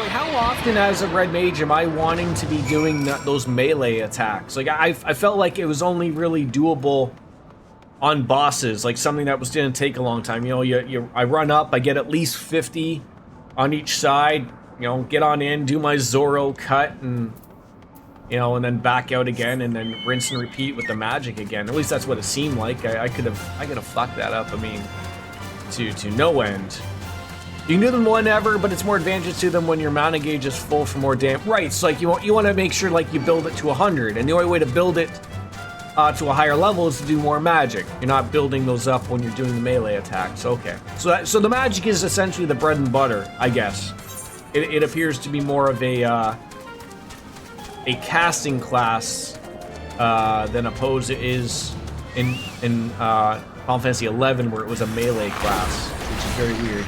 How often as a red mage am I wanting to be doing those melee attacks? Like I felt like it was only really doable on bosses, like something that was didn't take a long time. You know, I run up, I get at least 50 on each side, you know, get on in, do my Zorro cut and you know, and then back out again and then rinse and repeat with the magic again. At least that's what it seemed like. I could have fucked that up, I mean, to no end. You can do them whenever, but it's more advantageous to them when your mana gauge is full for more damage. Right, so like you want to make sure like you build it to 100, and the only way to build it to a higher level is to do more magic. You're not building those up when you're doing the melee attacks. Okay, so the magic is essentially the bread and butter, I guess. It appears to be more of a casting class than opposed it is in Final Fantasy XI, where it was a melee class, which is very weird.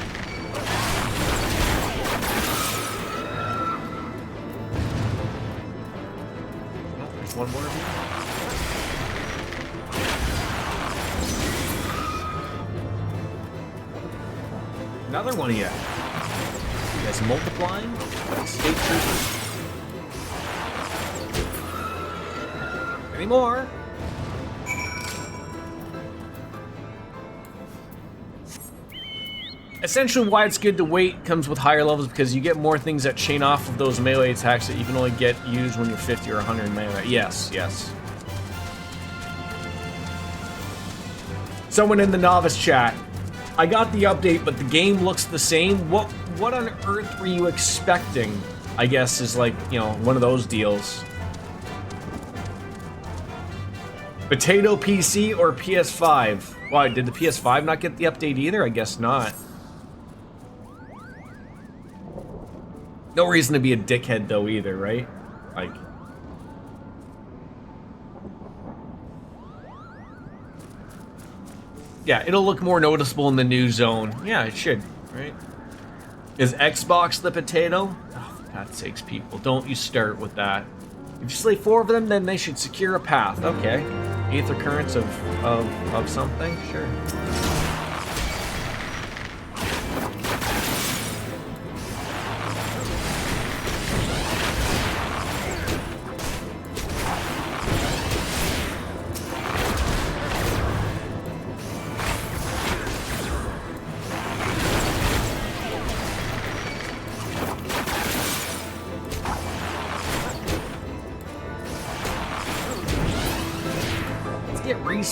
One more of you. Another one of you. You guys multiplying? State troopers. Any more? Essentially, why it's good to wait comes with higher levels because you get more things that chain off of those melee attacks that you can only get used when you're 50 or 100 melee. Yes, yes. Someone in the novice chat. I got the update, but the game looks the same. What on earth were you expecting? I guess is like, you know, one of those deals. Potato PC or PS5? Why, did the PS5 not get the update either? I guess not. No reason to be a dickhead though either, right? Like, yeah, it'll look more noticeable in the new zone. Yeah, it should, right? Is Xbox the potato? Oh, for God's sakes, people, don't you start with that. If you slay 4 of them, then they should secure a path. Okay. 8th occurrence of something? Sure.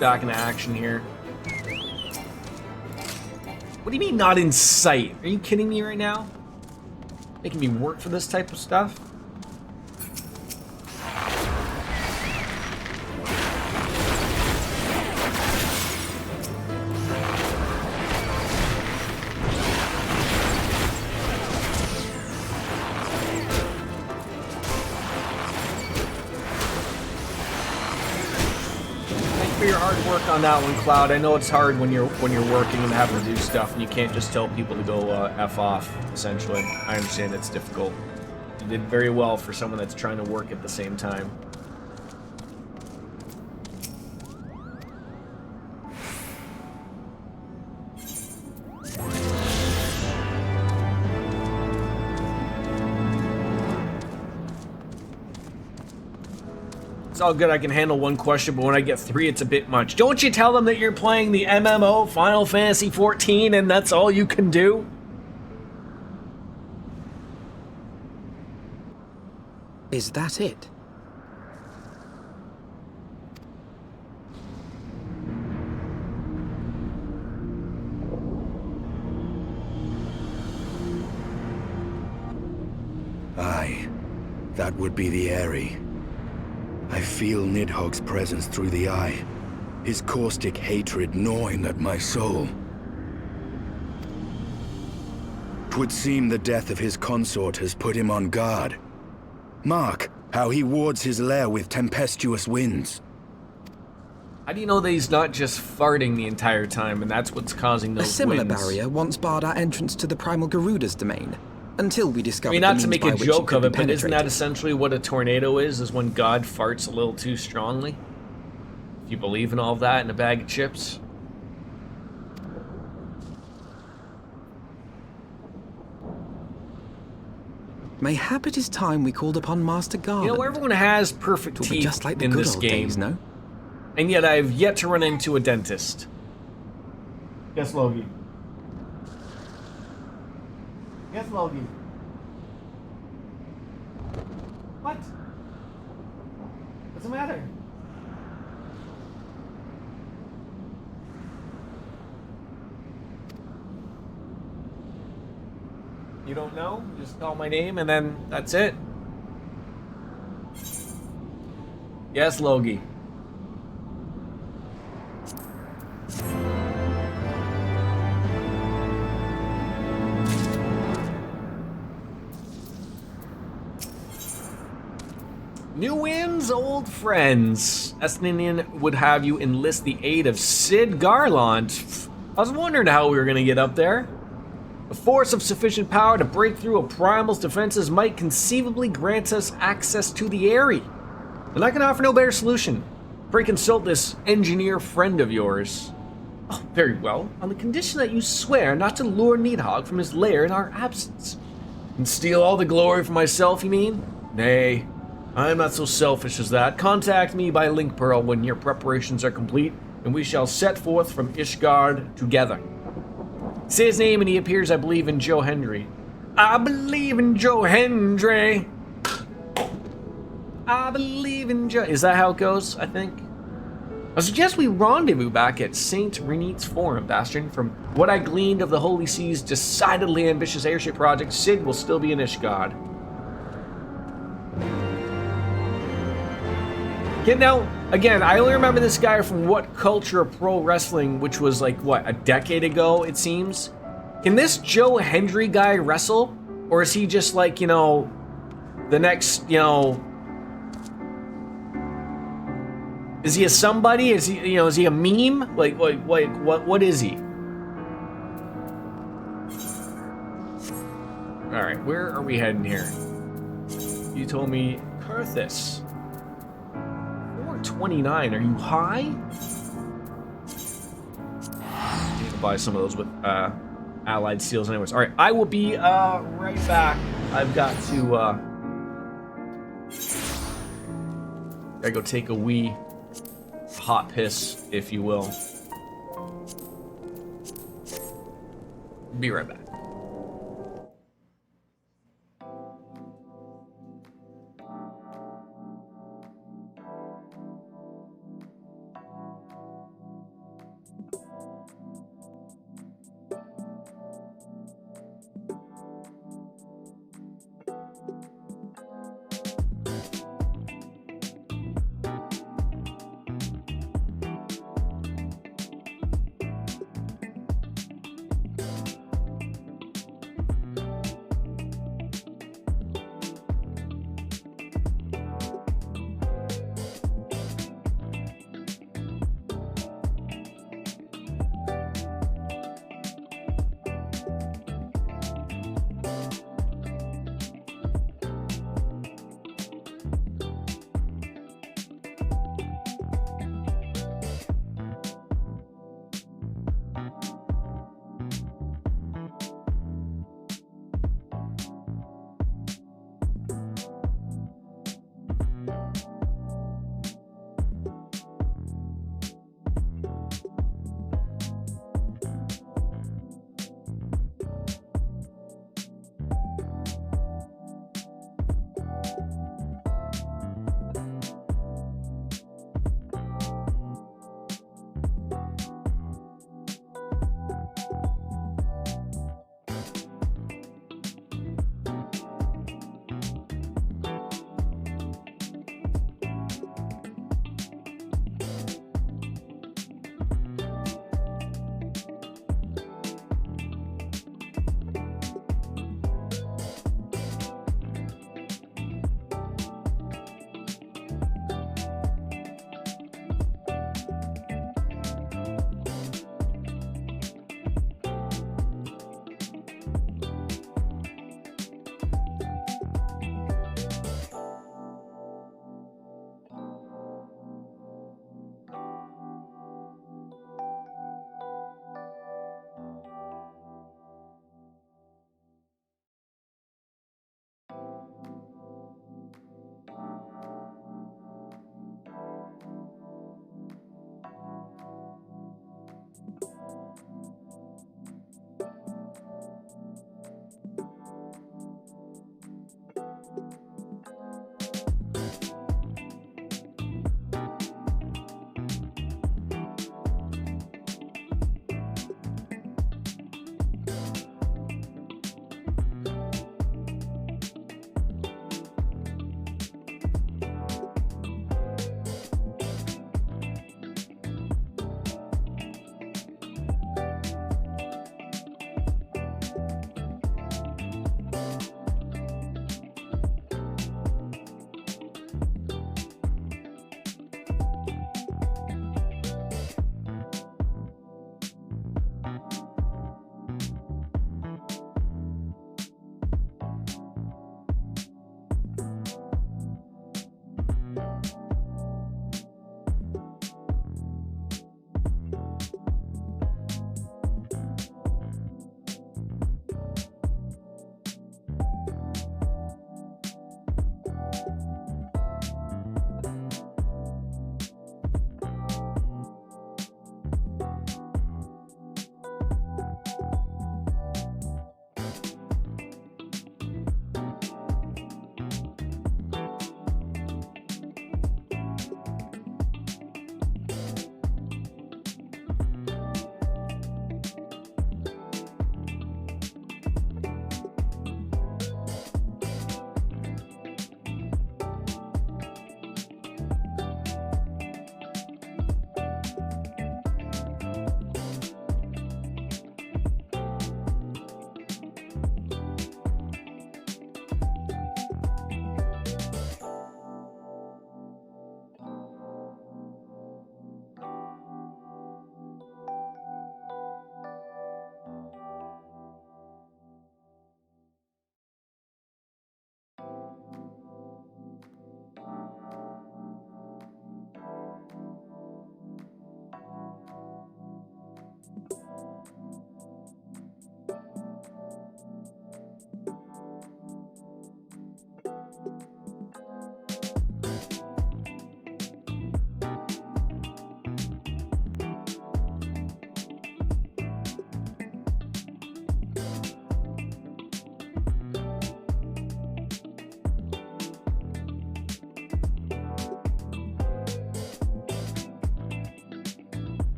Back into action here. What do you mean not in sight? Are you kidding me right now? Making me work for this type of stuff? your hard work on that one, Cloud. I know it's hard when you're working and having to do stuff, and you can't just tell people to go F off, essentially. I understand it's difficult. You did very well for someone that's trying to work at the same time. It's all good, I can handle one question, but when I get 3, it's a bit much. Don't you tell them that you're playing the MMO Final Fantasy XIV and that's all you can do? Is that it? Aye, that would be the Eyrie. I feel Nidhogg's presence through the eye, his caustic hatred gnawing at my soul. 'Twould seem the death of his consort has put him on guard. Mark how he wards his lair with tempestuous winds. How do you know that he's not just farting the entire time and that's what's causing those A similar winds? barrier once barred our entrance to the Primal Garuda's domain, until we I discovered mean, not the to means make a by which it joke could of be it, but isn't that penetrated. essentially what a tornado is when God farts a little too strongly? If you believe in all of that in a bag of chips? Mayhap it is time we called upon Master Garland. You know, everyone has perfect It'll be teeth just like the in good this old game, days, no? and yet I've yet to run into a dentist. Yes, Logie. Yes, Logie. What? What's the matter? You don't know? Just call my name and then that's it. Yes, Logie. New wins, old friends. Esninian would have you enlist the aid of Sid Garland. I was wondering how we were going to get up there. A force of sufficient power to break through a primal's defenses might conceivably grant us access to the Eyrie. And I can offer no better solution. Pray consult this engineer friend of yours. Oh, very well, on the condition that you swear not to lure Nidhogg from his lair in our absence. And steal all the glory for myself, you mean? Nay, I am not so selfish as that. Contact me by Link Pearl when your preparations are complete, and we shall set forth from Ishgard together. Say his name and he appears, I believe, in Joe Hendry. I believe in Joe Hendry. I believe in Joe. Is that how it goes, I think? I suggest we rendezvous back at St. Renit's Forum, Bastion. From what I gleaned of the Holy Sea's decidedly ambitious airship project, Sid will still be in Ishgard. Now, again, I only remember this guy from What Culture of Pro Wrestling, which was like, what, a decade ago, it seems? Can this Joe Hendry guy wrestle? Or is he just like, you know, the next, you know... Is he a somebody? Is he, you know, is he a meme? Like what is he? Alright, where are we heading here? You told me Kurthis. 429, are you high? I need to buy some of those with allied seals anyways. Alright, I will be right back. I've got to gotta go take a wee hot piss, if you will. Be right back.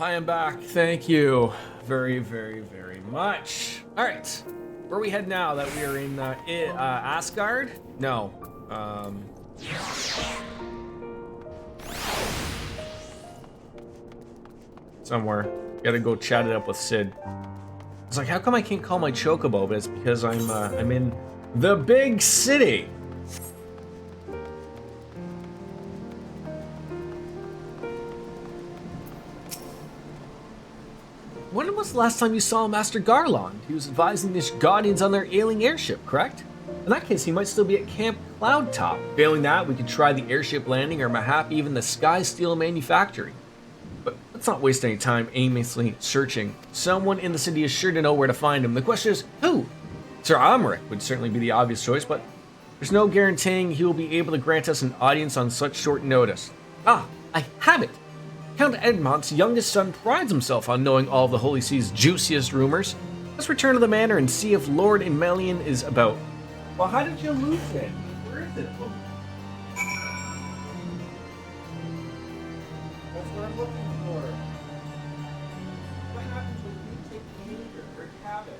I am back. Thank you very, very, very much. All right, where are we head now that we are in Asgard? No. Somewhere. Gotta go chat it up with Sid. It's like, how come I can't call my chocobo? But it's because I'm in the big city. When was the last time you saw Master Garland? He was advising the Guardians on their ailing airship, correct? In that case, he might still be at Camp Cloudtop. Failing that, we could try the airship landing or mayhap even the Sky Steel manufacturing. But let's not waste any time aimlessly searching. Someone in the city is sure to know where to find him. The question is, who? Sir Amric would certainly be the obvious choice, but there's no guaranteeing he will be able to grant us an audience on such short notice. Ah, I have it! Count Edmont's youngest son prides himself on knowing all of the Holy Sea's juiciest rumors. Let's return to the manor and see if Lord Emelian is about. Well, how did you lose it? Where is it? That's what I'm looking for. What happens when you take behavior or habit?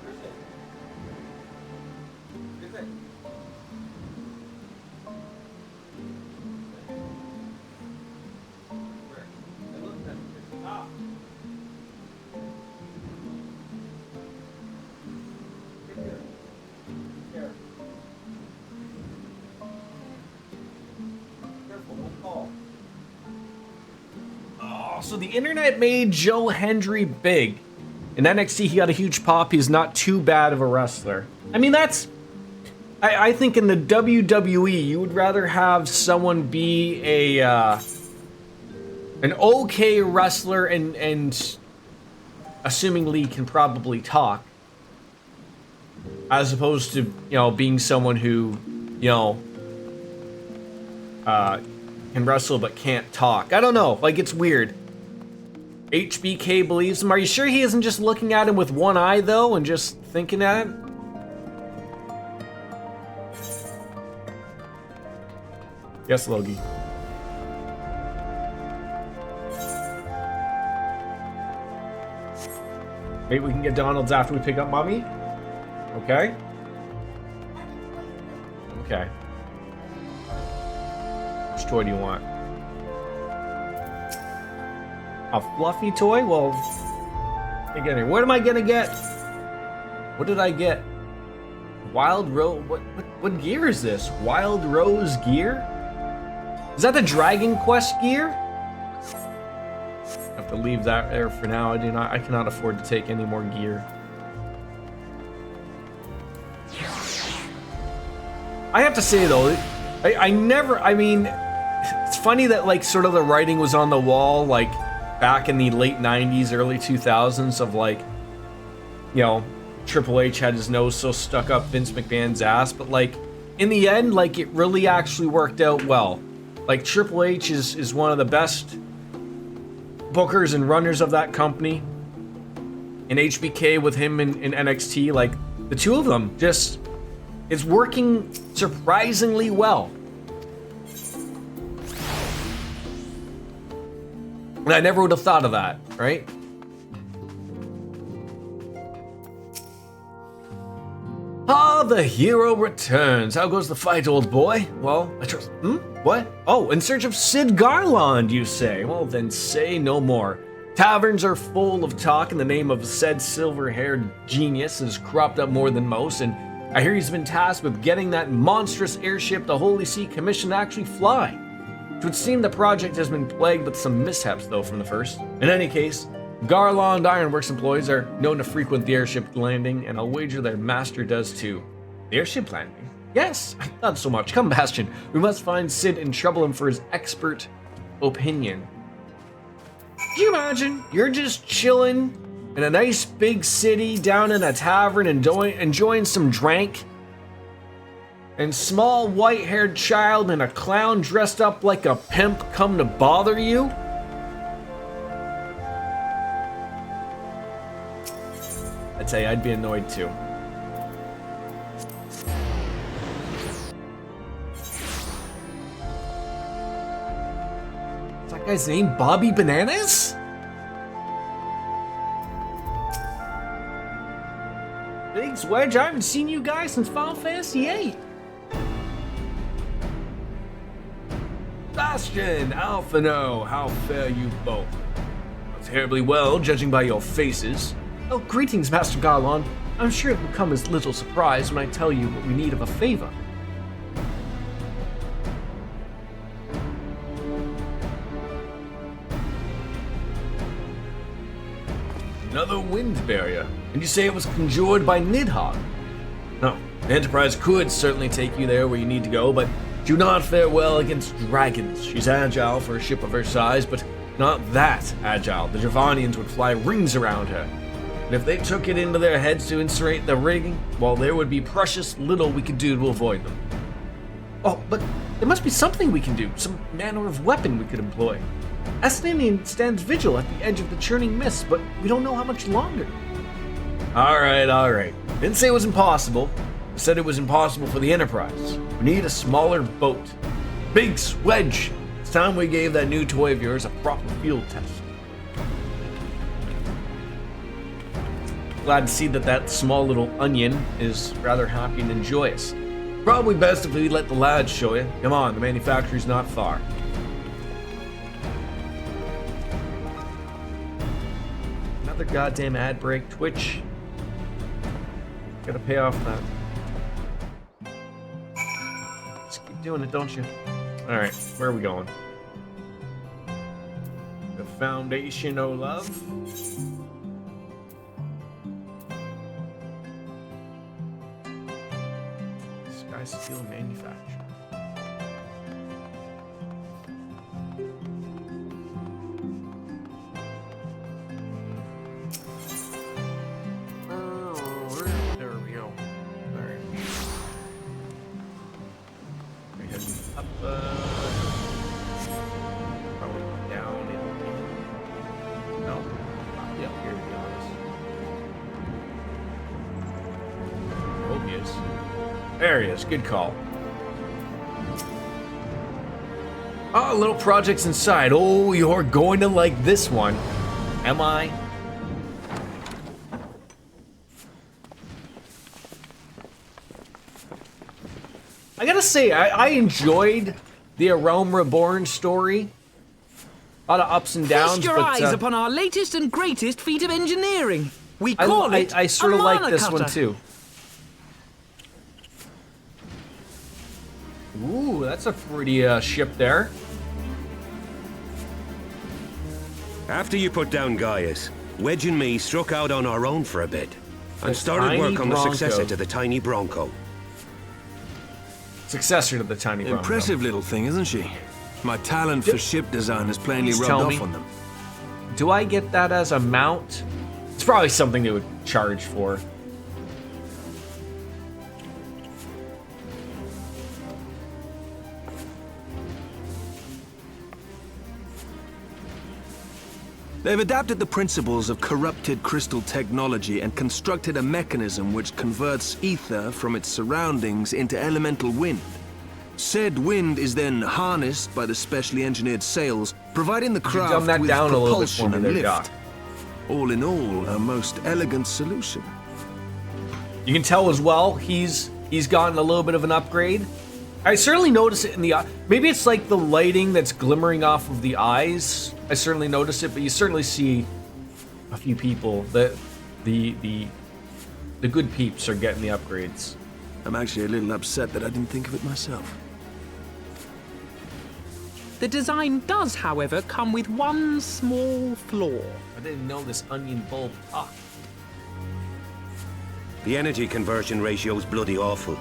Where's it? Where's it? Where? I looked at it. Ah. Here. Careful, don't fall. Oh, so the internet made Joe Hendry big. In NXT, he got a huge pop. He's not too bad of a wrestler. I mean, that's... I think in the WWE, you would rather have someone be an okay wrestler and assumingly can probably talk, as opposed to, being someone who, can wrestle but can't talk. I don't know, like, it's weird. HBK believes him. Are you sure he isn't just looking at him with one eye, though, and just thinking at him? Yes, Logie. Maybe we can get Donald's after we pick up Mommy? Okay. Okay. Which toy do you want? A fluffy toy? Well, again, what am I gonna get? What did I get? Wild Rose. What gear is this? Wild Rose gear? Is that the Dragon Quest gear? I have to leave that there for now. I cannot afford to take any more gear. I have to say though, I mean, it's funny that like sort of the writing was on the wall like back in the late 90s, early 2000s of like, Triple H had his nose so stuck up Vince McMahon's ass, but like in the end, like it really actually worked out well. Like Triple H is one of the best bookers and runners of that company. And HBK with him in NXT, like the two of them just, it's working surprisingly well. And I never would have thought of that, right? Ah, the hero returns. How goes the fight, old boy? Well, I trust... What? Oh, in search of Sid Garland, you say? Well, then say no more. Taverns are full of talk, and the name of said silver-haired genius has cropped up more than most, and I hear he's been tasked with getting that monstrous airship the Holy See commissioned to actually fly. It would seem the project has been plagued with some mishaps, though, from the first. In any case, Garland Ironworks employees are known to frequent the airship landing, and I'll wager their master does too. The airship landing? Yes, not so much. Come, Bastion. We must find Sid and trouble him for his expert opinion. Can you imagine? You're just chilling in a nice big city down in a tavern enjoying some drank, and small white-haired child and a clown dressed up like a pimp come to bother you? I'd say I'd be annoyed too. That guy's name Bobby Bananas? Biggs, Wedge, I haven't seen you guys since Final Fantasy VIII. Bastion, Alphino, how fare you both? Not terribly well, judging by your faces. Oh, greetings, Master Garlon. I'm sure it will come as little surprise when I tell you what we need of a favor. Another wind barrier. And you say it was conjured by Nidhogg? No, the Enterprise could certainly take you there where you need to go, but do not fare well against dragons. She's agile for a ship of her size, but not that agile. The Javanians would fly rings around her. And if they took it into their heads to insurate the rigging, well, there would be precious little we could do to avoid them. Oh, but there must be something we can do, some manner of weapon we could employ. Aslandian stands vigil at the edge of the churning mist, but we don't know how much longer. Alright. Didn't say it was impossible. I said it was impossible for the Enterprise. We need a smaller boat. Biggs, Wedge, it's time we gave that new toy of yours a proper field test. Glad to see that small little onion is rather happy and joyous. Probably best if we let the lads show you. Come on, the manufactory's not far. Another goddamn ad break, Twitch. Gotta pay off that. Just keep doing it, don't you? Alright, where are we going? The Foundation of Love. Sky Steel Manufacturing. There we go. Alright. We're heading up, probably down in... No, probably up here, to be honest. Hope he is. There he is. Good call. Oh, little projects inside. Oh, you're going to like this one. Am I? I gotta say, I enjoyed the A Realm Reborn story. A lot of ups and downs. Feast your eyes upon our latest and greatest feat of engineering. We call it I sort of a like mana this one cutter. too. Ooh, that's a pretty ship there. After you put down Gaius, Wedge and me struck out on our own for a bit and started Tiny work on the Bronco. successor to the Tiny Bronco. Successor to the Tiny Bronco. Impressive little thing, isn't she? My talent for ship design has plainly Please rubbed tell off me. on them. Do I get that as a mount? It's probably something they would charge for. They've adapted the principles of corrupted crystal technology and constructed a mechanism which converts ether from its surroundings into elemental wind. Said wind is then harnessed by the specially engineered sails, providing the Could you craft dumb that with down a little bit propulsion for me and there, lift. Doc? All in all, a most elegant solution. You can tell as well, he's gotten a little bit of an upgrade. I certainly notice it in the eye. Maybe it's like the lighting that's glimmering off of the eyes. I certainly notice it, but you certainly see a few people that the good peeps are getting the upgrades. I'm actually a little upset that I didn't think of it myself. The design does, however, come with one small flaw. I didn't know this onion bulb talked. The energy conversion ratio's bloody awful.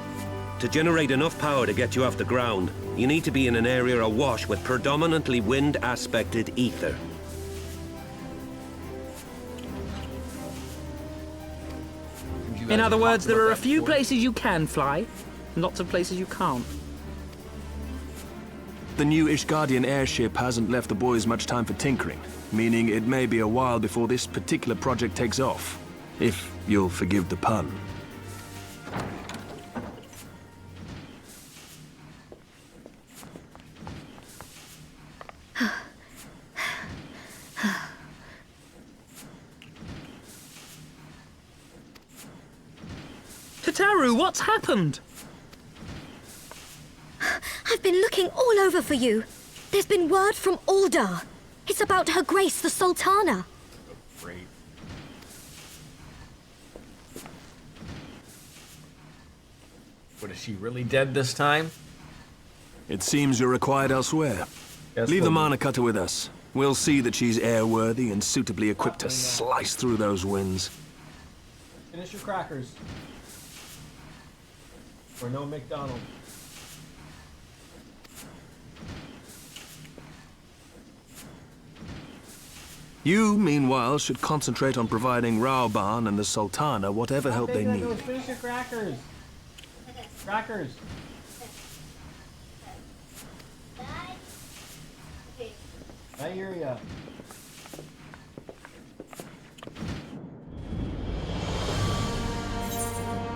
To generate enough power to get you off the ground, you need to be in an area awash with predominantly wind-aspected ether. In other words, there are a few places you can fly, and lots of places you can't. The new Ishgardian airship hasn't left the boys much time for tinkering, meaning it may be a while before this particular project takes off. If you'll forgive the pun. true. What's happened? I've been looking all over for you. There's been word from Aldar. It's about Her Grace, the Sultana. Great. What, is she really dead this time? It seems you're required elsewhere. Yes, Leave the Lord. Mana Cutter with us. We'll see that she's airworthy and suitably equipped to slice through those winds. Finish your crackers. Or no McDonald's. You, meanwhile, should concentrate on providing Raoban and the Sultana whatever help they need. Finish your crackers. Crackers. I hear ya.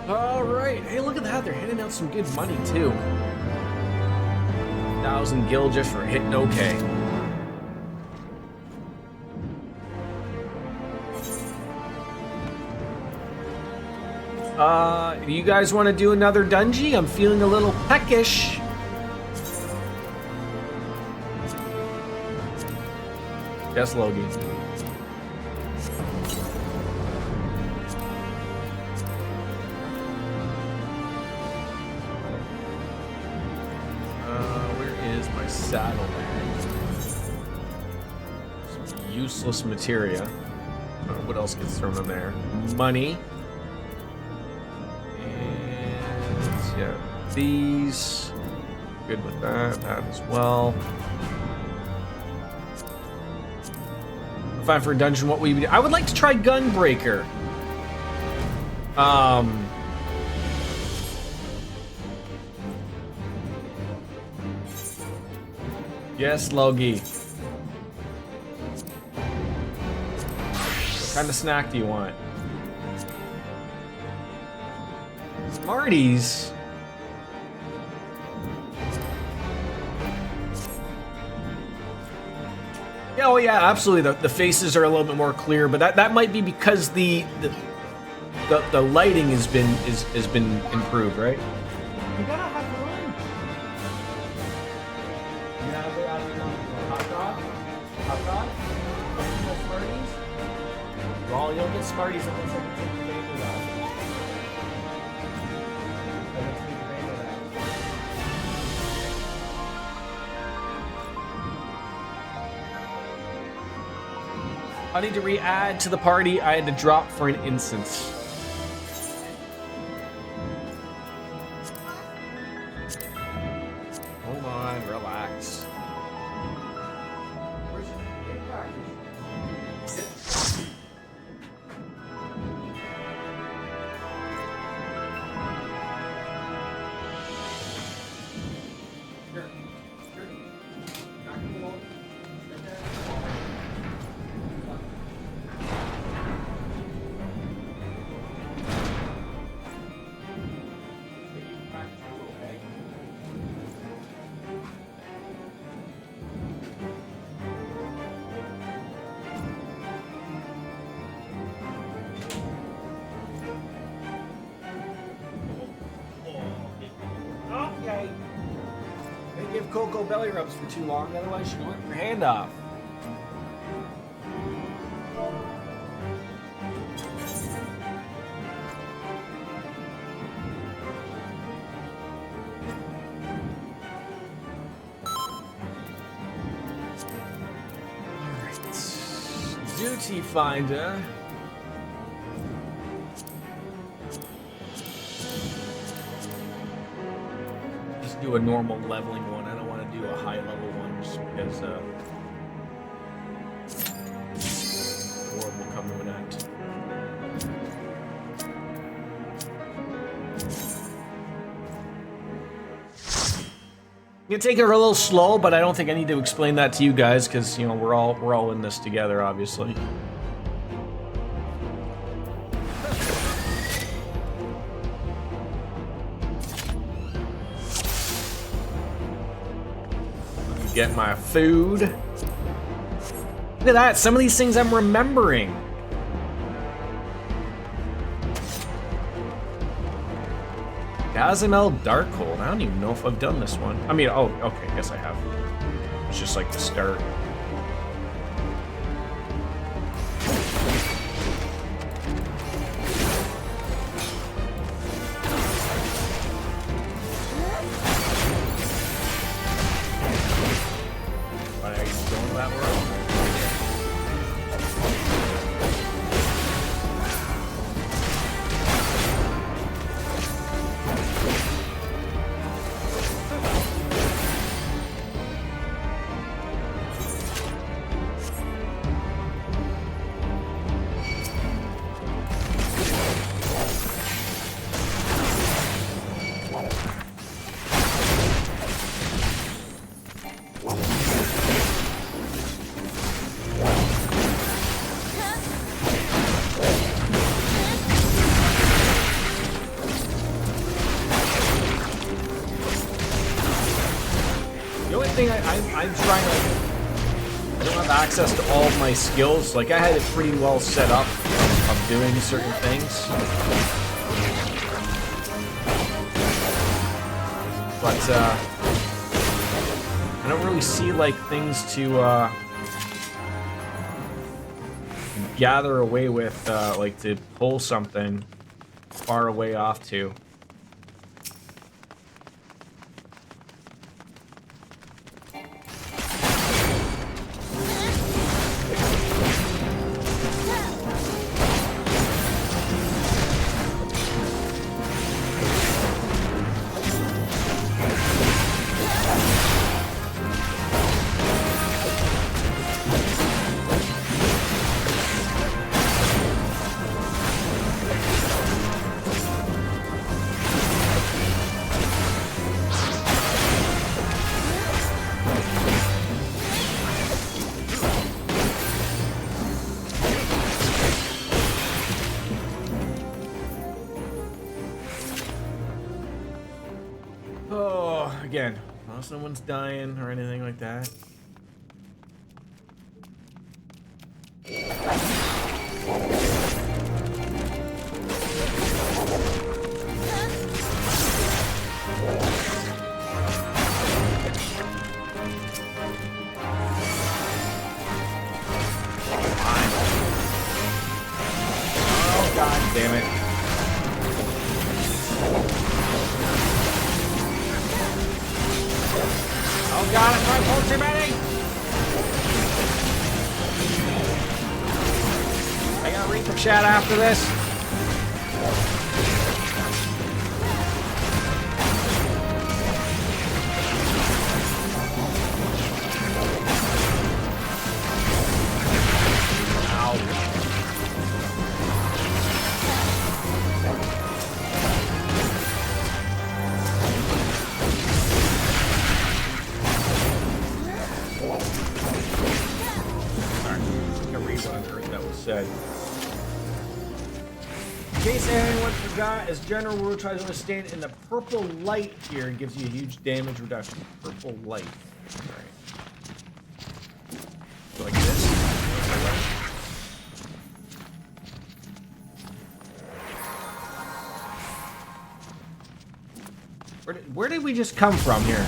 All right. Hey, look at that. They're handing out some good money too. 1,000 gil just for hitting okay. Do you guys want to do another dungeon? I'm feeling a little peckish. Yes, Logie. Where is my saddlebag? Some useless materia. What else gets thrown in there? Money. And yeah, these. Good with that. That as well. Fine for a dungeon. What we I would like to try Gunbreaker. Yes, Logie. What kind of snack do you want? Smarties. Yeah, oh yeah, absolutely. The faces are a little bit more clear, but that might be because the lighting has been improved, right? You gotta have lunch. You have hot dog? Hot dog? No Smarties? Well, you'll get Smarties unless I can take your favorite out. I can take your favorite out. I need to re-add to the party. I had to drop for an instance. Hold on, relax. Okay. They give Coco belly rubs for too long, otherwise she'll rip your hand off. Alright. Duty Finder. Do a normal leveling one. I don't want to do a high level one just because the world will come to an end. I'm gonna take it a little slow, but I don't think I need to explain that to you guys because you know we're all in this together, obviously. Get my food. Look at that, some of these things I'm remembering. Azamel Darkhold. I don't even know if I've done this one. I mean, oh, okay, yes I have. It's just like the start. But I can go that world. I'm trying to, I don't have access to all of my skills. Like, I had it pretty well set up of doing certain things. But, I don't really see, like, things to, gather away with, like, to pull something far away off to. Again, unless no one's dying or anything like that. Oh, God damn it. Oh God, I'm trying to pull too many! I gotta read the chat after this. Said. In case anyone forgot, as general rule, tries to withstand in the purple light here and gives you a huge damage reduction. Purple light. Alright. So like this. Where did we just come from here?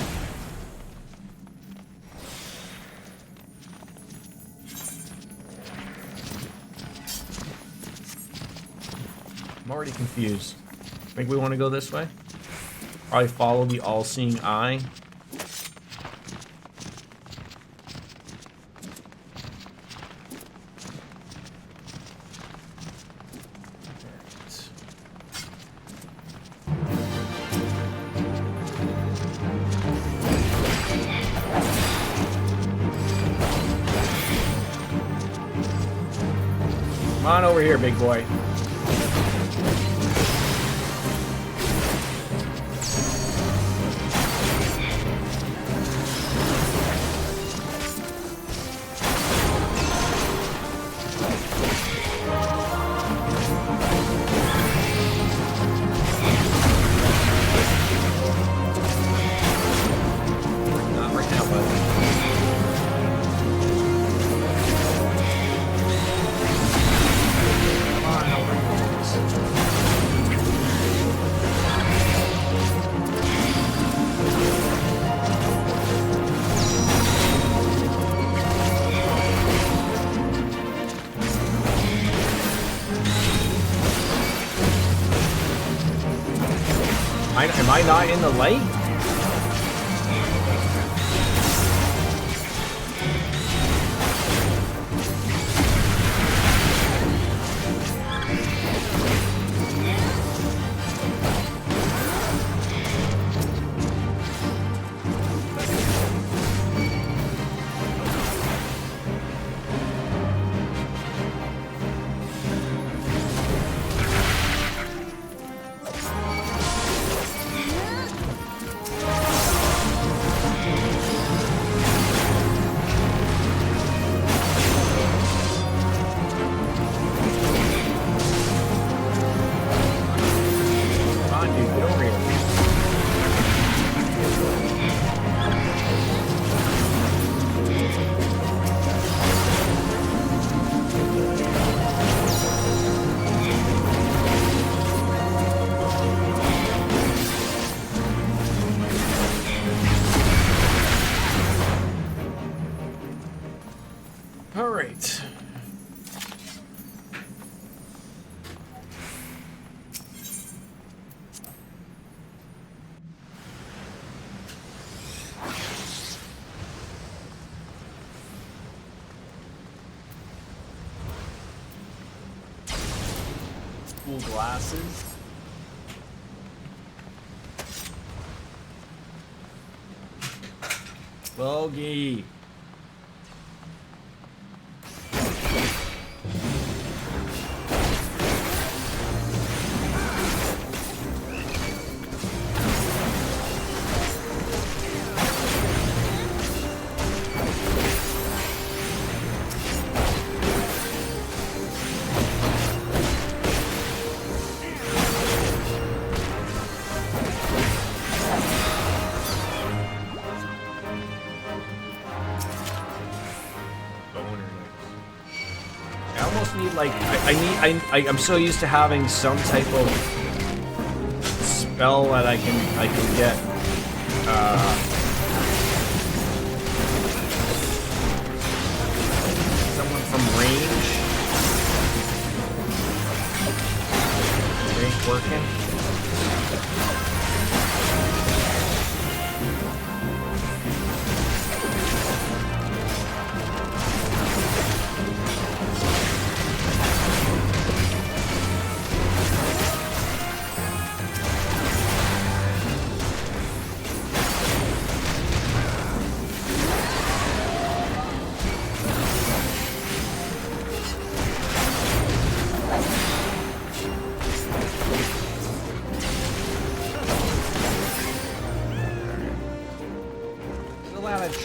I'm already confused. Think we want to go this way? Probably follow the all-seeing eye. Come on over here, big boy. Come on over. Am I not in the light? Glasses. Bogey. Like I'm so used to having some type of spell that I can get. Someone from range. It ain't working.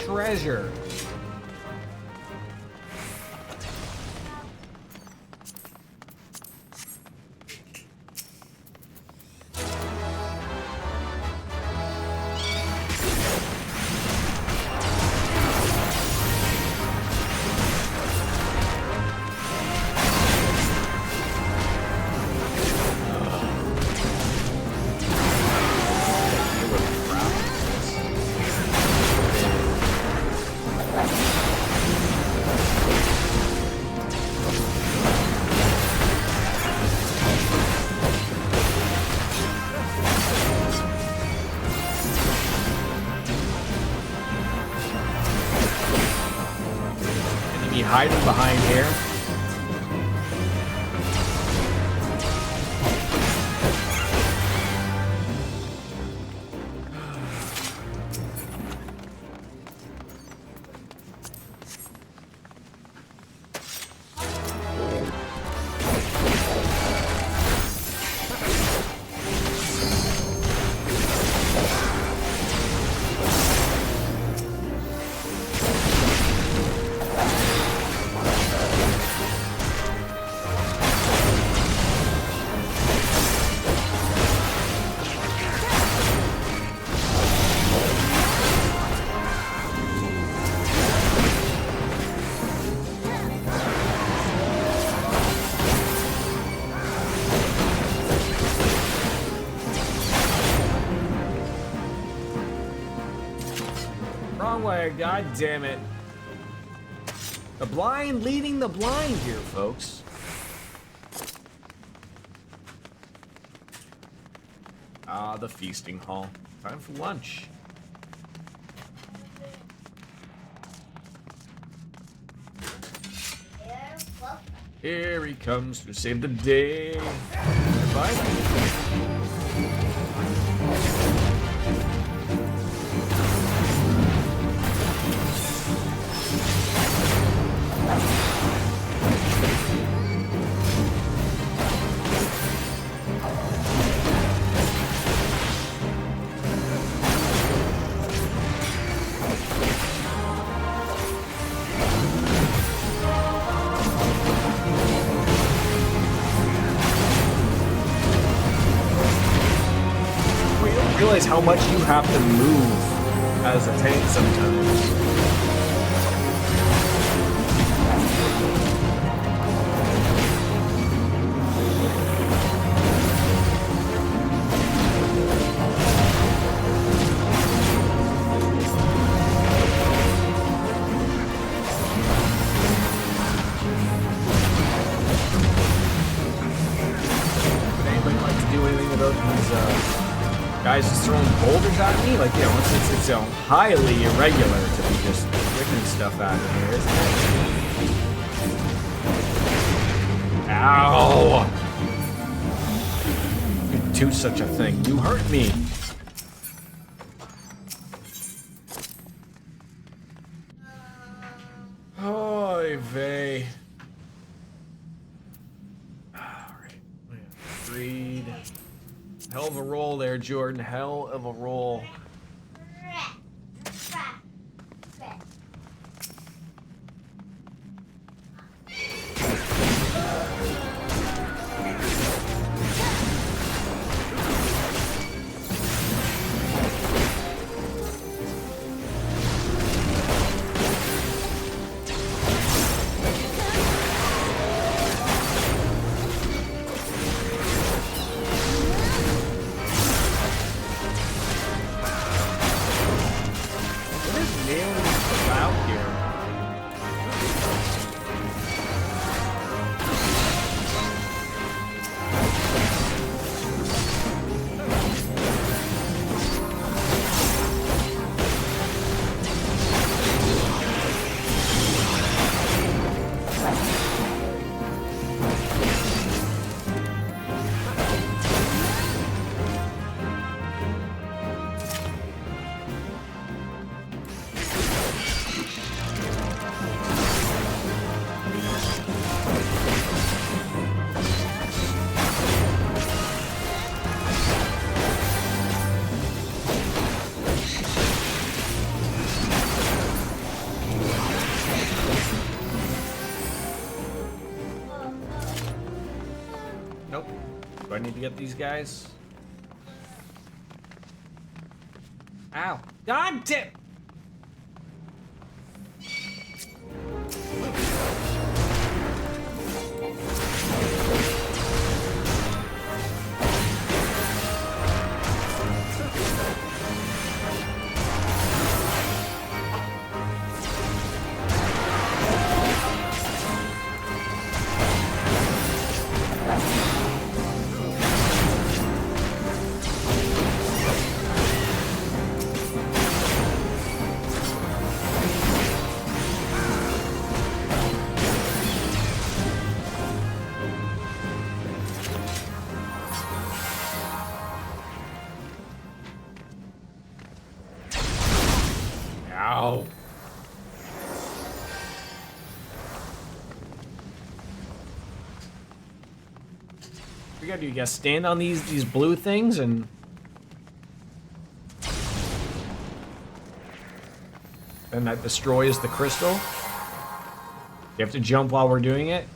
Treasure. Hiding behind here. Wrong way, god damn it. The blind leading the blind here, folks. Ah, the feasting hall. Time for lunch. Here he comes to save the day. Bye. Realize how much you have to move as a tank sometimes. Would anybody like to do anything about these guys just throwing boulders at me? Like, you know, it's highly irregular to be just whipping stuff at me here, isn't it? Ow! You'd do such a thing. You hurt me. Oy vey. Alright. Read. Hell of a roll there, Jordan. Hell of a roll. Nope. Do I need to get these guys? Ow. God damn! Ow. We gotta do, you guys stand on these blue things and then that destroys the crystal. You have to jump while we're doing it.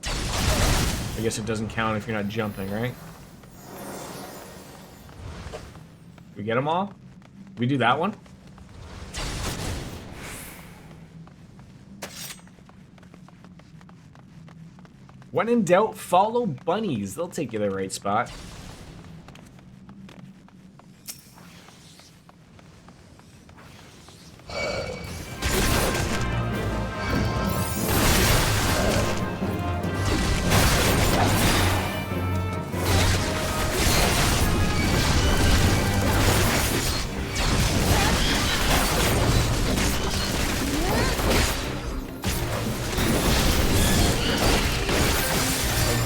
I guess it doesn't count if you're not jumping, right? We get them all? We do that one? When in doubt, follow bunnies. They'll take you to the right spot.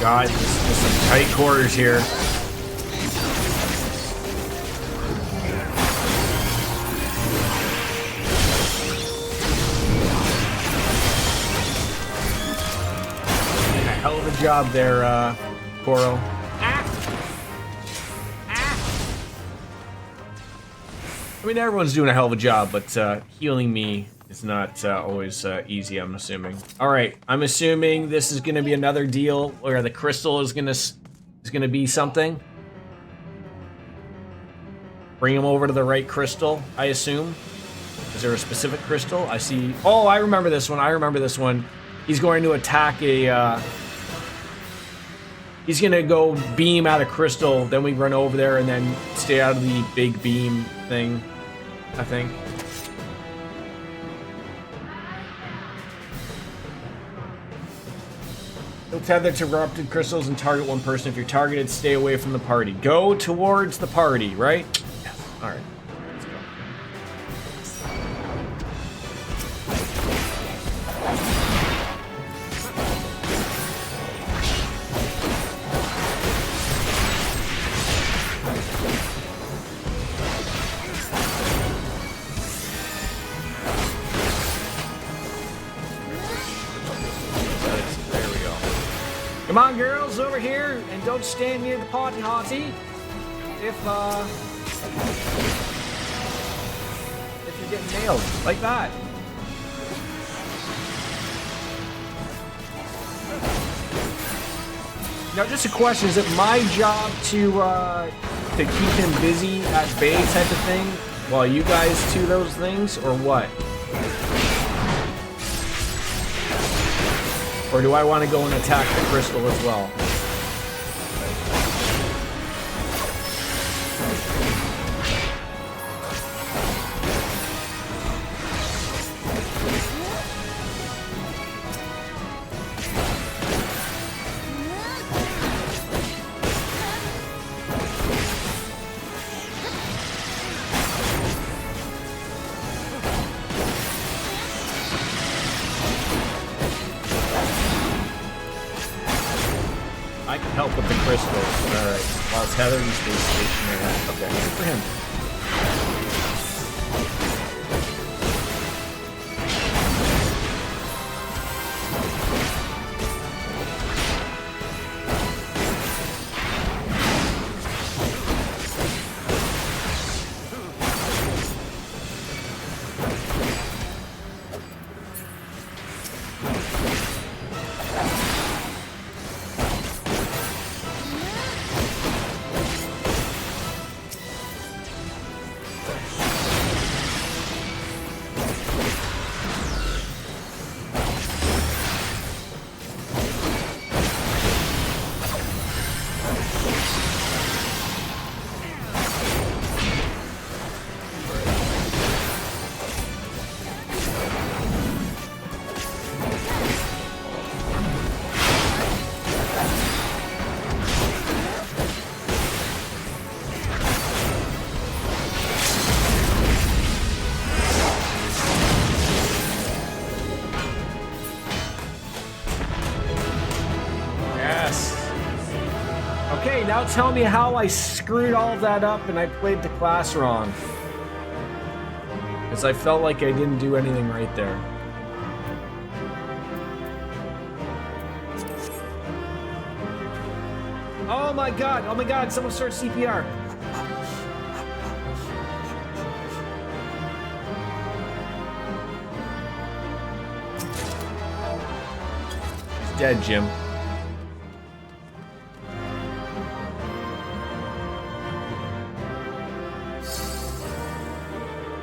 God, this is some tight quarters here. Hell of a job there, Koro. I mean, everyone's doing a hell of a job, but healing me is not always easy, I'm assuming. All right, I'm assuming this is going to be another deal where the crystal is going to be something. Bring him over to the right crystal, I assume. Is there a specific crystal? I see. Oh, I remember this one. I remember this one. He's going to attack a... he's going to go beam at a crystal, then we run over there and then stay out of the big beam thing, I think. He'll tether to corrupted crystals and target one person. If you're targeted, stay away from the party. Go towards the party, right? Yes. All right. Let's go. Come on, girls, over here, and don't stand near the party hottie. If you're getting nailed like that. Now, just a question: is it my job to keep him busy at bay, type of thing, while you guys do those things, or what? Or do I want to go and attack the crystal as well? I can help with the crystals. Alright. While it's Heather, you stay stationary. Okay, good for him. Okay, now tell me how I screwed all of that up and I played the class wrong. Because I felt like I didn't do anything right there. Oh my god, someone start CPR. He's dead, Jim.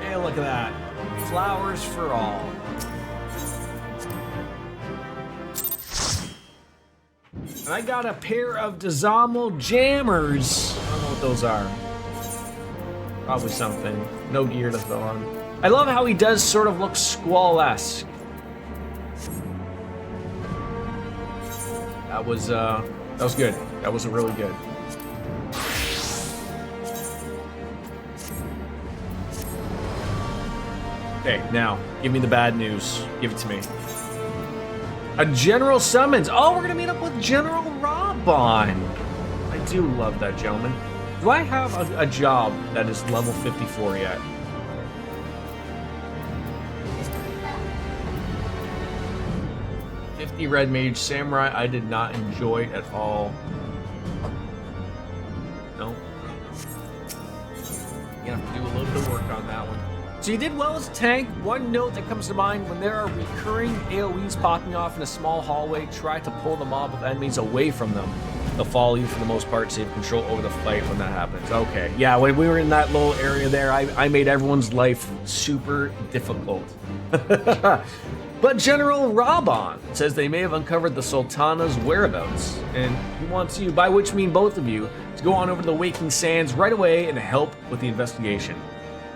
Hey, look at that. Flowers for all. And I got a pair of Dizamo jammers. I don't know what those are. Probably something. No gear to throw on. I love how he does sort of look Squall-esque. That was good. That was really good. Okay, now, give me the bad news. Give it to me. A general summons. Oh, we're gonna meet up with General Rob Rabon. I do love that gentleman. Do I have a job that is level 54 yet? The Red Mage Samurai, I did not enjoy at all. No. You have to do a little bit of work on that one. So you did well as a tank. One note that comes to mind, when there are recurring AoEs popping off in a small hallway, try to pull the mob of enemies away from them. They'll follow you for the most part, so you have control over the fight when that happens. Okay, yeah, when we were in that little area there, I made everyone's life super difficult. But General Rabon says they may have uncovered the Sultana's whereabouts, and he wants you, by which mean both of you, to go on over to the Waking Sands right away and help with the investigation.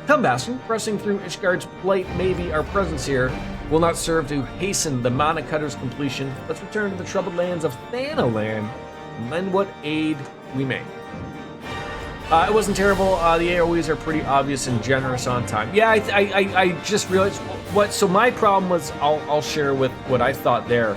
Come, Bastion, pressing through Ishgard's plight, maybe our presence here will not serve to hasten the Mana Cutter's completion. Let's return to the troubled lands of Thanalan and lend what aid we may. It wasn't terrible. The AoEs are pretty obvious and generous on time. Yeah, I just realized so my problem was, I'll share with what I thought there.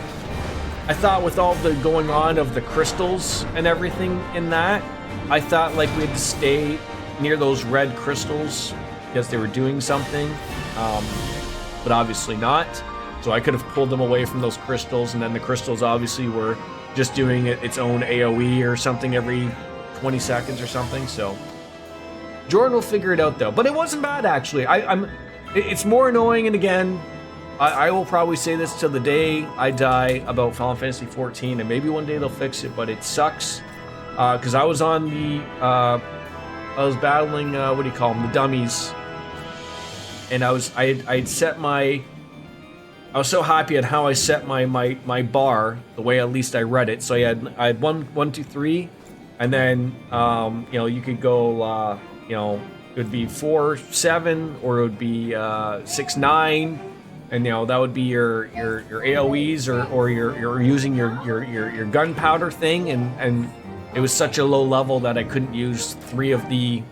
I thought with all the going on of the crystals and everything in that, I thought like we had to stay near those red crystals because they were doing something, but obviously not. So I could have pulled them away from those crystals, and then the crystals obviously were just doing its own AoE or something every 20 seconds or something. So Jordan will figure it out though. But it wasn't bad actually. It's more annoying, and again, I will probably say this till the day I die about Final Fantasy 14, and maybe one day they'll fix it, but it sucks. Because I was on the, I was battling, what do you call them, the dummies, and I'd set my, I was so happy at how I set my bar, the way at least I read it. So I had 1, 2, 3, and then, you know, you could go, you know, it would be 4, 7, or it would be 6, 9, and you know that would be your AoEs or you're using your gunpowder thing, and it was such a low level that I couldn't use 3 of the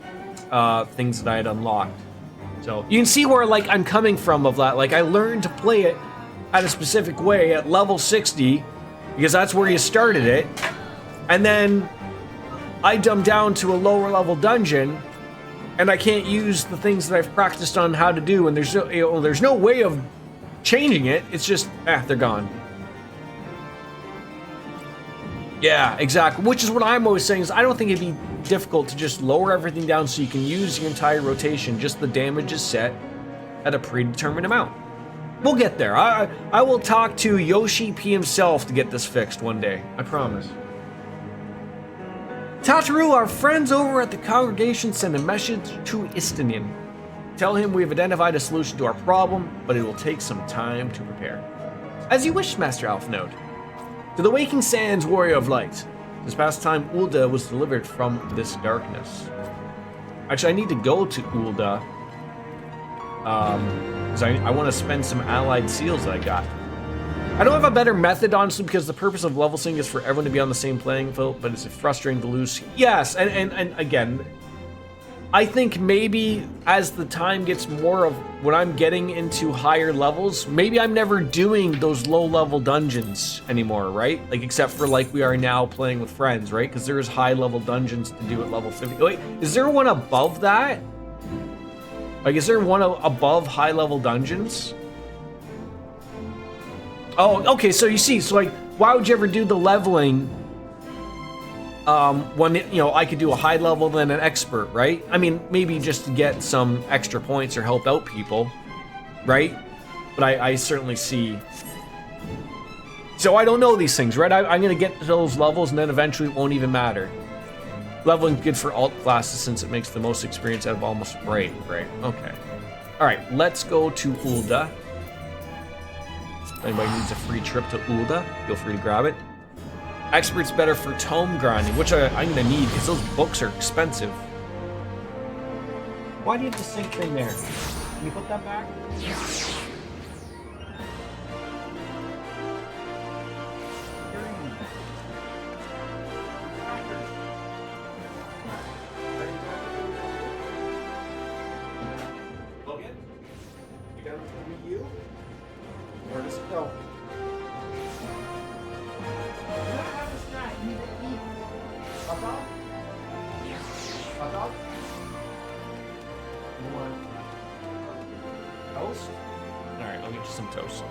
things that I had unlocked. So you can see where like I'm coming from of that. Like I learned to play it at a specific way at level 60 because that's where you started it, and then I dumbed down to a lower level dungeon. And I can't use the things that I've practiced on how to do, and there's no way of changing it. It's just, they're gone. Yeah, exactly. Which is what I'm always saying is I don't think it'd be difficult to just lower everything down so you can use your entire rotation. Just the damage is set at a predetermined amount. We'll get there. I will talk to Yoshi P himself to get this fixed one day. I promise. Tataru, our friends over at the congregation, send a message to Istinian. Tell him we have identified a solution to our problem, but it will take some time to prepare. As you wish, Master Alphnode. To the Waking Sands, Warrior of Light. This past time, Ul'dah was delivered from this darkness. Actually, I need to go to Ul'dah. Because I want to spend some allied seals that I got. I don't have a better method, honestly, because the purpose of level sync is for everyone to be on the same playing field, but it's frustrating to lose. Yes, and again, I think maybe as the time gets more of when I'm getting into higher levels, maybe I'm never doing those low-level dungeons anymore, right? Like, except for like we are now playing with friends, right? Because there's high-level dungeons to do at level 50. Wait, is there one above that? Like, is there one above high-level dungeons? Oh, okay, so you see, so like, why would you ever do the leveling when, you know, I could do a high level than an expert, right? I mean, maybe just to get some extra points or help out people, right? But I certainly see. So I don't know these things, right? I'm going to get to those levels and then eventually it won't even matter. Leveling good for alt classes since it makes the most experience out of almost, right, okay. All right, let's go to Ul'dah. If anybody needs a free trip to Ul'dah, feel free to grab it. Expert's better for tome grinding, which I'm gonna need because those books are expensive. Why do you have the sink thing there? Can you put that back? Logan? You got it to you? Where does it go? You don't have a snack. You need to eat. toast? Alright, I'll get you some toast.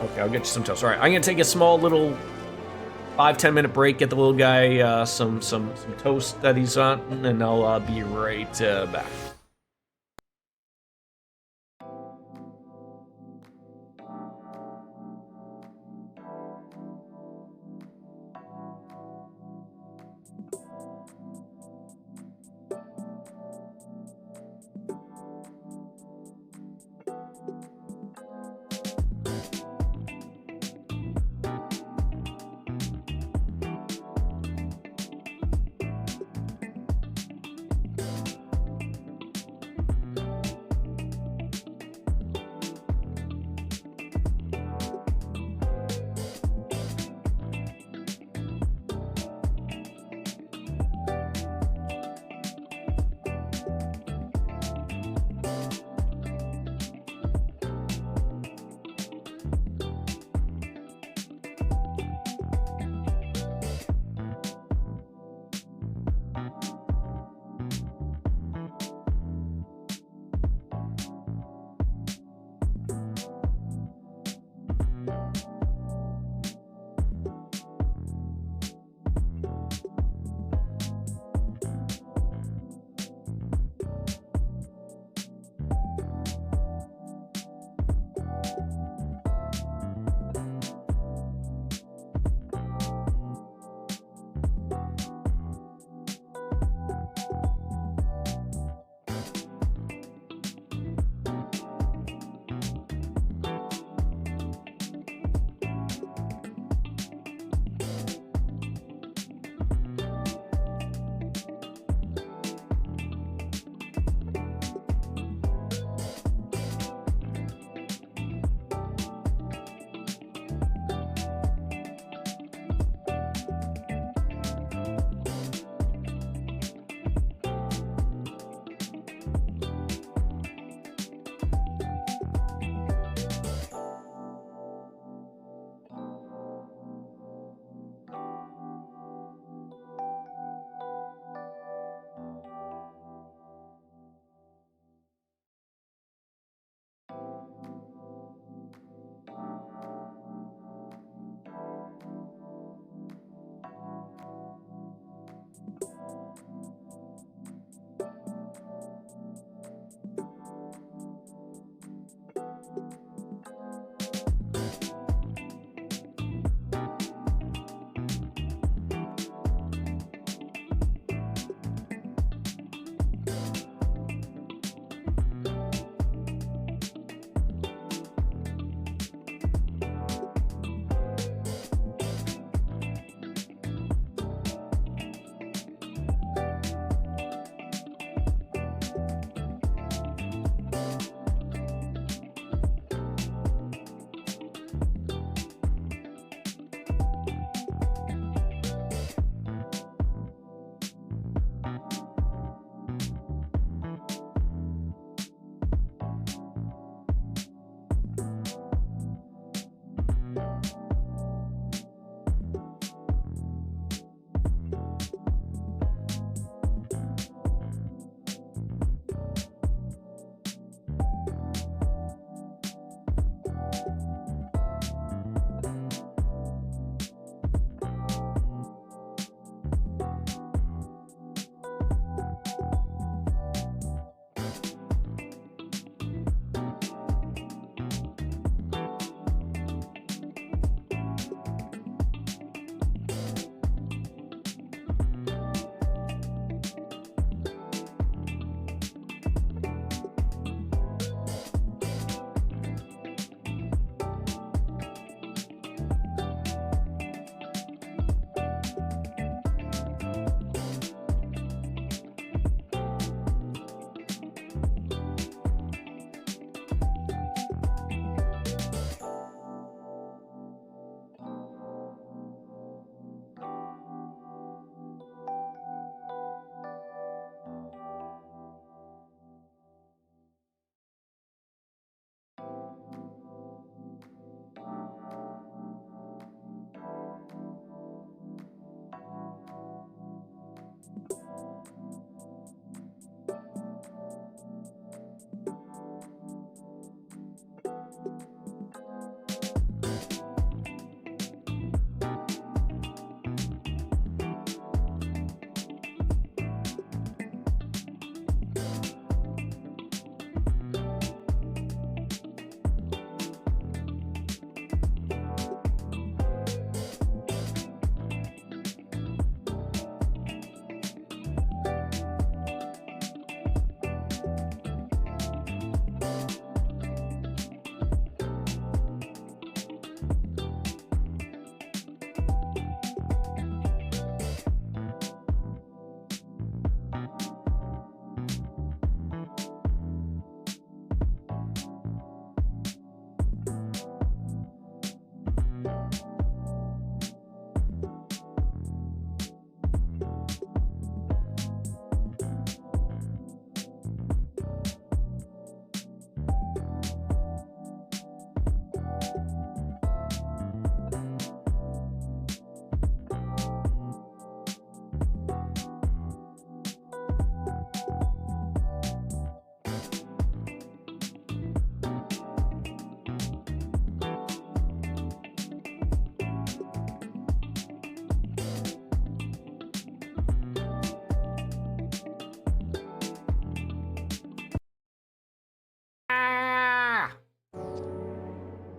Okay, I'll get you some toast. Alright, I'm gonna take a small little 5-10 minute break, get the little guy some toast that he's on, and I'll be right back.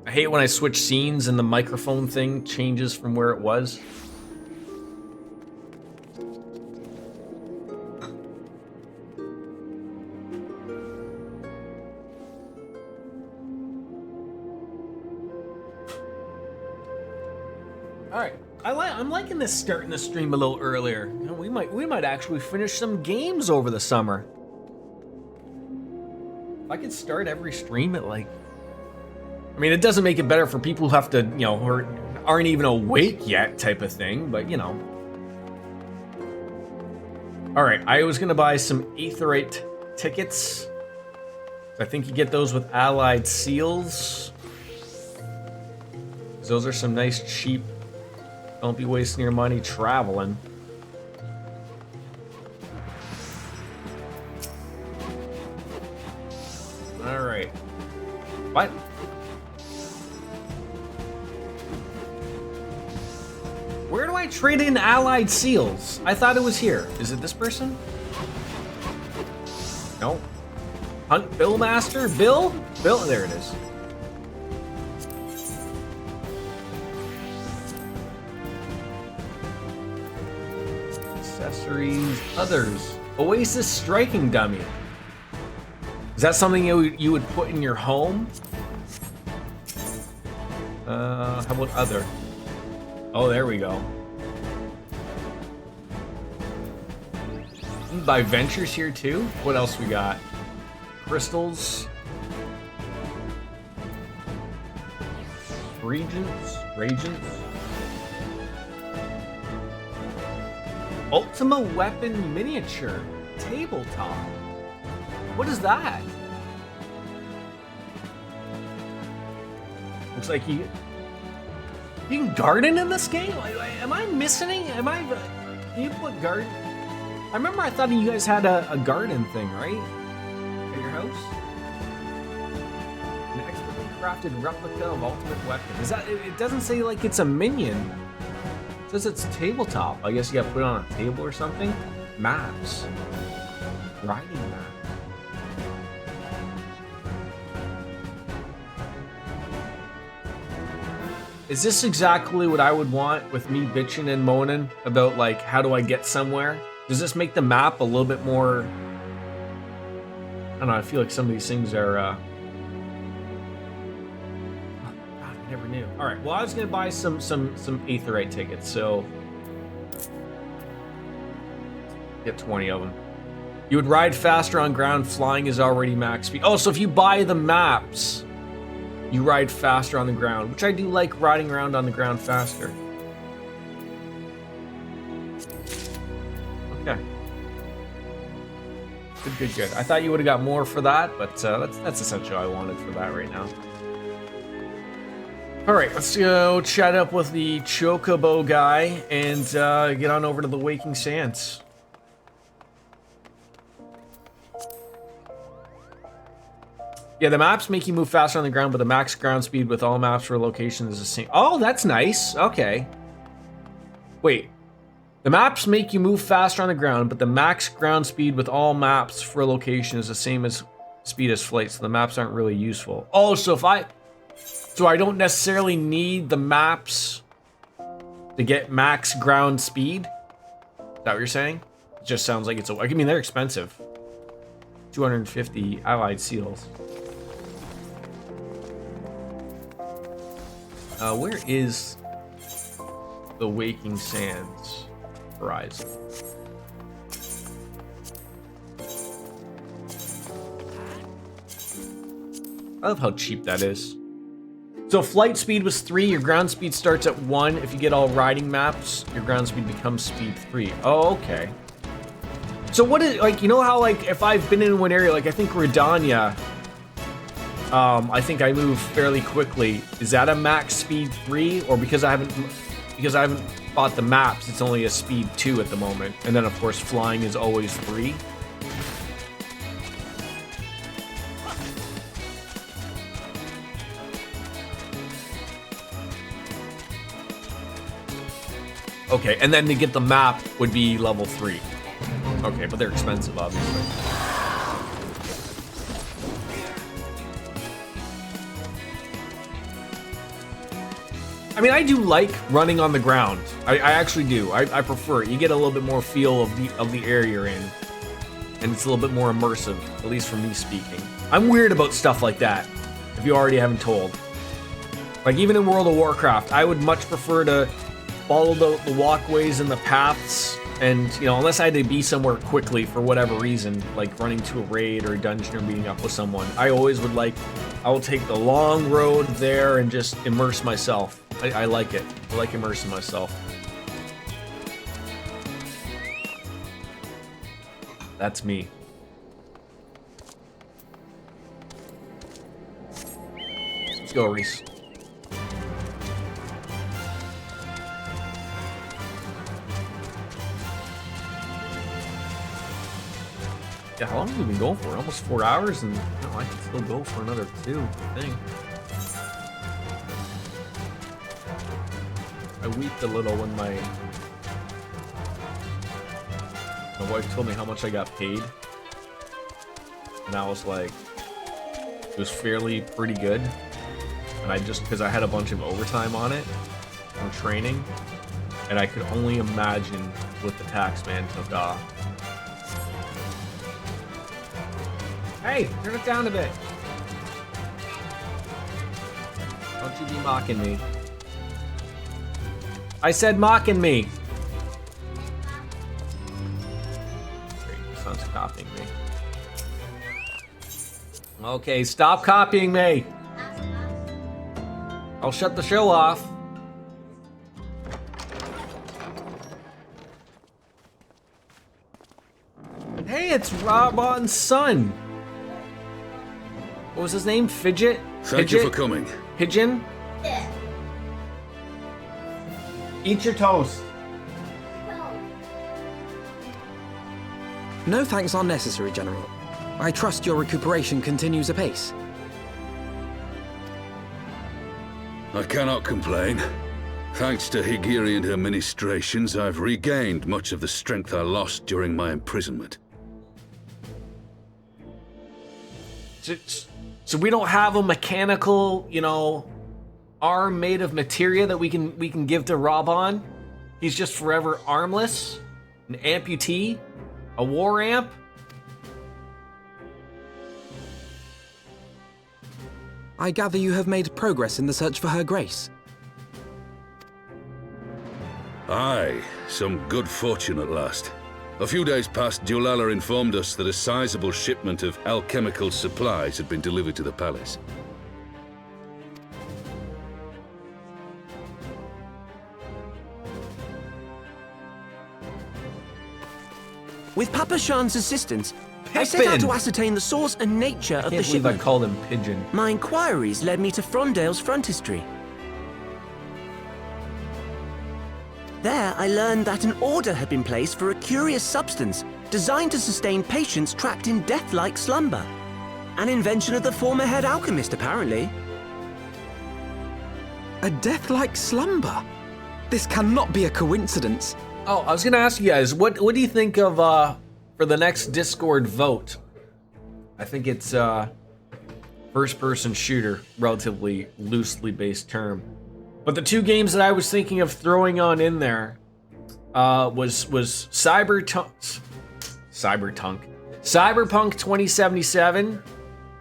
I hate when I switch scenes and the microphone thing changes from where it was. All right, I'm liking this starting the stream a little earlier. You know, we might actually finish some games over the summer. If I could start every stream at like, I mean, it doesn't make it better for people who have to, you know, or aren't even awake yet type of thing, but you know. All right, I was gonna buy some Aetheryte tickets. I think you get those with allied seals. Those are some nice cheap. Don't be wasting your money traveling. All right. What? Where do I trade in allied seals? I thought it was here. Is it this person? No. Hunt Bill Master? Bill? Bill? There it is. Accessories, others. Oasis striking dummy. Is that something you would put in your home? How about other? Oh, there we go. Buy ventures here too. What else we got? Crystals. Regents. Ultima Weapon Miniature. Tabletop. What is that? Looks like you can garden in this game? Am I missing? Can you put garden? I remember I thought you guys had a garden thing, right? At your house? An expertly crafted replica of Ultimate Weapon. Is that, it doesn't say like it's a minion. It says it's tabletop. I guess you gotta put it on a table or something. Maps. Riding map. Is this exactly what I would want with me bitching and moaning about like how do I get somewhere? Does this make the map a little bit more? I don't know, I feel like some of these things are God, I never knew. Alright, well I was gonna buy some Aetheryte tickets, so get 20 of them. You would ride faster on ground, flying is already max speed. Oh, so if you buy the maps, you ride faster on the ground, which I do like riding around on the ground faster. Okay. Good. I thought you would have got more for that, but that's essentially all I wanted for that right now. All right, let's go chat up with the Chocobo guy and get on over to the Waking Sands. Yeah, the maps make you move faster on the ground, but the max ground speed with all maps for locations is the same. Oh, that's nice. Okay. Wait. The maps make you move faster on the ground, but the max ground speed with all maps for a location is the same as speed as flight, so the maps aren't really useful. Oh, so I don't necessarily need the maps to get max ground speed? Is that what you're saying? It just sounds like it's I mean, they're expensive. 250 allied seals. Where is the Waking Sands horizon? I love how cheap that is. So flight speed was 3, your ground speed starts at 1. If you get all riding maps, your ground speed becomes speed 3. Oh, okay. So what is, like, you know how, like, if I've been in one area, like, I think Redania, I think I move fairly quickly. Is that a max speed 3? Or because I haven't bought the maps, it's only a speed 2 at the moment. And then, of course, flying is always 3. Okay, and then to get the map would be level 3. Okay, but they're expensive, obviously. I mean, I do like running on the ground. I actually do. I prefer it. You get a little bit more feel of the area you're in. And it's a little bit more immersive, at least from me speaking. I'm weird about stuff like that, if you already haven't told. Like, even in World of Warcraft, I would much prefer to follow the walkways and the paths, and, you know, unless I had to be somewhere quickly for whatever reason, like running to a raid or a dungeon or meeting up with someone, I always would like, I will take the long road there and just immerse myself. I like it. I like immersing myself. That's me. Let's go, Reese. Yeah, how long have we been going for? Almost 4 hours, and no, I can still go for another 2, I think. I weeped a little when my wife told me how much I got paid, and I was like, it was fairly pretty good, and I just, because I had a bunch of overtime on it from training, and I could only imagine what the tax man took off. Hey, turn it down a bit. Don't you be mocking me. I said mocking me. Great, my son's copying me. Okay, stop copying me. I'll shut the show off. Hey, it's Robon's son. What was his name? Fidget? Thank you for coming. Pigeon? Eat your toast. No thanks are necessary, General. I trust your recuperation continues apace. I cannot complain. Thanks to Higiri and her ministrations, I've regained much of the strength I lost during my imprisonment. So we don't have a mechanical, you know, arm made of materia that we can give to Robon? He's just forever armless? An amputee? A war amp? I gather you have made progress in the search for Her Grace. Aye, some good fortune at last. A few days past, Dulala informed us that a sizable shipment of alchemical supplies had been delivered to the palace. With Papa Shan's assistance, I set out to ascertain the source and nature of the I shipment. called him Pigeon. My inquiries led me to Frondale's frontistery. There, I learned that an order had been placed for a curious substance designed to sustain patients trapped in death-like slumber. An invention of the former head alchemist, apparently. A death-like slumber? This cannot be a coincidence. Oh, I was gonna ask you guys, what do you think of for the next Discord vote? I think it's first-person shooter, relatively loosely based term. But the 2 games that I was thinking of throwing on in there was Cyberpunk 2077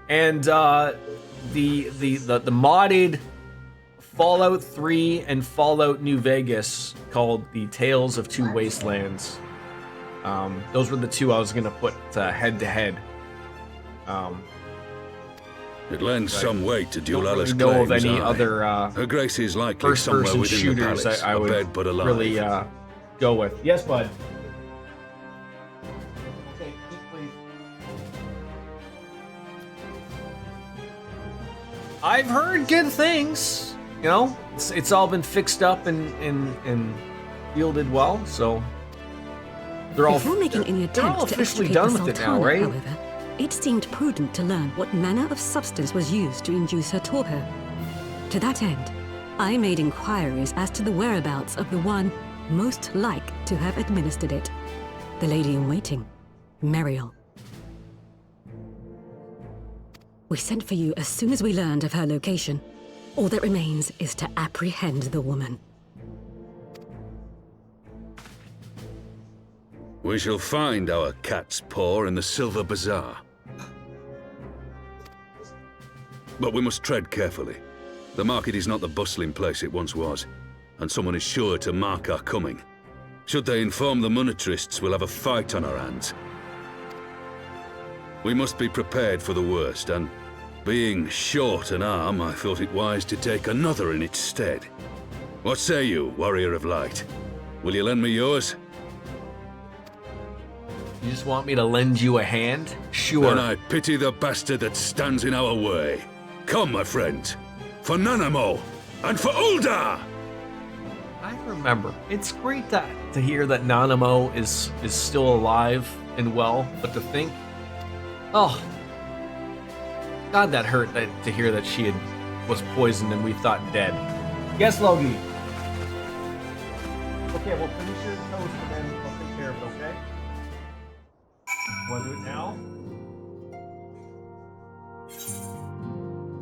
and the modded Fallout 3 and Fallout New Vegas called the Tales of Two Wastelands. Those were the 2 I was gonna put head to head. It lends some weight to Dulala's know claims. of any other Her Grace is likely somewhere first-person within shooters the palace, I would abed but alive. really go with. Yes, bud. Okay, please. I've heard good things. You know, it's all been fixed up and fielded well, so they're all Before making any attempt to officially extricate done the with it Sultana, now, right? however, it seemed prudent to learn what manner of substance was used to induce her torpor. To that end, I made inquiries as to the whereabouts of the one most like to have administered it. The lady in waiting, Meriel. We sent for you as soon as we learned of her location. All that remains is to apprehend the woman. We shall find our cat's paw in the Silver Bazaar. But we must tread carefully. The market is not the bustling place it once was, and someone is sure to mark our coming. Should they inform the monetarists, we'll have a fight on our hands. We must be prepared for the worst, and being short an arm, I thought it wise to take another in its stead. What say you, Warrior of Light? Will you lend me yours? You just want me to lend you a hand? Sure. Then I pity the bastard that stands in our way. Come, my friends, for Nanamo and for Ulda! I remember. It's great to hear that Nanamo is still alive and well, but to think, oh, God, that hurt to hear that she was poisoned and we thought dead. Yes, Logie. Okay, we'll finish your toast and then I'll take care of it, okay? Want to do it now?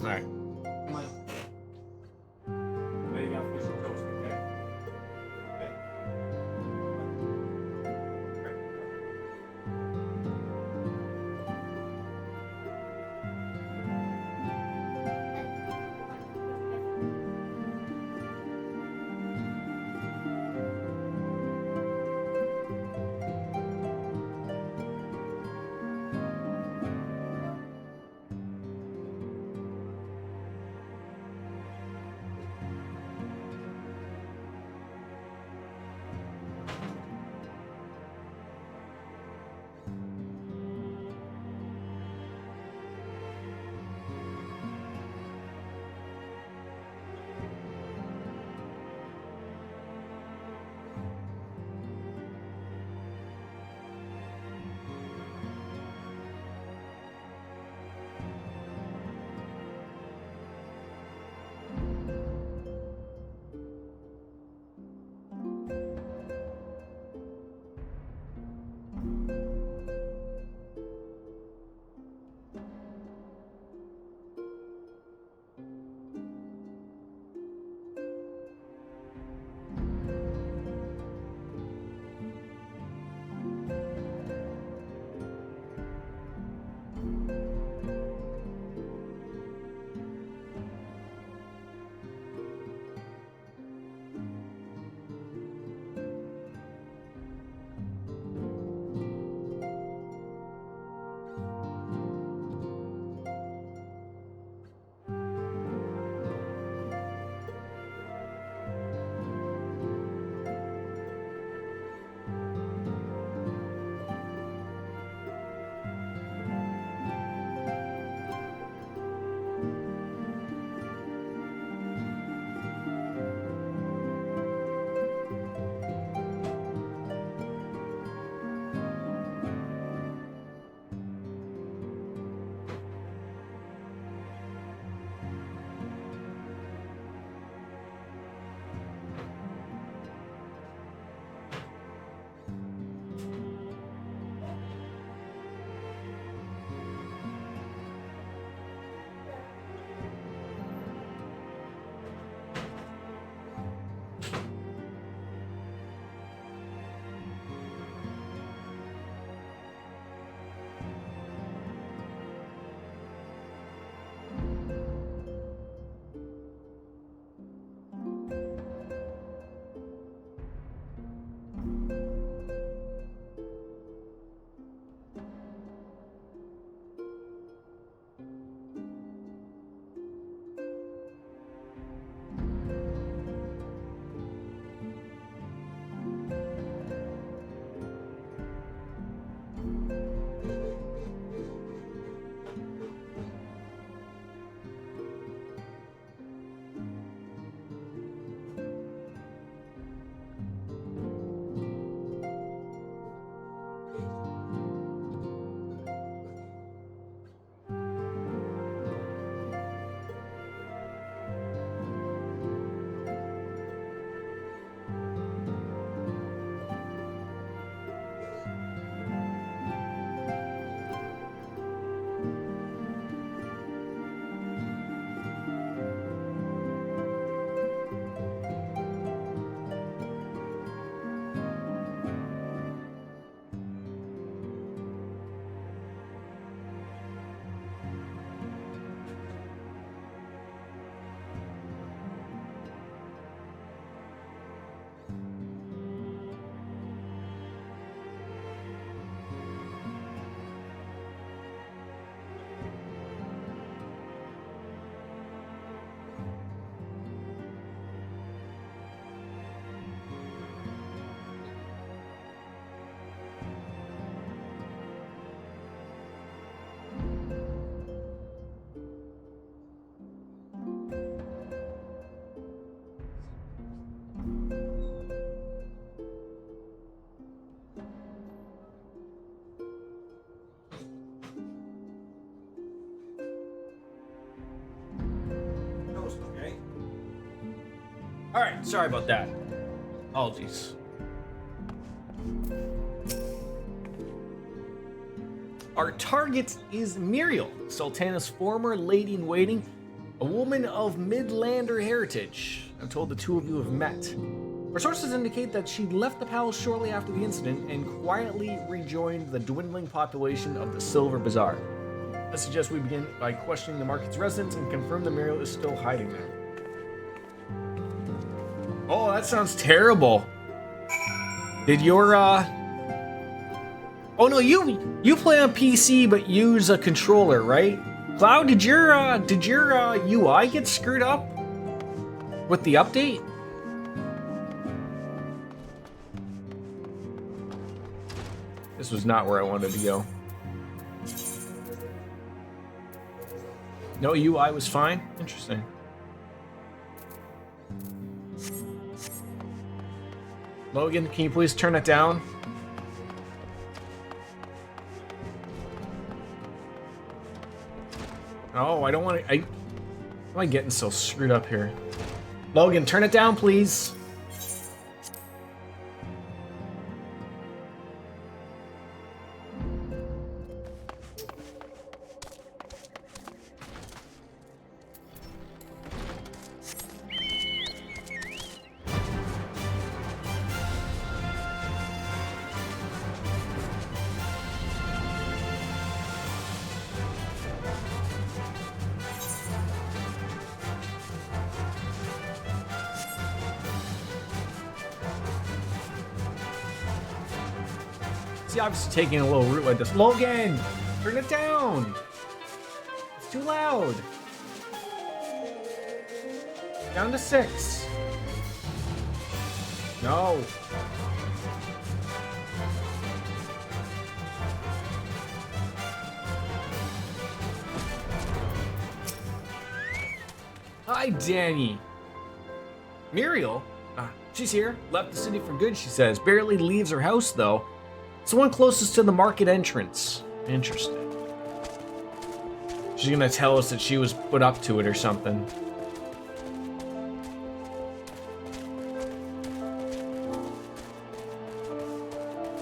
Alright. Come on. There you go, finish your toast, okay? Okay. Alright, sorry about that. Apologies. Our target is Muriel, Sultana's former lady-in-waiting, a woman of Midlander heritage. I'm told the two of you have met. Our sources indicate that she left the palace shortly after the incident and quietly rejoined the dwindling population of the Silver Bazaar. I suggest we begin by questioning the market's residents and confirm that Muriel is still hiding there. Oh, that sounds terrible. Did your, Oh no, you play on PC but use a controller, right? Cloud, did your UI get screwed up with the update? This was not where I wanted to go. No, UI was fine? Interesting. Logan, can you please turn it down? Oh, I don't want to... Why am I getting so screwed up here? Logan, turn it down, please. Obviously taking a little route like this. Logan, turn it down. It's too loud. Down to 6. No. Hi, Danny. Muriel? She's here. Left the city for good, she says. Barely leaves her house, though. It's the one closest to the market entrance. Interesting. She's gonna tell us that she was put up to it or something.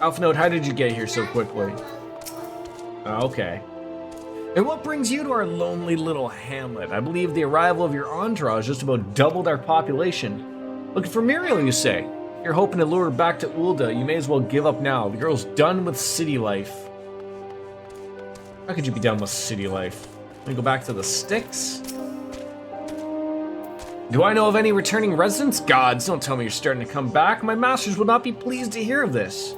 Alpha, how did you get here so quickly? Okay. And what brings you to our lonely little hamlet? I believe the arrival of your entourage just about doubled our population. Looking for Muriel, you say? You're hoping to lure her back to Ulda. You may as well give up now. The girl's done with city life. How could you be done with city life? Let me go back to the sticks. Do I know of any returning residents? Gods, don't tell me you're starting to come back. My masters will not be pleased to hear of this.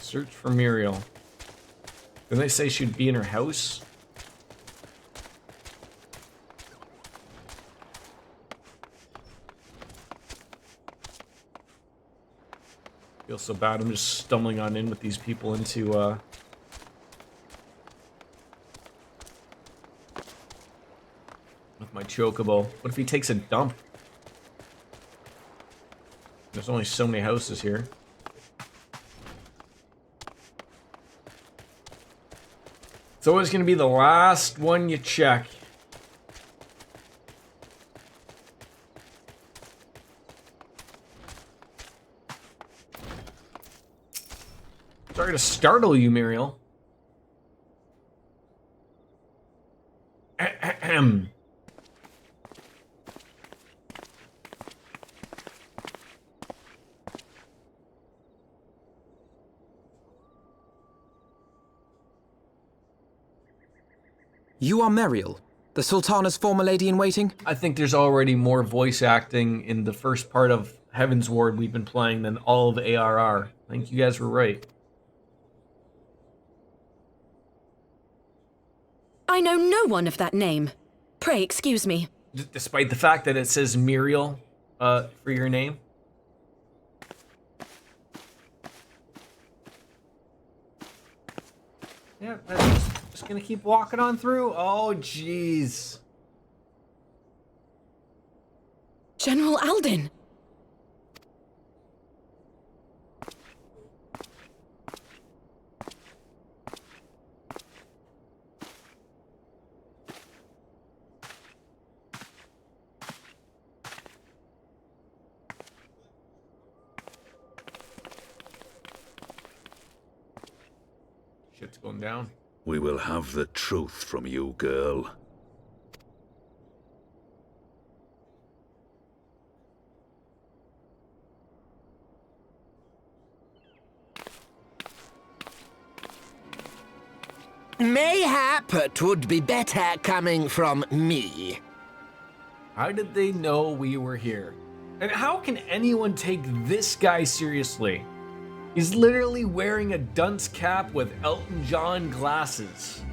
Search for Muriel. Didn't they say she'd be in her house? Feel so bad. I'm just stumbling on in with these people into with my chocobo. What if he takes a dump? There's only so many houses here. It's always gonna be the last one you check. Sorry to startle you, Muriel. Ahem. You are Muriel, the Sultana's former lady-in-waiting? I think there's already more voice acting in the first part of Heavensward we've been playing than all of ARR. I think you guys were right. I know no one of that name. Pray excuse me. Despite the fact that it says Muriel for your name. Yeah, just gonna keep walking on through. Oh, jeez. General Alden. Shit's going down. We will have the truth from you, girl. Mayhap 'twould be better coming from me. How did they know we were here? And how can anyone take this guy seriously? He's literally wearing a dunce cap with Elton John glasses.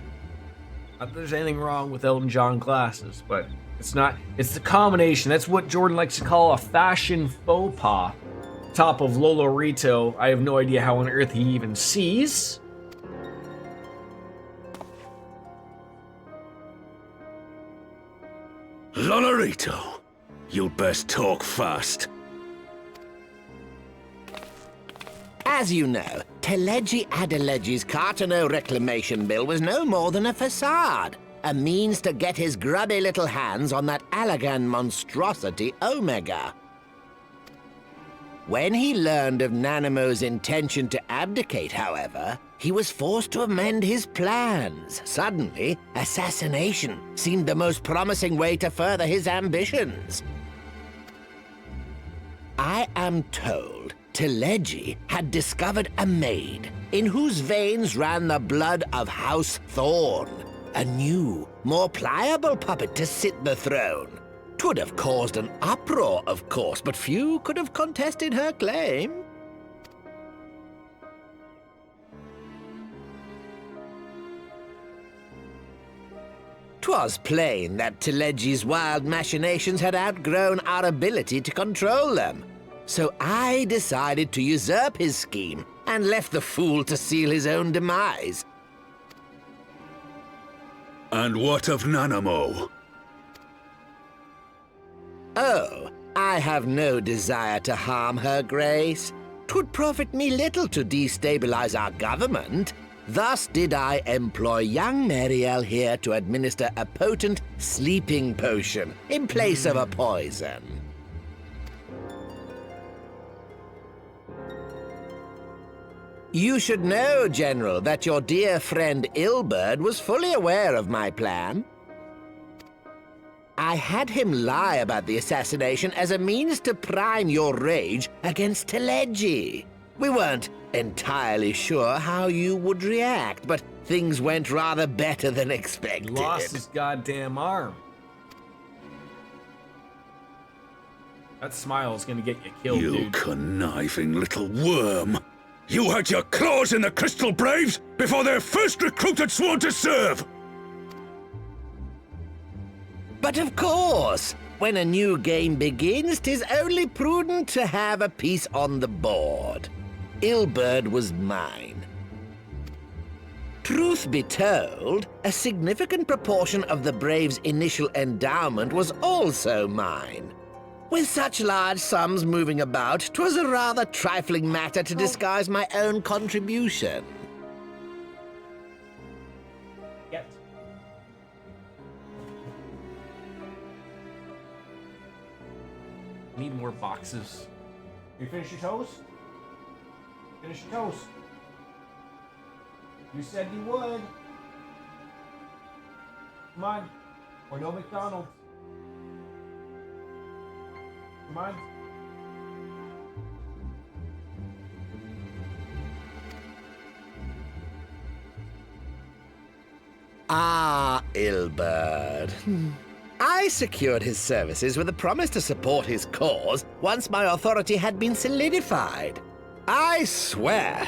Not that there's anything wrong with Elton John glasses, but it's not. It's the combination. That's what Jordan likes to call a fashion faux pas. Top of Lolo Rito. I have no idea how on earth he even sees. Lolorito, you'd best talk fast. As you know, Teleji Adeleji's Cartono reclamation bill was no more than a facade, a means to get his grubby little hands on that Allagan monstrosity Omega. When he learned of Nanamo's intention to abdicate, however, he was forced to amend his plans. Suddenly, assassination seemed the most promising way to further his ambitions. I am told Teleji had discovered a maid in whose veins ran the blood of House Thorn, a new, more pliable puppet to sit the throne. 'Twould have caused an uproar, of course, but few could have contested her claim. 'Twas plain that Teleji's wild machinations had outgrown our ability to control them. So I decided to usurp his scheme and left the fool to seal his own demise. And what of Nanamo? Oh, I have no desire to harm her grace. 'Twould profit me little to destabilize our government. Thus did I employ young Mariel here to administer a potent sleeping potion in place of a poison. You should know, General, that your dear friend Ilberd was fully aware of my plan. I had him lie about the assassination as a means to prime your rage against Teleji. We weren't entirely sure how you would react, but things went rather better than expected. He lost his goddamn arm. That smile is gonna get you killed, You dude. conniving little worm. You had your claws in the Crystal Braves before their first recruit had sworn to serve! But of course, when a new game begins, 'tis only prudent to have a piece on the board. Ilberd was mine. Truth be told, a significant proportion of the Braves' initial endowment was also mine. With such large sums moving about, 'twas a rather trifling matter to disguise my own contribution. Yes. Need more boxes. You finish your toast? Finish your toast. You said you would. Come on. Or no McDonald's. Come on. Ah, Ilberd. I secured his services with a promise to support his cause once my authority had been solidified. I swear,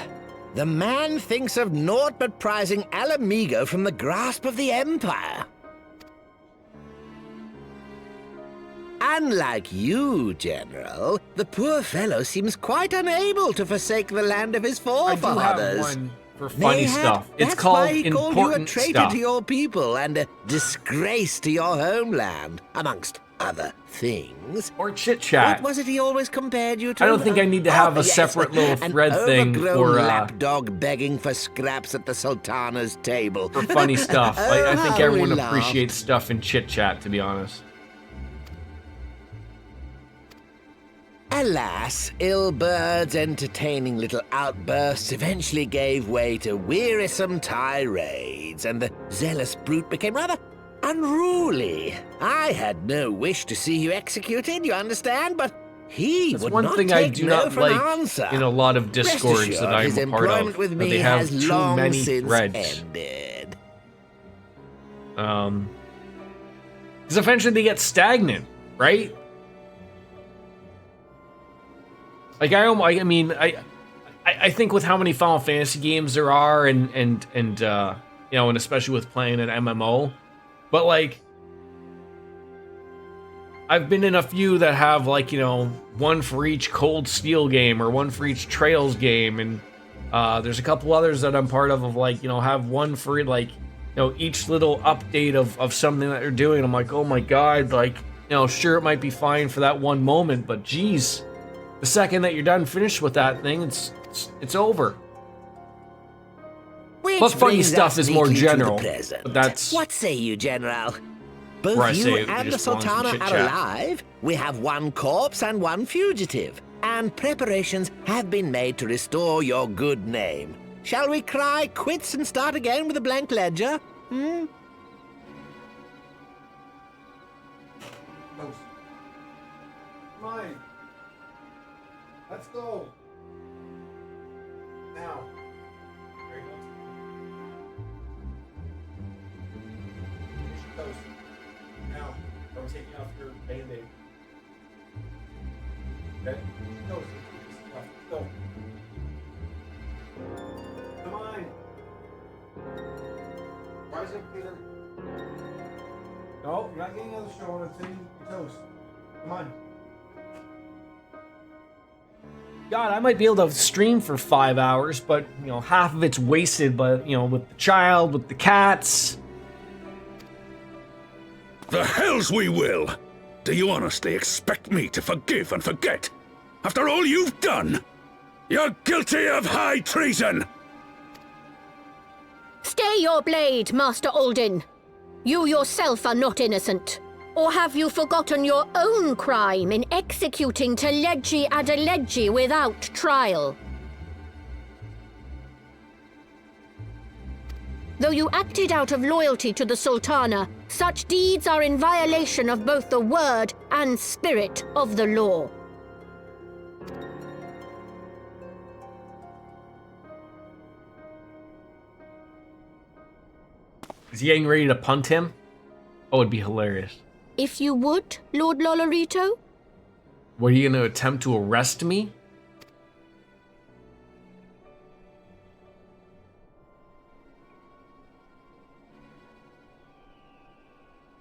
the man thinks of naught but prizing Alamigo from the grasp of the Empire. Unlike you, General, the poor fellow seems quite unable to forsake the land of his forefathers. I do have one for funny Mayhap stuff. It's that's called why he called you a important traitor stuff. to your people and a disgrace to your homeland, amongst other things. Or chit chat. What was it he always compared you to? I don't think I need to have a yes, separate little an thread thing overgrown for lapdog begging for scraps at the Sultana's table. for funny stuff. I think how everyone we laughed. appreciates stuff in chit chat, to be honest. Alas, Ilbert's entertaining little outbursts eventually gave way to wearisome tirades, and the zealous brute became rather unruly. I had no wish to see you executed, you understand, but he That's would one not thing take I do no not for an like answer. in a lot of discords Rest that assured, I'm a part his employment of. with That me they have has too long many since threads. ended. Because eventually they get stagnant, right? Like I mean, I think with how many Final Fantasy games there are, and you know, and especially with playing an MMO, but like I've been in a few that have like, you know, one for each Cold Steel game or one for each Trails game, and there's a couple others that I'm part of like, you know, have one for like, you know, each little update of something that they're doing. I'm like, oh my god, like, you know, sure it might be fine for that one moment, but geez, the second that you're done finished with that thing, it's over. Which But funny brings stuff us is more neatly to the general. present. But that's What say you, General? where I Both say you it and the just belongs to Sultana chit are chat. alive. We have one corpse and one fugitive, and preparations have been made to restore your good name. Shall we cry quits and start again with a blank ledger? Hmm? Mine. Let's go. Now. There you go. Finish your toast. Now. I'm taking off your band-aid. Okay? Finish your toast. Let's go. Come on. Rise up, Peter. No, you're not getting another show until you eat your toast. Come on. God, I might be able to stream for 5 hours, but, you know, half of it's wasted, but, you know, with the child, with the cats. The hells we will! Do you honestly expect me to forgive and forget? After all you've done? You're guilty of high treason! Stay your blade, Master Alden. You yourself are not innocent. Or have you forgotten your own crime in executing Teledji Adeledji without trial? Though you acted out of loyalty to the Sultana, such deeds are in violation of both the word and spirit of the law. Is he getting ready to punt him? Oh, it'd be hilarious. If you would, Lord Lolorito? Were you going to attempt to arrest me?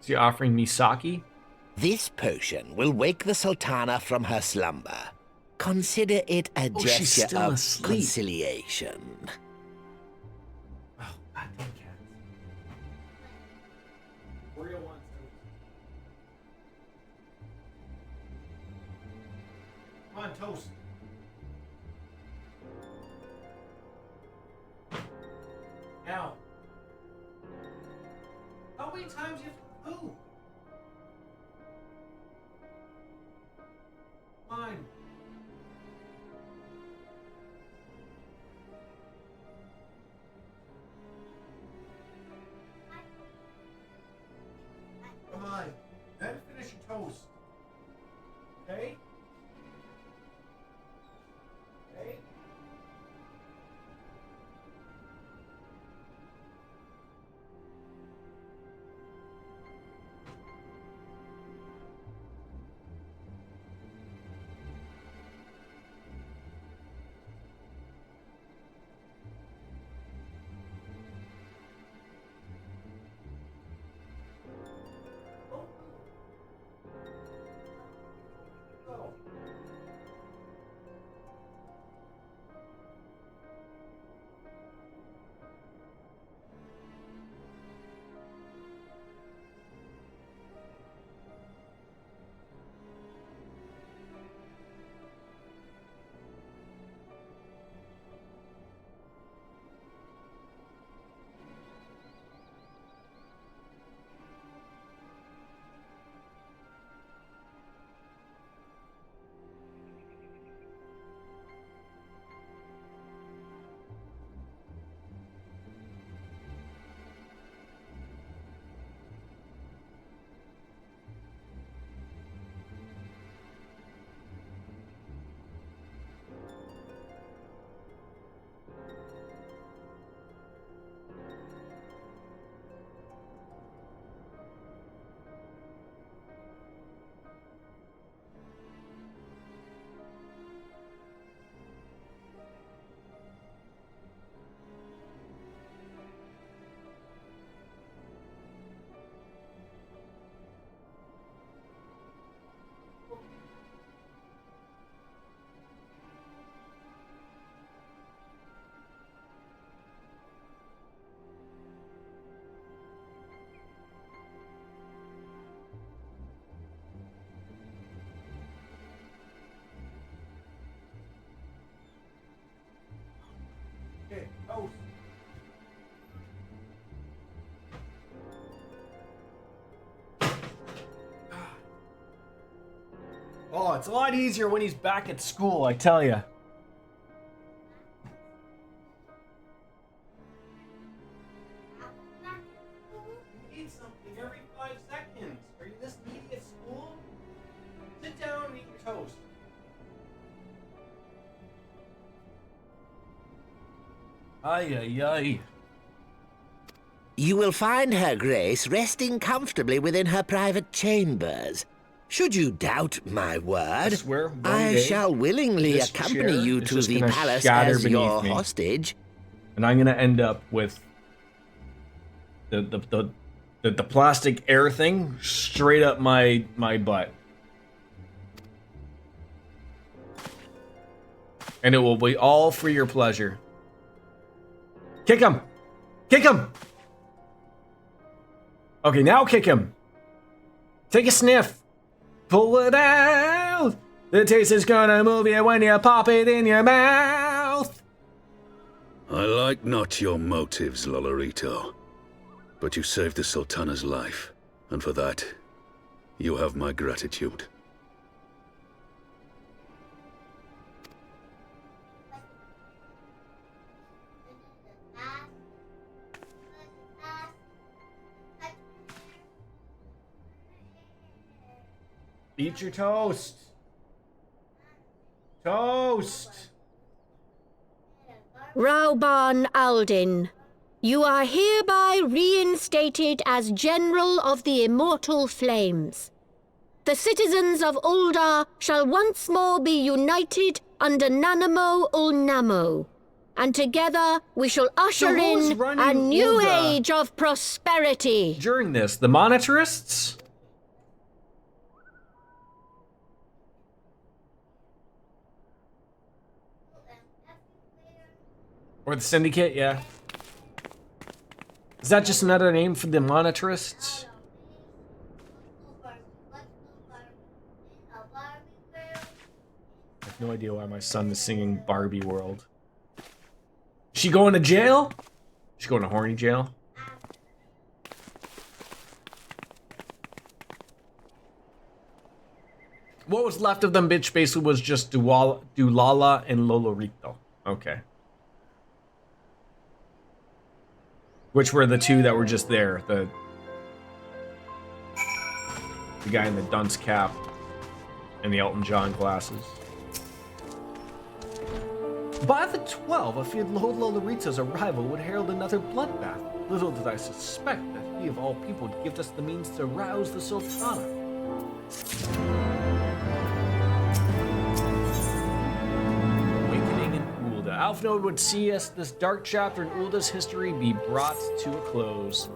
Is he offering me sake? This potion will wake the Sultana from her slumber. Consider it a she's gesture still of asleep. conciliation. Oh, goddamn cat. Oreo wants to. Come on, toast. Now. How many times do you have to poo? Come on. Come on. Then finish your toast. Okay? Okay? Okay, oh. Oh, it's a lot easier when he's back at school, I tell ya. You eat something every 5 seconds. Are you this needy at school? Sit down and eat your toast. Ay, ay, ay. You will find Her Grace resting comfortably within her private chambers. Should you doubt my word, I shall willingly accompany you to the palace as your hostage. And I'm gonna end up with the plastic air thing straight up my butt. And it will be all for your pleasure. Kick him! Kick him! Okay, now kick him. Take a sniff. Pull it out. The taste is gonna move you when you pop it in your mouth. I like not your motives, Lolorito. But you saved the Sultana's life, and for that, you have my gratitude. Eat your toast. Toast. Rauban Aldin, you are hereby reinstated as General of the Immortal Flames. The citizens of Ul'dah shall once more be united under Nanamo Ul'Namo, and together we shall usher in a new age of prosperity. During this, the Monetarists? Or the Syndicate, yeah. Is that just another name for the Monetarists? I have no idea why my son is singing Barbie World. Is she going to jail? Is she going to horny jail? What was left of them bitch basically was just Dulala and Lolorito. Okay. Which were the two that were just there. The guy in the dunce cap and the Elton John glasses. By the 12, I feared Lord Lolorito's arrival would herald another bloodbath. Little did I suspect that he of all people would give us the means to rouse the Sultana. Awakening in Ul'dah. Alphnode would see us this dark chapter in Ul'dah's history be brought to a close.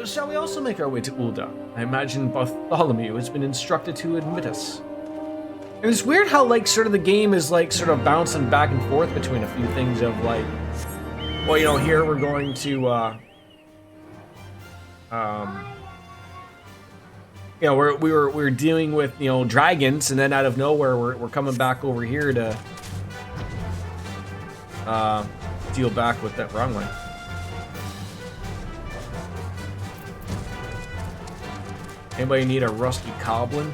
Shall we also make our way to Ul'dah? I imagine Bartholomew has been instructed to admit us. And it's weird how, like, sort of the game is, like, sort of bouncing back and forth between a few things of, like, well, you know, here we're going to, you know, we were dealing with, you know, dragons, and then out of nowhere we're coming back over here to deal back with that wrong one. Anybody need a rusty coblin?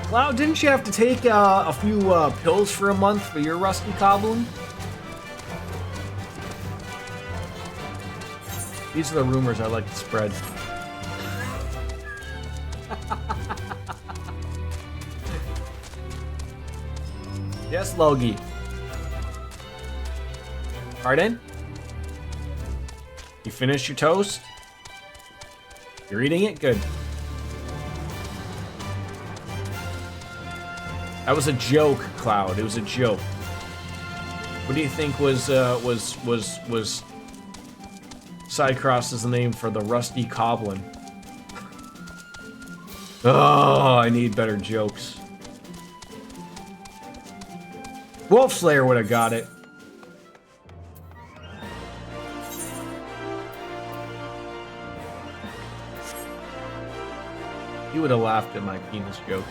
Cloud, didn't you have to take a few pills for a month for your rusty coblin? These are the rumors I like to spread. Yes, Logie. Pardon? You finished your toast? You're eating it? Good. That was a joke, Cloud. It was a joke. What do you think was Cycross's name for the rusty coblin? Oh, I need better jokes. Wolf Slayer would have got it. He would have laughed at my penis joke.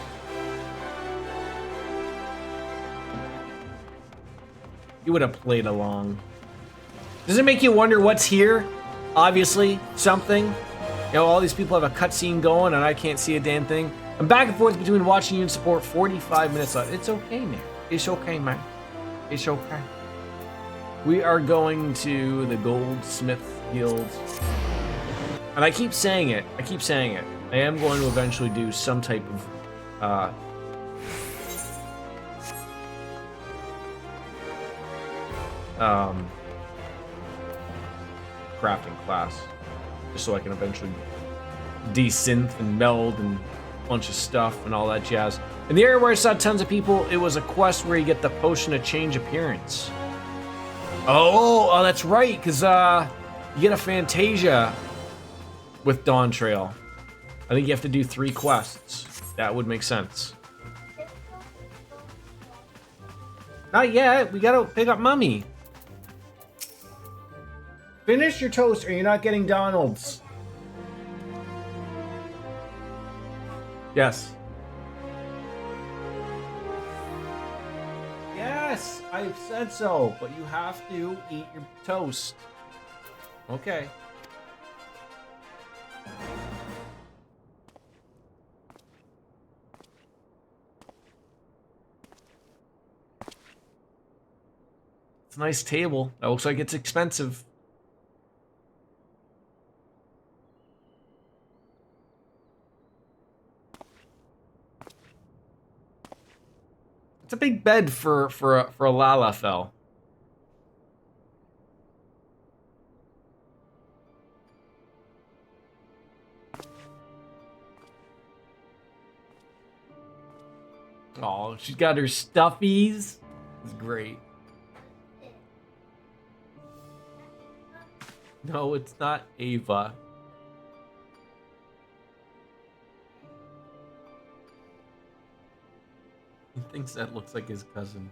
He would have played along. Does it make you wonder what's here? Obviously, something. You know, all these people have a cutscene going and I can't see a damn thing. I'm back and forth between watching you and support. 45 minutes left. It's okay, man. It's okay, man. It's okay. We are going to the Goldsmith Guild. And I keep saying it. I keep saying it. I am going to eventually do some type of crafting class, just so I can eventually desynth and meld and a bunch of stuff and all that jazz. In the area where I saw tons of people, it was a quest where you get the potion to change appearance. Oh, that's right, because you get a Fantasia with Dawn Trail. I think you have to do 3 quests. That would make sense. Not yet. We gotta pick up Mummy. Finish your toast or you're not getting Donald's. Yes. Yes, I've said so, but you have to eat your toast. Okay. It's a nice table. That looks like it's expensive. It's a big bed for a Lalafell. Oh, she's got her stuffies. It's great. No, it's not Ava. He thinks that looks like his cousin.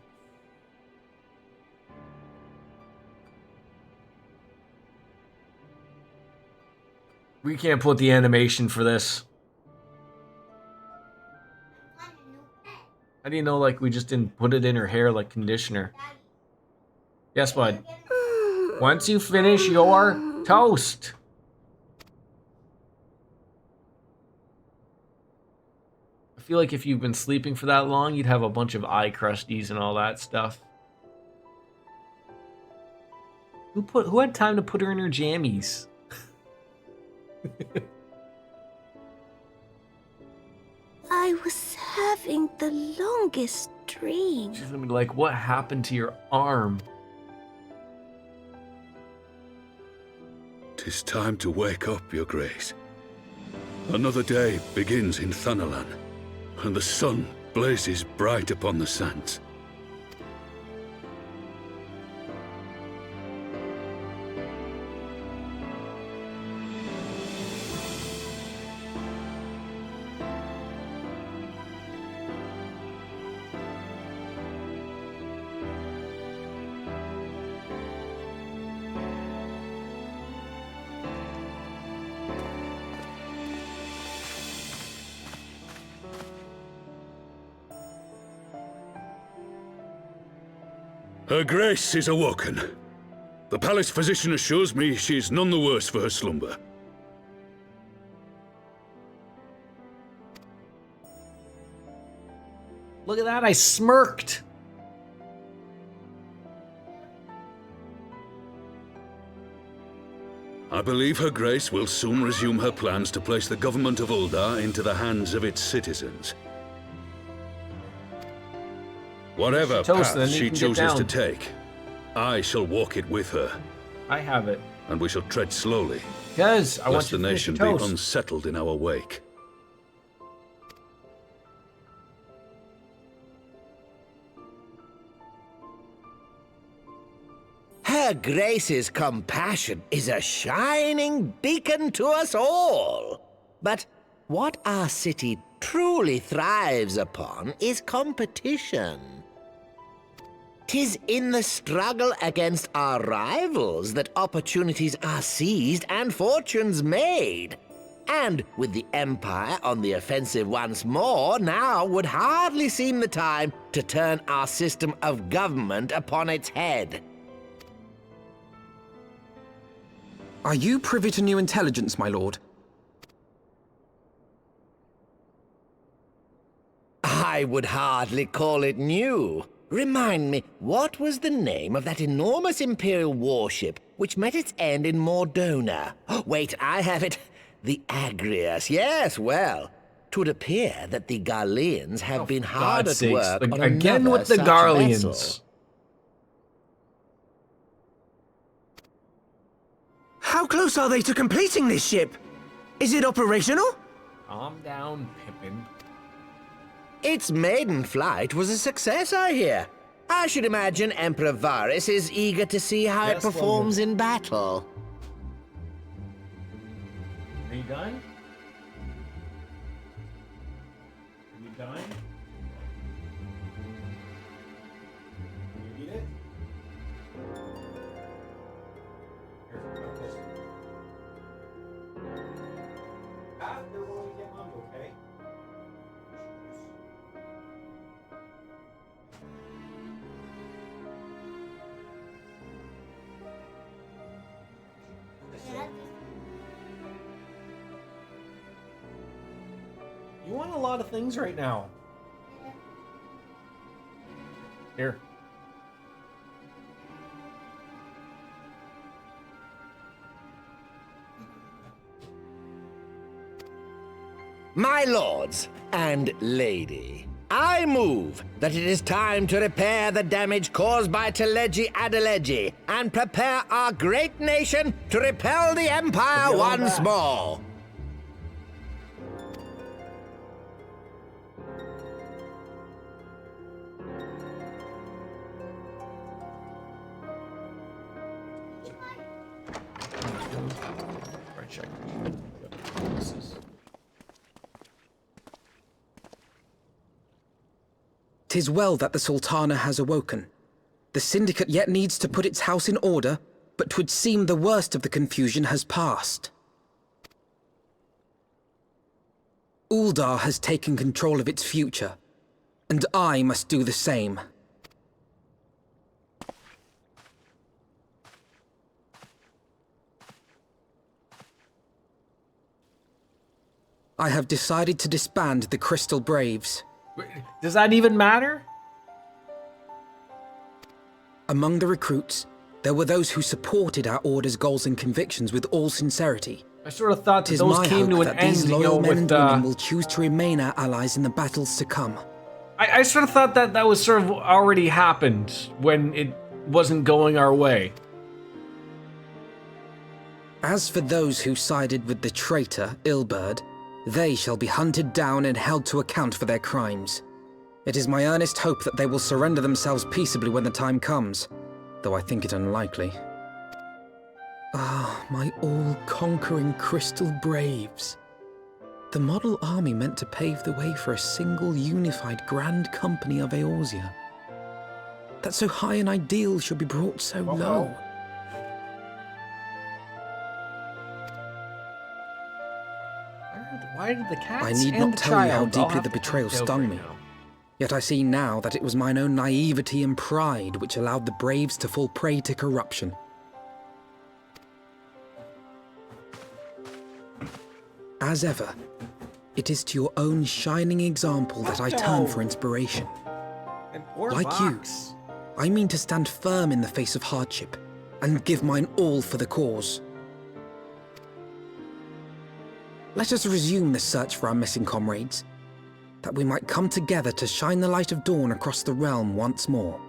We can't put the animation for this. How do you know, like, we just didn't put it in her hair like conditioner? Yes, bud. Once you finish your toast. I feel like if you've been sleeping for that long, you'd have a bunch of eye crusties and all that stuff. Who had time to put her in her jammies? I was having the longest dream. She's gonna be like, what happened to your arm? 'Tis time to wake up, Your Grace. Another day begins in Thanalan, and the sun blazes bright upon the sands. Her Grace is awoken. The palace physician assures me she is none the worse for her slumber. Look at that, I smirked. I believe Her Grace will soon resume her plans to place the government of Uldar into the hands of its citizens. Whatever path she chooses to take, I shall walk it with her. I have it. And we shall tread slowly, because I want lest the nation be unsettled in our wake. Her Grace's compassion is a shining beacon to us all. But what our city truly thrives upon is competition. 'Tis in the struggle against our rivals that opportunities are seized and fortunes made. And with the Empire on the offensive once more, now would hardly seem the time to turn our system of government upon its head. Are you privy to new intelligence, my lord? I would hardly call it new. Remind me, what was the name of that enormous Imperial warship which met its end in Mordona? Wait, I have it. The Agrias. Yes, well, 'twould appear that the Garleans have been hard at work on again another with the such Garleans. vessel. How close are they to completing this ship? Is it operational? Calm down, Pippin. Its maiden flight was a success, I hear. I should imagine Emperor Varys is eager to see how it performs in battle. Are you done? Are you done? Can you eat it? Here, got this. After when we get home, okay? You want a lot of things right now. Here. My lords and lady, I move that it is time to repair the damage caused by Teleji Adeleji and prepare our great nation to repel the Empire once more. Right, check. 'Tis well that the Sultana has awoken. The Syndicate yet needs to put its house in order, but 'twould seem the worst of the confusion has passed. Uldar has taken control of its future, and I must do the same. I have decided to disband the Crystal Braves. Does that even matter? Among the recruits, there were those who supported our order's goals and convictions with all sincerity. I sort of thought that 'Tis those my came hope to an that end, these you know, loyal men with and women will choose to remain our allies in the battles to come. I sort of thought that that was sort of already happened when it wasn't going our way. As for those who sided with the traitor, Ilberd, they shall be hunted down and held to account for their crimes. It is my earnest hope that they will surrender themselves peaceably when the time comes, though I think it unlikely. Ah, my all-conquering Crystal Braves. The model army meant to pave the way for a single unified grand company of Eorzea. That so high an ideal should be brought so low. Why did the cats I need and not the tell you how child all deeply have the to betrayal come down stung right me. now? Yet I see now that it was mine own naivety and pride which allowed the Braves to fall prey to corruption. As ever, it is to your own shining example that I turn for inspiration. Like you, I mean to stand firm in the face of hardship and give mine all for the cause. Let us resume the search for our missing comrades, that we might come together to shine the light of dawn across the realm once more.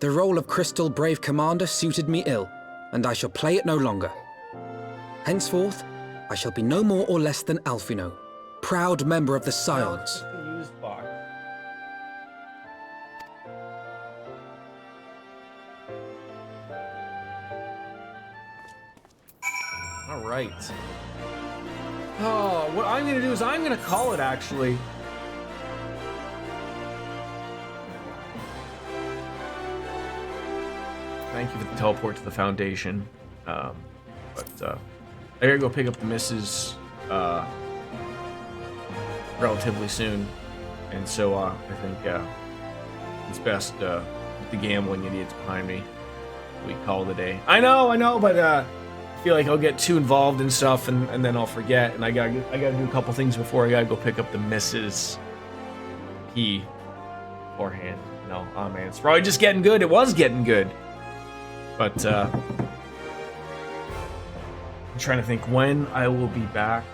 The role of Crystal Brave Commander suited me ill, and I shall play it no longer. Henceforth, I shall be no more or less than Alphino, proud member of the Scions. All right. Oh, what I'm gonna do is I'm gonna call it, actually. Thank you for the teleport to the Foundation. But I gotta go pick up the missus relatively soon, and so I think it's best with the gambling idiots behind me, we call it a day. I know, but I feel like I'll get too involved in stuff and then I'll forget, and I gotta do a couple things before I gotta go pick up the missus beforehand. No, oh man, it's probably just getting good. It was getting good, but I'm trying to think when I will be back.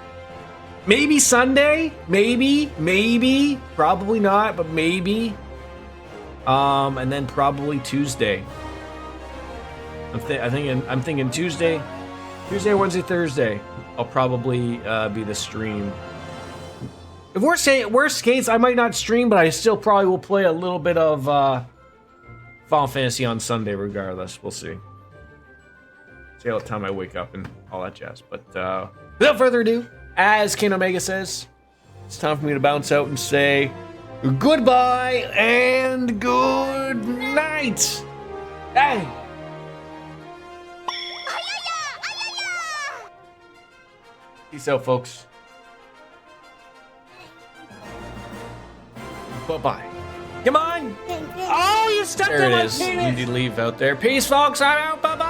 Maybe Sunday, maybe, probably not, but maybe. And then probably Tuesday. I'm thinking Tuesday, Wednesday, Thursday. I'll probably be the stream. If worst case, I might not stream, but I still probably will play a little bit of Final Fantasy on Sunday, regardless. We'll see. See how time I wake up and all that jazz. But without further ado, as King Omega says, it's time for me to bounce out and say goodbye and good night. Hey. Peace out, folks. Bye-bye. Come on. Oh, you stuck there to it my is. penis. You need to leave out there. Peace, folks. I'm out. Bye-bye.